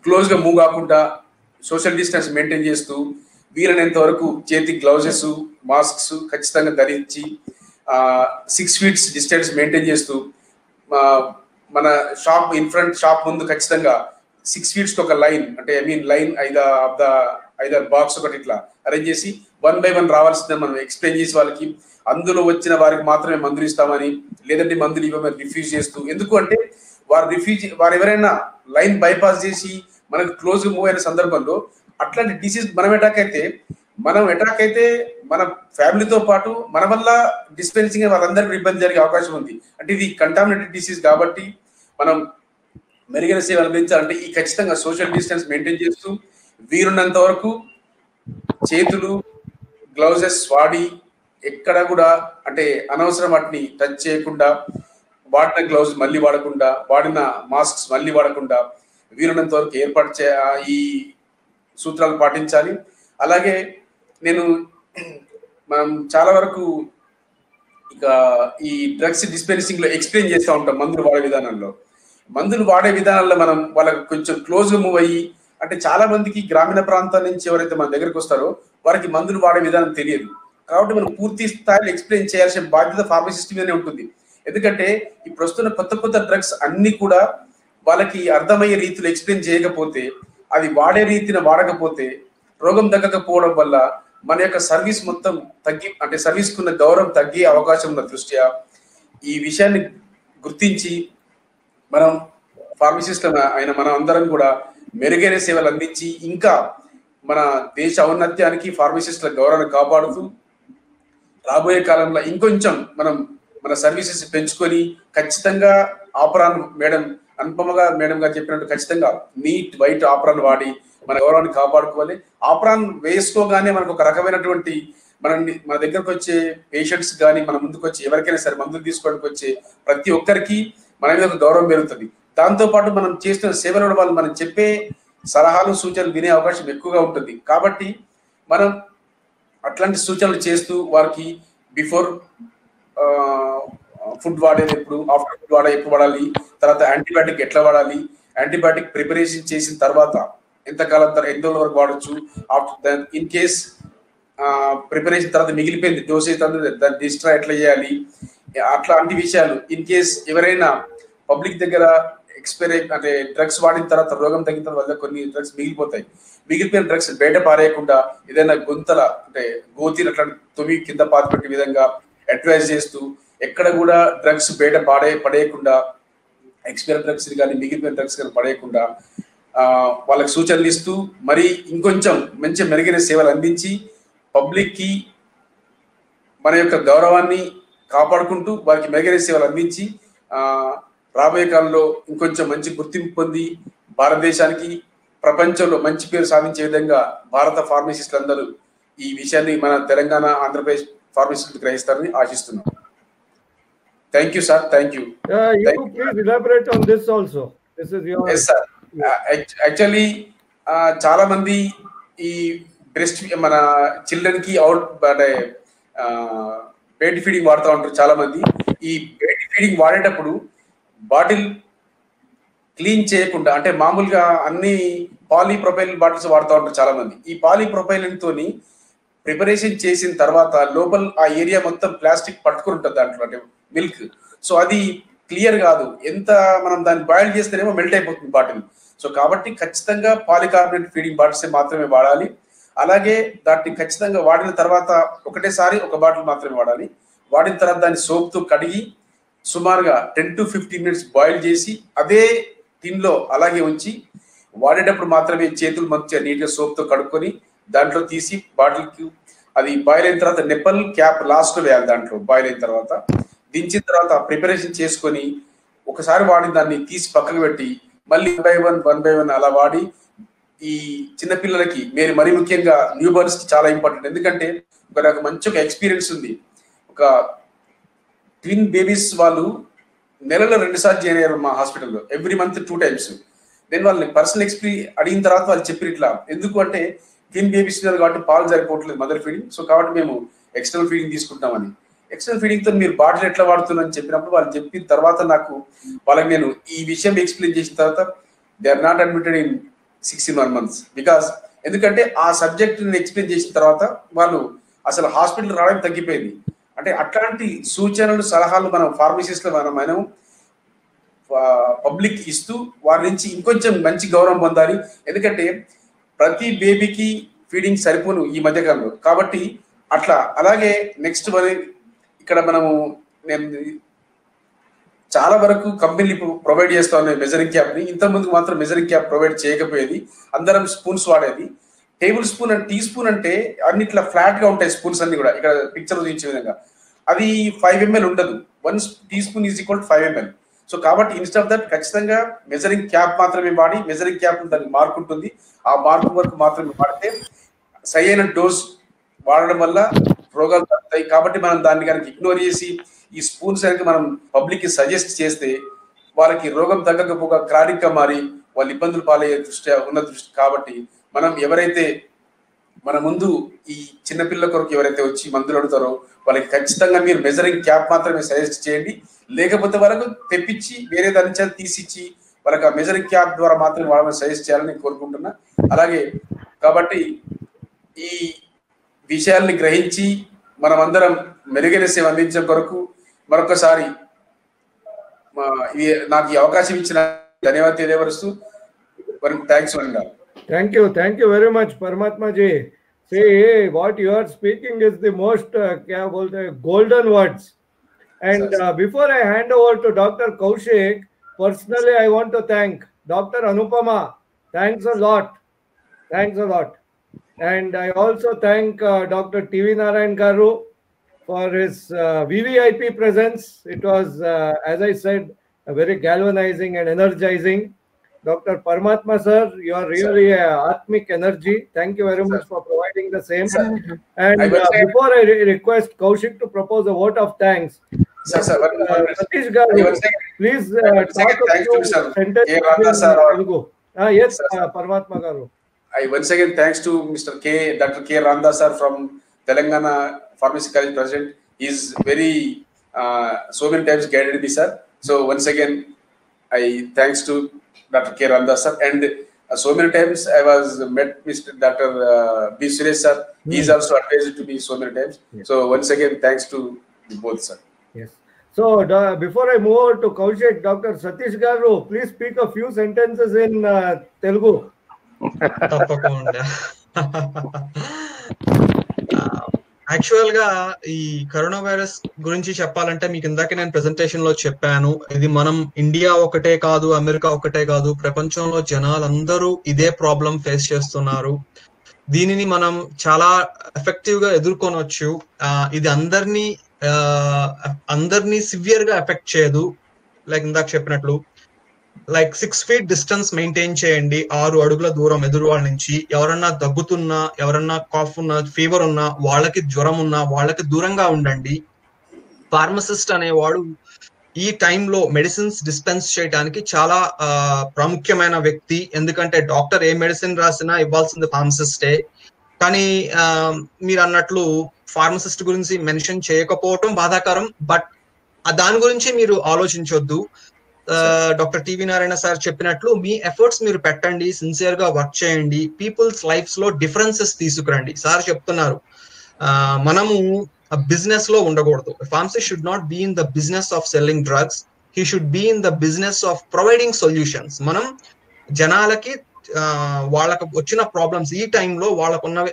S5: క్లోజ్ గా మూవ్ కాకుండా సోషల్ డిస్టెన్స్ మెయింటైన్ చేస్తూ వీలైనంత వరకు చేతి గ్లౌజెస్ మాస్క్స్ ఖచ్చితంగా ధరించి 6 feet డిస్టెన్స్ మెయింటైన్ చేస్తూ మన షాప్ ఫ్రంట్ షాప్ ముందు ఖచ్చితంగా 6 feet ఒక లైన్ అంటే లైన్ 5 బాక్స్ ఒకటి ఇట్లా అరేంజ్ చేసి 1 by 1 రావాల్సిందని మనం ఎక్స్ప్లెయిన్ చేసి వాళ్ళకి అందులో వచ్చిన వారికి మాత్రమే మందులు ఇస్తామని, లేదంటే మందులు ఇవ్వమని రిఫ్యూజ్ చేస్తూ. ఎందుకు అంటే వారు ఎవరైనా లైన్ బైపాస్ చేసి మనకు క్లోజ్ మూవ్ అయిన సందర్భంలో అట్లాంటి డిసీజ్ మనం అటాక్ అయితే మన ఫ్యామిలీతో పాటు మన వల్ల డిస్పెన్సింగ్ వాళ్ళందరికీ ఇబ్బంది జరిగే అవకాశం ఉంది. అంటే ఇది కంటామినేటెడ్ డిసీజ్ కాబట్టి మనం మెరుగైన సేవలు అందించాలంటే ఈ ఖచ్చితంగా సోషల్ డిస్టెన్స్ మెయింటైన్ చేస్తూ వీరున్నంత వరకు చేతులు గ్లౌజెస్ వాడి ఎక్కడ కూడా అంటే అనవసరం వాటిని టచ్ చేయకుండా, వాడిన గ్లౌజ్ మళ్ళీ వాడకుండా, వాడిన మాస్క్స్ మళ్ళీ వాడకుండా వీరున్నంత వరకు ఈ సూత్రాలు పాటించాలి. అలాగే మనం చాలా వరకు ఇక ఈ డ్రగ్స్ డిస్పెన్సింగ్ లో ఎక్స్ప్లెయిన్ చేస్తూ ఉంటాం మందులు వాడే విధానాల్లో మనం వాళ్ళకి కొంచెం క్లోజ్గా మూవ్ అయ్యి, అంటే చాలా మందికి గ్రామీణ ప్రాంతాల నుంచి ఎవరైతే మన దగ్గరకు వస్తారో వారికి మందులు వాడే విధానం తెలియదు. కాబట్టి మనం పూర్తి స్థాయిలో ఎక్స్ప్లెయిన్ చేయాల్సిన బాధ్యత ఫార్మసిస్ట్ మీదనే ఉంటుంది. ఎందుకంటే ఇప్పుడు వస్తున్న కొత్త డ్రగ్స్ అన్ని కూడా వాళ్ళకి అర్థమయ్యే రీతిలో ఎక్స్ప్లెయిన్ చేయకపోతే, అది వాడే రీతిని వాడకపోతే రోగం తగ్గకపోవడం వల్ల మన యొక్క సర్వీస్ మొత్తం అంటే సర్వీస్ కున్న గౌరవం తగ్గే అవకాశం ఉన్న దృష్ట్యా ఈ విషయాన్ని గుర్తించి మనం ఫార్మసిస్ట్ అయిన మనం అందరం కూడా మెరుగైన సేవలు అందించి ఇంకా మన దేశ ఔన్నత్యానికి ఫార్మసిస్టుల గౌరవాన్ని కాపాడుతూ రాబోయే కాలంలో ఇంకొంచెం మనం మన సర్వీసెస్ పెంచుకొని ఖచ్చితంగా ఆపరాన్ మేడం గారు చెప్పినట్టు ఖచ్చితంగా నీట్ వైట్ ఆపరాన్ వాడి మన గౌరవాన్ని కాపాడుకోవాలి. ఆపరాన్ వేసుకోగానే మనకు ఒక రకమైనటువంటి మన దగ్గరకు వచ్చే పేషెంట్స్ కానీ మన ముందుకు వచ్చి ఎవరికైనా సరే మందులు తీసుకోవడానికి వచ్చే ప్రతి ఒక్కరికి మన మీద ఒక గౌరవం పెరుగుతుంది. దాంతోపాటు మనం చేస్తున్న సేవల వాళ్ళు మనం చెప్పే సలహాలు సూచనలు వినే అవకాశం ఎక్కువగా ఉంటుంది. కాబట్టి మనం అట్లాంటి సూచనలు చేస్తూ వారికి బిఫోర్ ఫుడ్ వాడేది ఎప్పుడు, ఆఫ్టర్ ఫుడ్ ఎప్పుడు వాడాలి, తర్వాత యాంటీబయాటిక్ ఎట్లా వాడాలి, యాంటీబయాటిక్ ప్రిపరేషన్ చేసిన తర్వాత ఎంతకాలం ఎన్ని రోజుల వరకు వాడచ్చు, ఆఫ్టర్ ఇన్ కేస్ ప్రిపరేషన్ తర్వాత మిగిలిపోయింది డోసేజ్ తర్వాత దాన్ని డిస్ట్రా ఎట్లా చేయాలి, అట్లాంటి విషయాలు. ఇన్ కేస్ ఎవరైనా పబ్లిక్ దగ్గర ఎక్స్పైర్ అంటే డ్రగ్స్ వాడిన తర్వాత రోగం తగ్గిన తర్వాత కొన్ని డ్రగ్స్ మిగిలిపోయిన డ్రగ్స్ బయట పారేయకుండా ఏదైనా గుంతల అంటే గోతీలు అట్లాంటి తొమ్మిది కింద పాతిపెట్టే విధంగా అడ్వైజ్ చేస్తూ ఎక్కడ కూడా డ్రగ్స్ బయట పడేయకుండా, ఎక్స్పైర్ డ్రగ్స్ కానీ మిగిలిపోయిన డ్రగ్స్ కానీ పడేయకుండా వాళ్ళకి సూచనలు ఇస్తూ మరి ఇంకొంచెం మంచి మెరుగైన సేవలు అందించి పబ్లిక్ కి మన యొక్క గౌరవాన్ని కాపాడుకుంటూ వారికి మెరుగైన సేవలు అందించి రాబోయే కాలంలో ఇంకొంచెం మంచి గుర్తింపు పొంది భారతదేశానికి ప్రపంచంలో మంచి పేరు సాధించే విధంగా భారత ఫార్మసిస్టులు అందరూ ఈ విషయాన్ని మన తెలంగాణ ఆంధ్రప్రదేశ్ ఫార్మసిస్టులు గ్రహిస్తారని ఆశిస్తున్నాం. Thank you sir. Thank you.
S1: Please elaborate on this also. This is your...
S5: Yes sir. Actually చాలా మంది ఈ బ్రెస్ట్ మన చిల్డ్రన్ కి అంటే బేబీ ఫీడింగ్ వాడుతూ ఉంటారు. చాలా మంది ఈ బేబీ ఫీడింగ్ వాడేటప్పుడు బాటిల్ క్లీన్ చేయకుండా అంటే మామూలుగా అన్ని పాలీప్రొపైలిన్ బాటిల్స్ వాడుతూ ఉంటారు చాలా మంది. ఈ పాలీప్రొపైలిన్ తోని ప్రిపరేషన్ చేసిన తర్వాత లోపల ఆ ఏరియా మొత్తం ప్లాస్టిక్ పట్టుకుని ఉంటుంది దాంట్లో అంటే మిల్క్. సో అది క్లియర్ కాదు, ఎంత మనం దాన్ని బాయిల్ చేస్తేనేమో మెల్ట్ అయిపోతుంది బాటిల్. సో కాబట్టి ఖచ్చితంగా పాలికార్బోనేట్ ఫీడింగ్ బాటిల్స్ మాత్రమే వాడాలి. అలాగే దాన్ని ఖచ్చితంగా వాడిన తర్వాత ఒకటేసారి ఒక బాటిల్ మాత్రమే వాడాలి. వాడిన తర్వాత దాన్ని సోప్తో కడిగి సుమారుగా 10 to 15 minutes బాయిల్ చేసి అదే టిన్లో అలాగే ఉంచి వాడేటప్పుడు మాత్రమే చేతులు మంచిగా నీట్గా సోప్తో కడుక్కొని దాంట్లో తీసి బాటిల్కి అది బాయిల్ అయిన తర్వాత నెప్పల్ క్యాప్ లాస్ట్లో వేయాలి. దాంట్లో బాయిల్ అయిన తర్వాత దించిన తర్వాత ప్రిపరేషన్ చేసుకొని ఒకసారి వాడిన దాన్ని తీసి పక్కకు పెట్టి మళ్ళీ 1 by 1 అలా వాడి ఈ చిన్నపిల్లలకి మరీ ముఖ్యంగా న్యూ బర్న్స్ కి చాలా ఇంపార్టెంట్. ఎందుకంటే నాకు మంచి ఒక ఎక్స్పీరియన్స్ ఉంది. ఒక ట్విన్ బేబీస్ వాళ్ళు నెలలో 2 సార్లు జాయిన్ అయ్యారు మా హాస్పిటల్లో, ఎవ్రీ మంత్ 2 times. దెన్ వాళ్ళని పర్సనల్ అడిగిన తర్వాత వాళ్ళు చెప్పారు ఇట్లా, ఎందుకు అంటే ట్విన్ బేబీస్ ఉన్నారు కాబట్టి పాలు సరిపోవట్లేదు మదర్ ఫీడింగ్, సో కాబట్టి మేము ఎక్స్టర్నల్ ఫీడింగ్ తీసుకుంటామని. ఎక్స్టర్నల్ ఫీడింగ్ తో మీరు బాటిల్ ఎట్లా వాడుతున్నారని చెప్పినప్పుడు వాళ్ళు చెప్పిన తర్వాత వాళ్ళకి నేను ఈ విషయం ఎక్స్ప్లెయిన్ చేసిన తర్వాత they are not admitted in 16 months because ఎందుకంటే ఆ సబ్జెక్ట్ నేను ఎక్స్ప్లెయిన్ చేసిన తర్వాత వాళ్ళు అసలు హాస్పిటల్ రావడం తగ్గిపోయింది. అంటే అట్లాంటి సూచనలు సలహాలు మనం ఫార్మసిస్ట్ మనం పబ్లిక్ ఇస్తూ వారి నుంచి ఇంకొంచెం మంచి గౌరవం పొందాలి. ఎందుకంటే ప్రతి బేబీకి ఫీడింగ్ సరిపోను ఈ మధ్యకాలంలో, కాబట్టి అట్లా. అలాగే నెక్స్ట్ ఇక్కడ నేను చాలా వరకు కంపెనీలు ఇప్పుడు ప్రొవైడ్ చేస్తా ఉన్నాయి మెజరింగ్ క్యాప్ ని. ఇంత ముందుకు మాత్రం మెజరింగ్ క్యాప్ ప్రొవైడ్ చేయకపోయేది, అందరం స్పూన్స్ వాడేది. Tablespoon and teaspoon అంటే అన్ని ఇట్లా ఫ్లాట్ గా ఉంటాయి స్పూన్స్ అన్ని కూడా, ఇక్కడ పిక్చర్ చూపించే విధంగా. అది 5 ml ఉండదు, 1 teaspoon is equal 5 ml. So కాబట్టి ఇన్స్టెడ్ ఆఫ్ దట్ ఖచ్చితంగా మెజరింగ్ క్యాప్ మాత్రమే వాడి, మెజరింగ్ క్యాప్ దానికి మార్క్ ఉంటుంది, ఆ మార్క్ వరకు మాత్రమే వాడితే సరైన డోస్ వాడడం వల్ల రోగాలు తగ్గుతాయి. కాబట్టి మనం దాన్ని కనుక ఇగ్నోర్ చేసి ఈ స్పూన్స్ కనుక మనం పబ్లిక్ కి సజెస్ట్ చేస్తే వాళ్ళకి రోగం తగ్గకపోగా క్రానిక్ గా మారి వాళ్ళు ఇబ్బందులు పాలయ్యే దృష్ట్యా ఉన్న దృష్టి. కాబట్టి మనం ఎవరైతే మన ముందు ఈ చిన్నపిల్లల కొరకు ఎవరైతే వచ్చి మందులు అడుగుతారో వాళ్ళకి ఖచ్చితంగా మీరు మెజరింగ్ క్యాప్ మాత్రమే సజెస్ట్ చేయండి. లేకపోతే వాళ్ళకు తెప్పించి వేరే దాని చేత తీసిచ్చి వాళ్ళకి ఆ మెజరింగ్ క్యాప్ ద్వారా మాత్రమే వాళ్ళని సజెస్ట్ చేయాలని కోరుకుంటున్నా. అలాగే కాబట్టి ఈ విషయాల్ని గ్రహించి మనం అందరం మెరుగైన సేవ అందించడం కొరకు మరొకసారి నాకు ఈ అవకాశం ఇచ్చిన ధన్యవాదాలు తెలియపరుస్తూ థ్యాంక్స్ అండి.
S1: Thank you very much, Paramatma ji. See, what you are speaking is the most golden words. And before I hand over to Dr. Kaushik, personally I want to thank Dr. Anupama. Thanks a lot. And I also thank Dr. TV Narayan Garu for his VVIP presence. It was, as I said, very galvanizing and energizing. Dr. Paramatma sir, you are really Atmic energy. Thank you very much for providing the same. And before I request Kaushik to propose a vote of thanks, Satish Garu, please talk a few sentences in Telugu. Yes, Paramatma Garu.
S5: I once again thanks to Dr. K. Ramdas sir from Telangana Pharmacy College President. He is very so many times guided me, sir. So once again, I thanks to Dr. K. Ramdas sir, and so many times I was met Mr. Dr. B. Suresh sir. He is also advised to me so many times. Yes. So once again, thanks to both, sir.
S1: Yes. So before I move over to Kaushik, Dr. Satish Garu, please speak a few sentences in Telugu.
S4: తప్పకుండా. Actual గా ఈ corona virus గురించి చెప్పాలంటే మీకు ఇందాక నేను presentation లో చెప్పాను, ఇది మనం ఇండియా ఒకటే కాదు, అమెరికా ఒకటే కాదు, ప్రపంచంలో జనాలందరూ ఇదే ప్రాబ్లం ఫేస్ చేస్తున్నారు. దీనిని మనం చాలా ఎఫెక్టివ్ గా ఎదుర్కొనవచ్చు. ఇది అందరినీ సివియర్ గా ఎఫెక్ట్ చేయదు. లైక్ ఇందాక చెప్పినట్లు లైక్ 6 feet డిస్టెన్స్ మెయింటైన్ చేయండి, 6 అడుగుల దూరం ఎదురు వాళ్ళ నుంచి. ఎవరన్నా దగ్గుతున్నా, ఎవరన్నా కాఫ్ ఉన్నా, ఫీవర్ ఉన్నా, వాళ్ళకి జ్వరం ఉన్నా వాళ్ళకి దూరంగా ఉండండి. ఫార్మసిస్ట్ అనేవాడు ఈ టైంలో మెడిసిన్స్ డిస్పెన్స్ చేయడానికి చాలా ప్రాముఖ్యమైన వ్యక్తి. ఎందుకంటే డాక్టర్ ఏ మెడిసిన్ రాసినా ఇవ్వాల్సింది ఫార్మసిస్టే. కానీ మీరు అన్నట్లు ఫార్మసిస్ట్ గురించి మెన్షన్ చేయకపోవటం బాధాకరం. బట్ దాని గురించి మీరు ఆలోచించొద్దు. డాక్టర్ టీవీ నారాయణ సార్ చెప్పినట్లు మీ ఎఫర్ట్స్ మీరు పెట్టండి, సిన్సియర్ గా వర్క్ చేయండి, పీపుల్స్ లైఫ్స్ లో డిఫరెన్సెస్ తీసుకురండి. సార్ చెప్తున్నారు మనము బిజినెస్ లో ఉండకూడదు. Pharmacist should not be in the business of selling drugs, he should be in the business of providing solutions. మనం జనాలకి వాళ్ళకు వచ్చిన ప్రాబ్లమ్స్, ఈ టైంలో వాళ్ళకున్న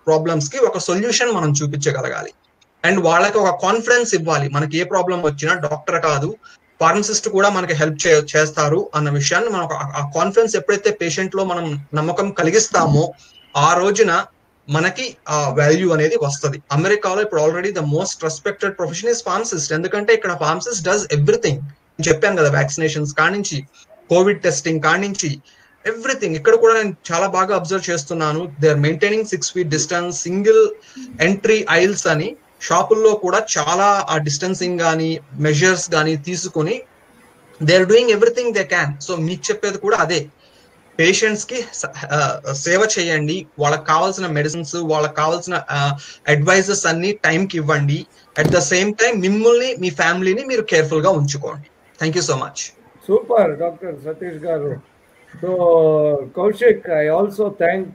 S4: ప్రాబ్లమ్స్ కి ఒక సొల్యూషన్ మనం చూపించగలగాలి. అండ్ వాళ్ళకి ఒక కాన్ఫిడెన్స్ ఇవ్వాలి, మనకి ఏ ప్రాబ్లం వచ్చినా డాక్టర్ కాదు ఫార్మసిస్ట్ కూడా మనకి హెల్ప్ చేస్తారు అన్న విషయాన్ని మనం ఆ కాన్ఫిడెన్స్ ఎప్పుడైతే పేషెంట్ లో మనం నమ్మకం కలిగిస్తామో ఆ రోజున మనకి ఆ వాల్యూ అనేది వస్తుంది. అమెరికాలో ఇప్పుడు already the most respected profession is pharmacist. ఎందుకంటే ఇక్కడ ఫార్మసిస్ట్ డస్ ఎవ్రీథింగ్. చెప్పాను కదా, వ్యాక్సినేషన్స్ కానించి, కోవిడ్ టెస్టింగ్ కానించి, ఎవ్రీథింగ్. ఇక్కడ కూడా నేను చాలా బాగా అబ్జర్వ్ చేస్తున్నాను. They are maintaining 6 feet distance, single entry aisles అని. షాపుల్లో కూడా చాలా ఆ డిస్టెన్సింగ్ కానీ మెజర్స్ కానీ తీసుకుని they are doing everything they can. So మీకు చెప్పేది కూడా అదే, పేషెంట్స్ కి సేవ చేయండి, వాళ్ళకి కావాల్సిన మెడిసిన్స్, వాళ్ళకి కావాల్సిన అడ్వైజెస్ అన్ని టైంకి ఇవ్వండి. అట్ ద సేమ్ టైం మిమ్మల్ని, మీ ఫ్యామిలీని మీరు కేర్ఫుల్ గా ఉంచుకోండి. Thank you so much.
S1: Super doctor Satish గారు. So Kaushik, I also thank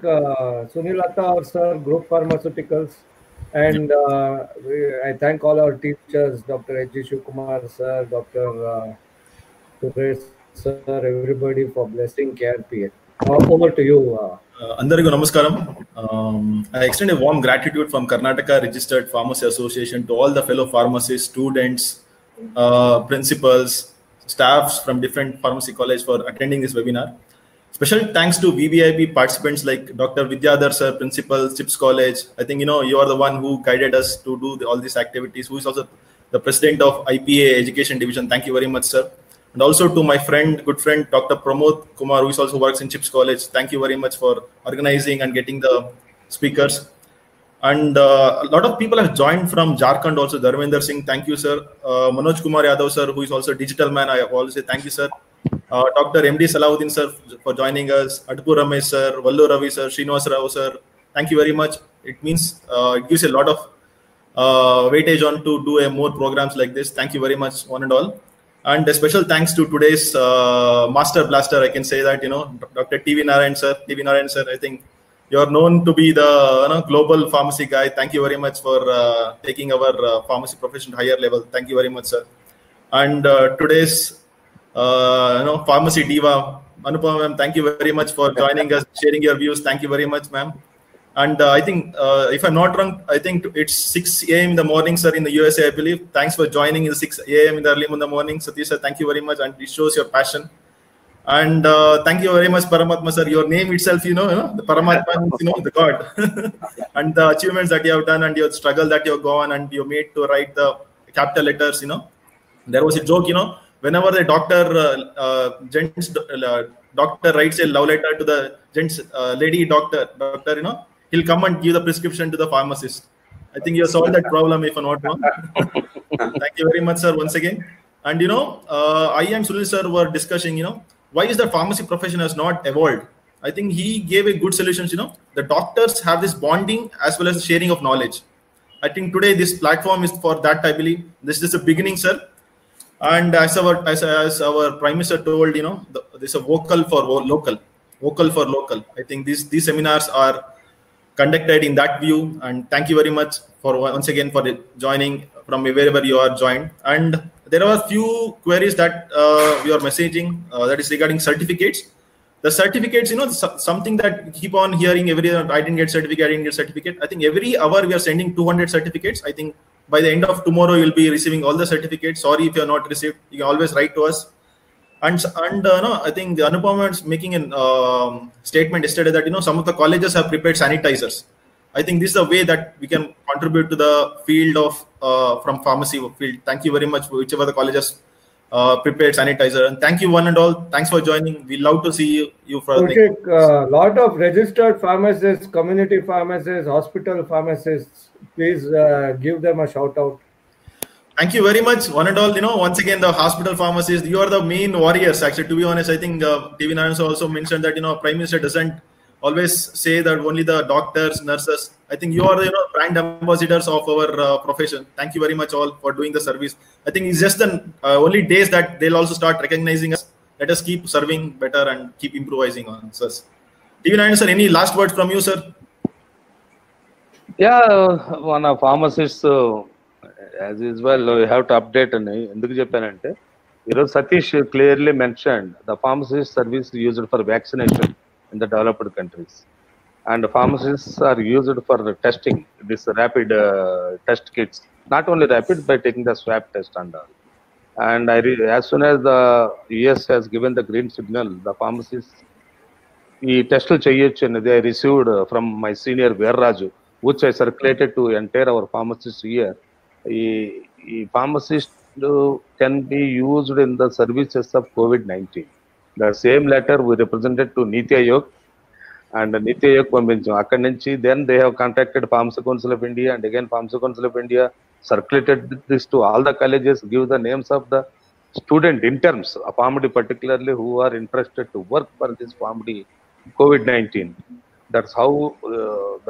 S1: Sunilata sir, Group Pharmaceuticals, and I thank all our teachers, Dr. H. Shivakumar sir, Dr. Suresh sir, everybody for blessing KRPA. Over to you.
S6: Andariku namaskaram. I extend a warm gratitude from Karnataka Registered Pharmacy Association to all the fellow pharmacists, students, principals, staffs from different pharmacy college for attending this webinar. Special thanks to VVIP participants like Dr. Vidyadhar sir, principal, CHIPS College. I think, you are the one who guided us to do all these activities, who is also the president of IPA Education Division. Thank you very much, sir. And also to my good friend, Dr. Pramod Kumar, who also works in CHIPS College. Thank you very much for organizing and getting the speakers. And a lot of people have joined from Jharkhand also. Dharmender Singh, thank you, sir. Manoj Kumar Yadav, sir, who is also a digital man. I always say thank you, sir. Dr. MD Salahuddin, sir, for joining us. Adpur Ramesh, sir. Vallu Ravi, sir. Srinivas Rao, sir. Thank you very much. It means it gives a lot of weightage on to do more programs like this. Thank you very much, one and all. And a special thanks to today's master blaster. I can say that, Dr. TV Narayan, sir. TV Narayan, sir, I think you are known to be the global pharmacy guy. Thank you very much for taking our pharmacy profession to higher level. Thank you very much, sir. And today's pharmacy diva, Anupama ma'am, thank you very much for joining us, sharing your views. Thank you very much, ma'am. And I think, if I'm not wrong, I think it's 6 a.m. in the morning, sir, in the USA, I believe. Thanks for joining in 6 a.m. in the early in the morning. Satish, sir, thank you very much. And it shows your passion. And thank you very much, Paramatma, sir. Your name itself, the Paramatma, the God. And the achievements that you have done and your struggle that you have gone and you made to write the capital letters, There was a joke, whenever the doctor writes a love letter to the gents, lady doctor, he'll come and give the prescription to the pharmacist. I think you solved that problem, if I'm not wrong. Thank you very much, sir, once again. And, I and Sunil, sir, were discussing, why is the pharmacy profession has not evolved? I think he gave a good solution. The doctors have this bonding as well as sharing of knowledge. I think today this platform is for that, I believe. This is a beginning, sir. And as our Prime Minister told, there's a vocal for local. I think these seminars are conducted in that view. And thank you very much for once again for joining from wherever you are joined. And there are a few queries that we are messaging that is regarding certificates. The certificates, something that keep on hearing every day, I didn't get certificate. I think every hour we are sending 200 certificates. I think by the end of tomorrow, you'll be receiving all the certificates. Sorry if you are not received. You can always write to us. And I think the Anupama is making a statement yesterday that, some of the colleges have prepared sanitizers. I think this is a way that we can contribute to the field of from pharmacy field. Thank you very much, whichever the colleges prepared sanitizer. And thank you one and all. Thanks for joining. We love to see you for
S1: a lot of registered pharmacists, community pharmacists, hospital pharmacists. Please give them a shout out.
S6: Thank you very much, one and all. Once again, the hospital pharmacists, you are the main warriors. Actually, to be honest, I think TV Narayan also mentioned that Prime Minister doesn't always say that only the doctors, nurses. I think you are the brand ambassadors of our profession. Thank you very much all for doing the service. I think it's just the only days that they'll also start recognizing us. Let us keep serving better and keep improvising on us. TV Narayan, sir, any last words from you, sir?
S2: Yeah, one of pharmacists, as usual, we have to update. Satish clearly mentioned the pharmacist service used for vaccination in the developed countries. And pharmacists are used for testing, this rapid test kits. Not only rapid, by taking the swab test and all. And as soon as the US has given the green signal, the pharmacists, the test they received from my senior Veerraju, which I circulated to entire our pharmacists here. Pharmacist can be used in the services of COVID-19. The same letter we represented to Niti Aayog, and Niti Aayog, then they have contacted Pharmacy Council of India, and again Pharmacy Council of India circulated this to all the colleges, give the names of the student interns, pharmacy particularly, who are interested to work for this pharmacy COVID-19. That's how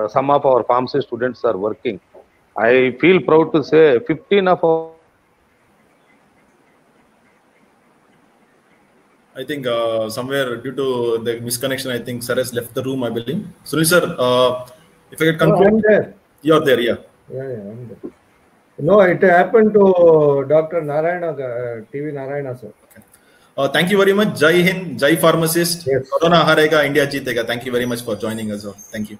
S2: some of our pharmacy students are working. I feel proud to say 15 of our...
S6: I think somewhere due to the misconnection, I think sir has left the room, I believe. Sunil sir, if I could conclude.
S1: I'm there.
S6: You're there, yeah.
S1: Yeah, I'm there. No, it happened to Dr. Narayana, TV Narayana, sir.
S6: Okay. Thank you very much. Jai Hind, Jai Pharmacist.
S1: Yes.
S6: Corona harega, India jeetega. Thank you very much for joining us. Thank you.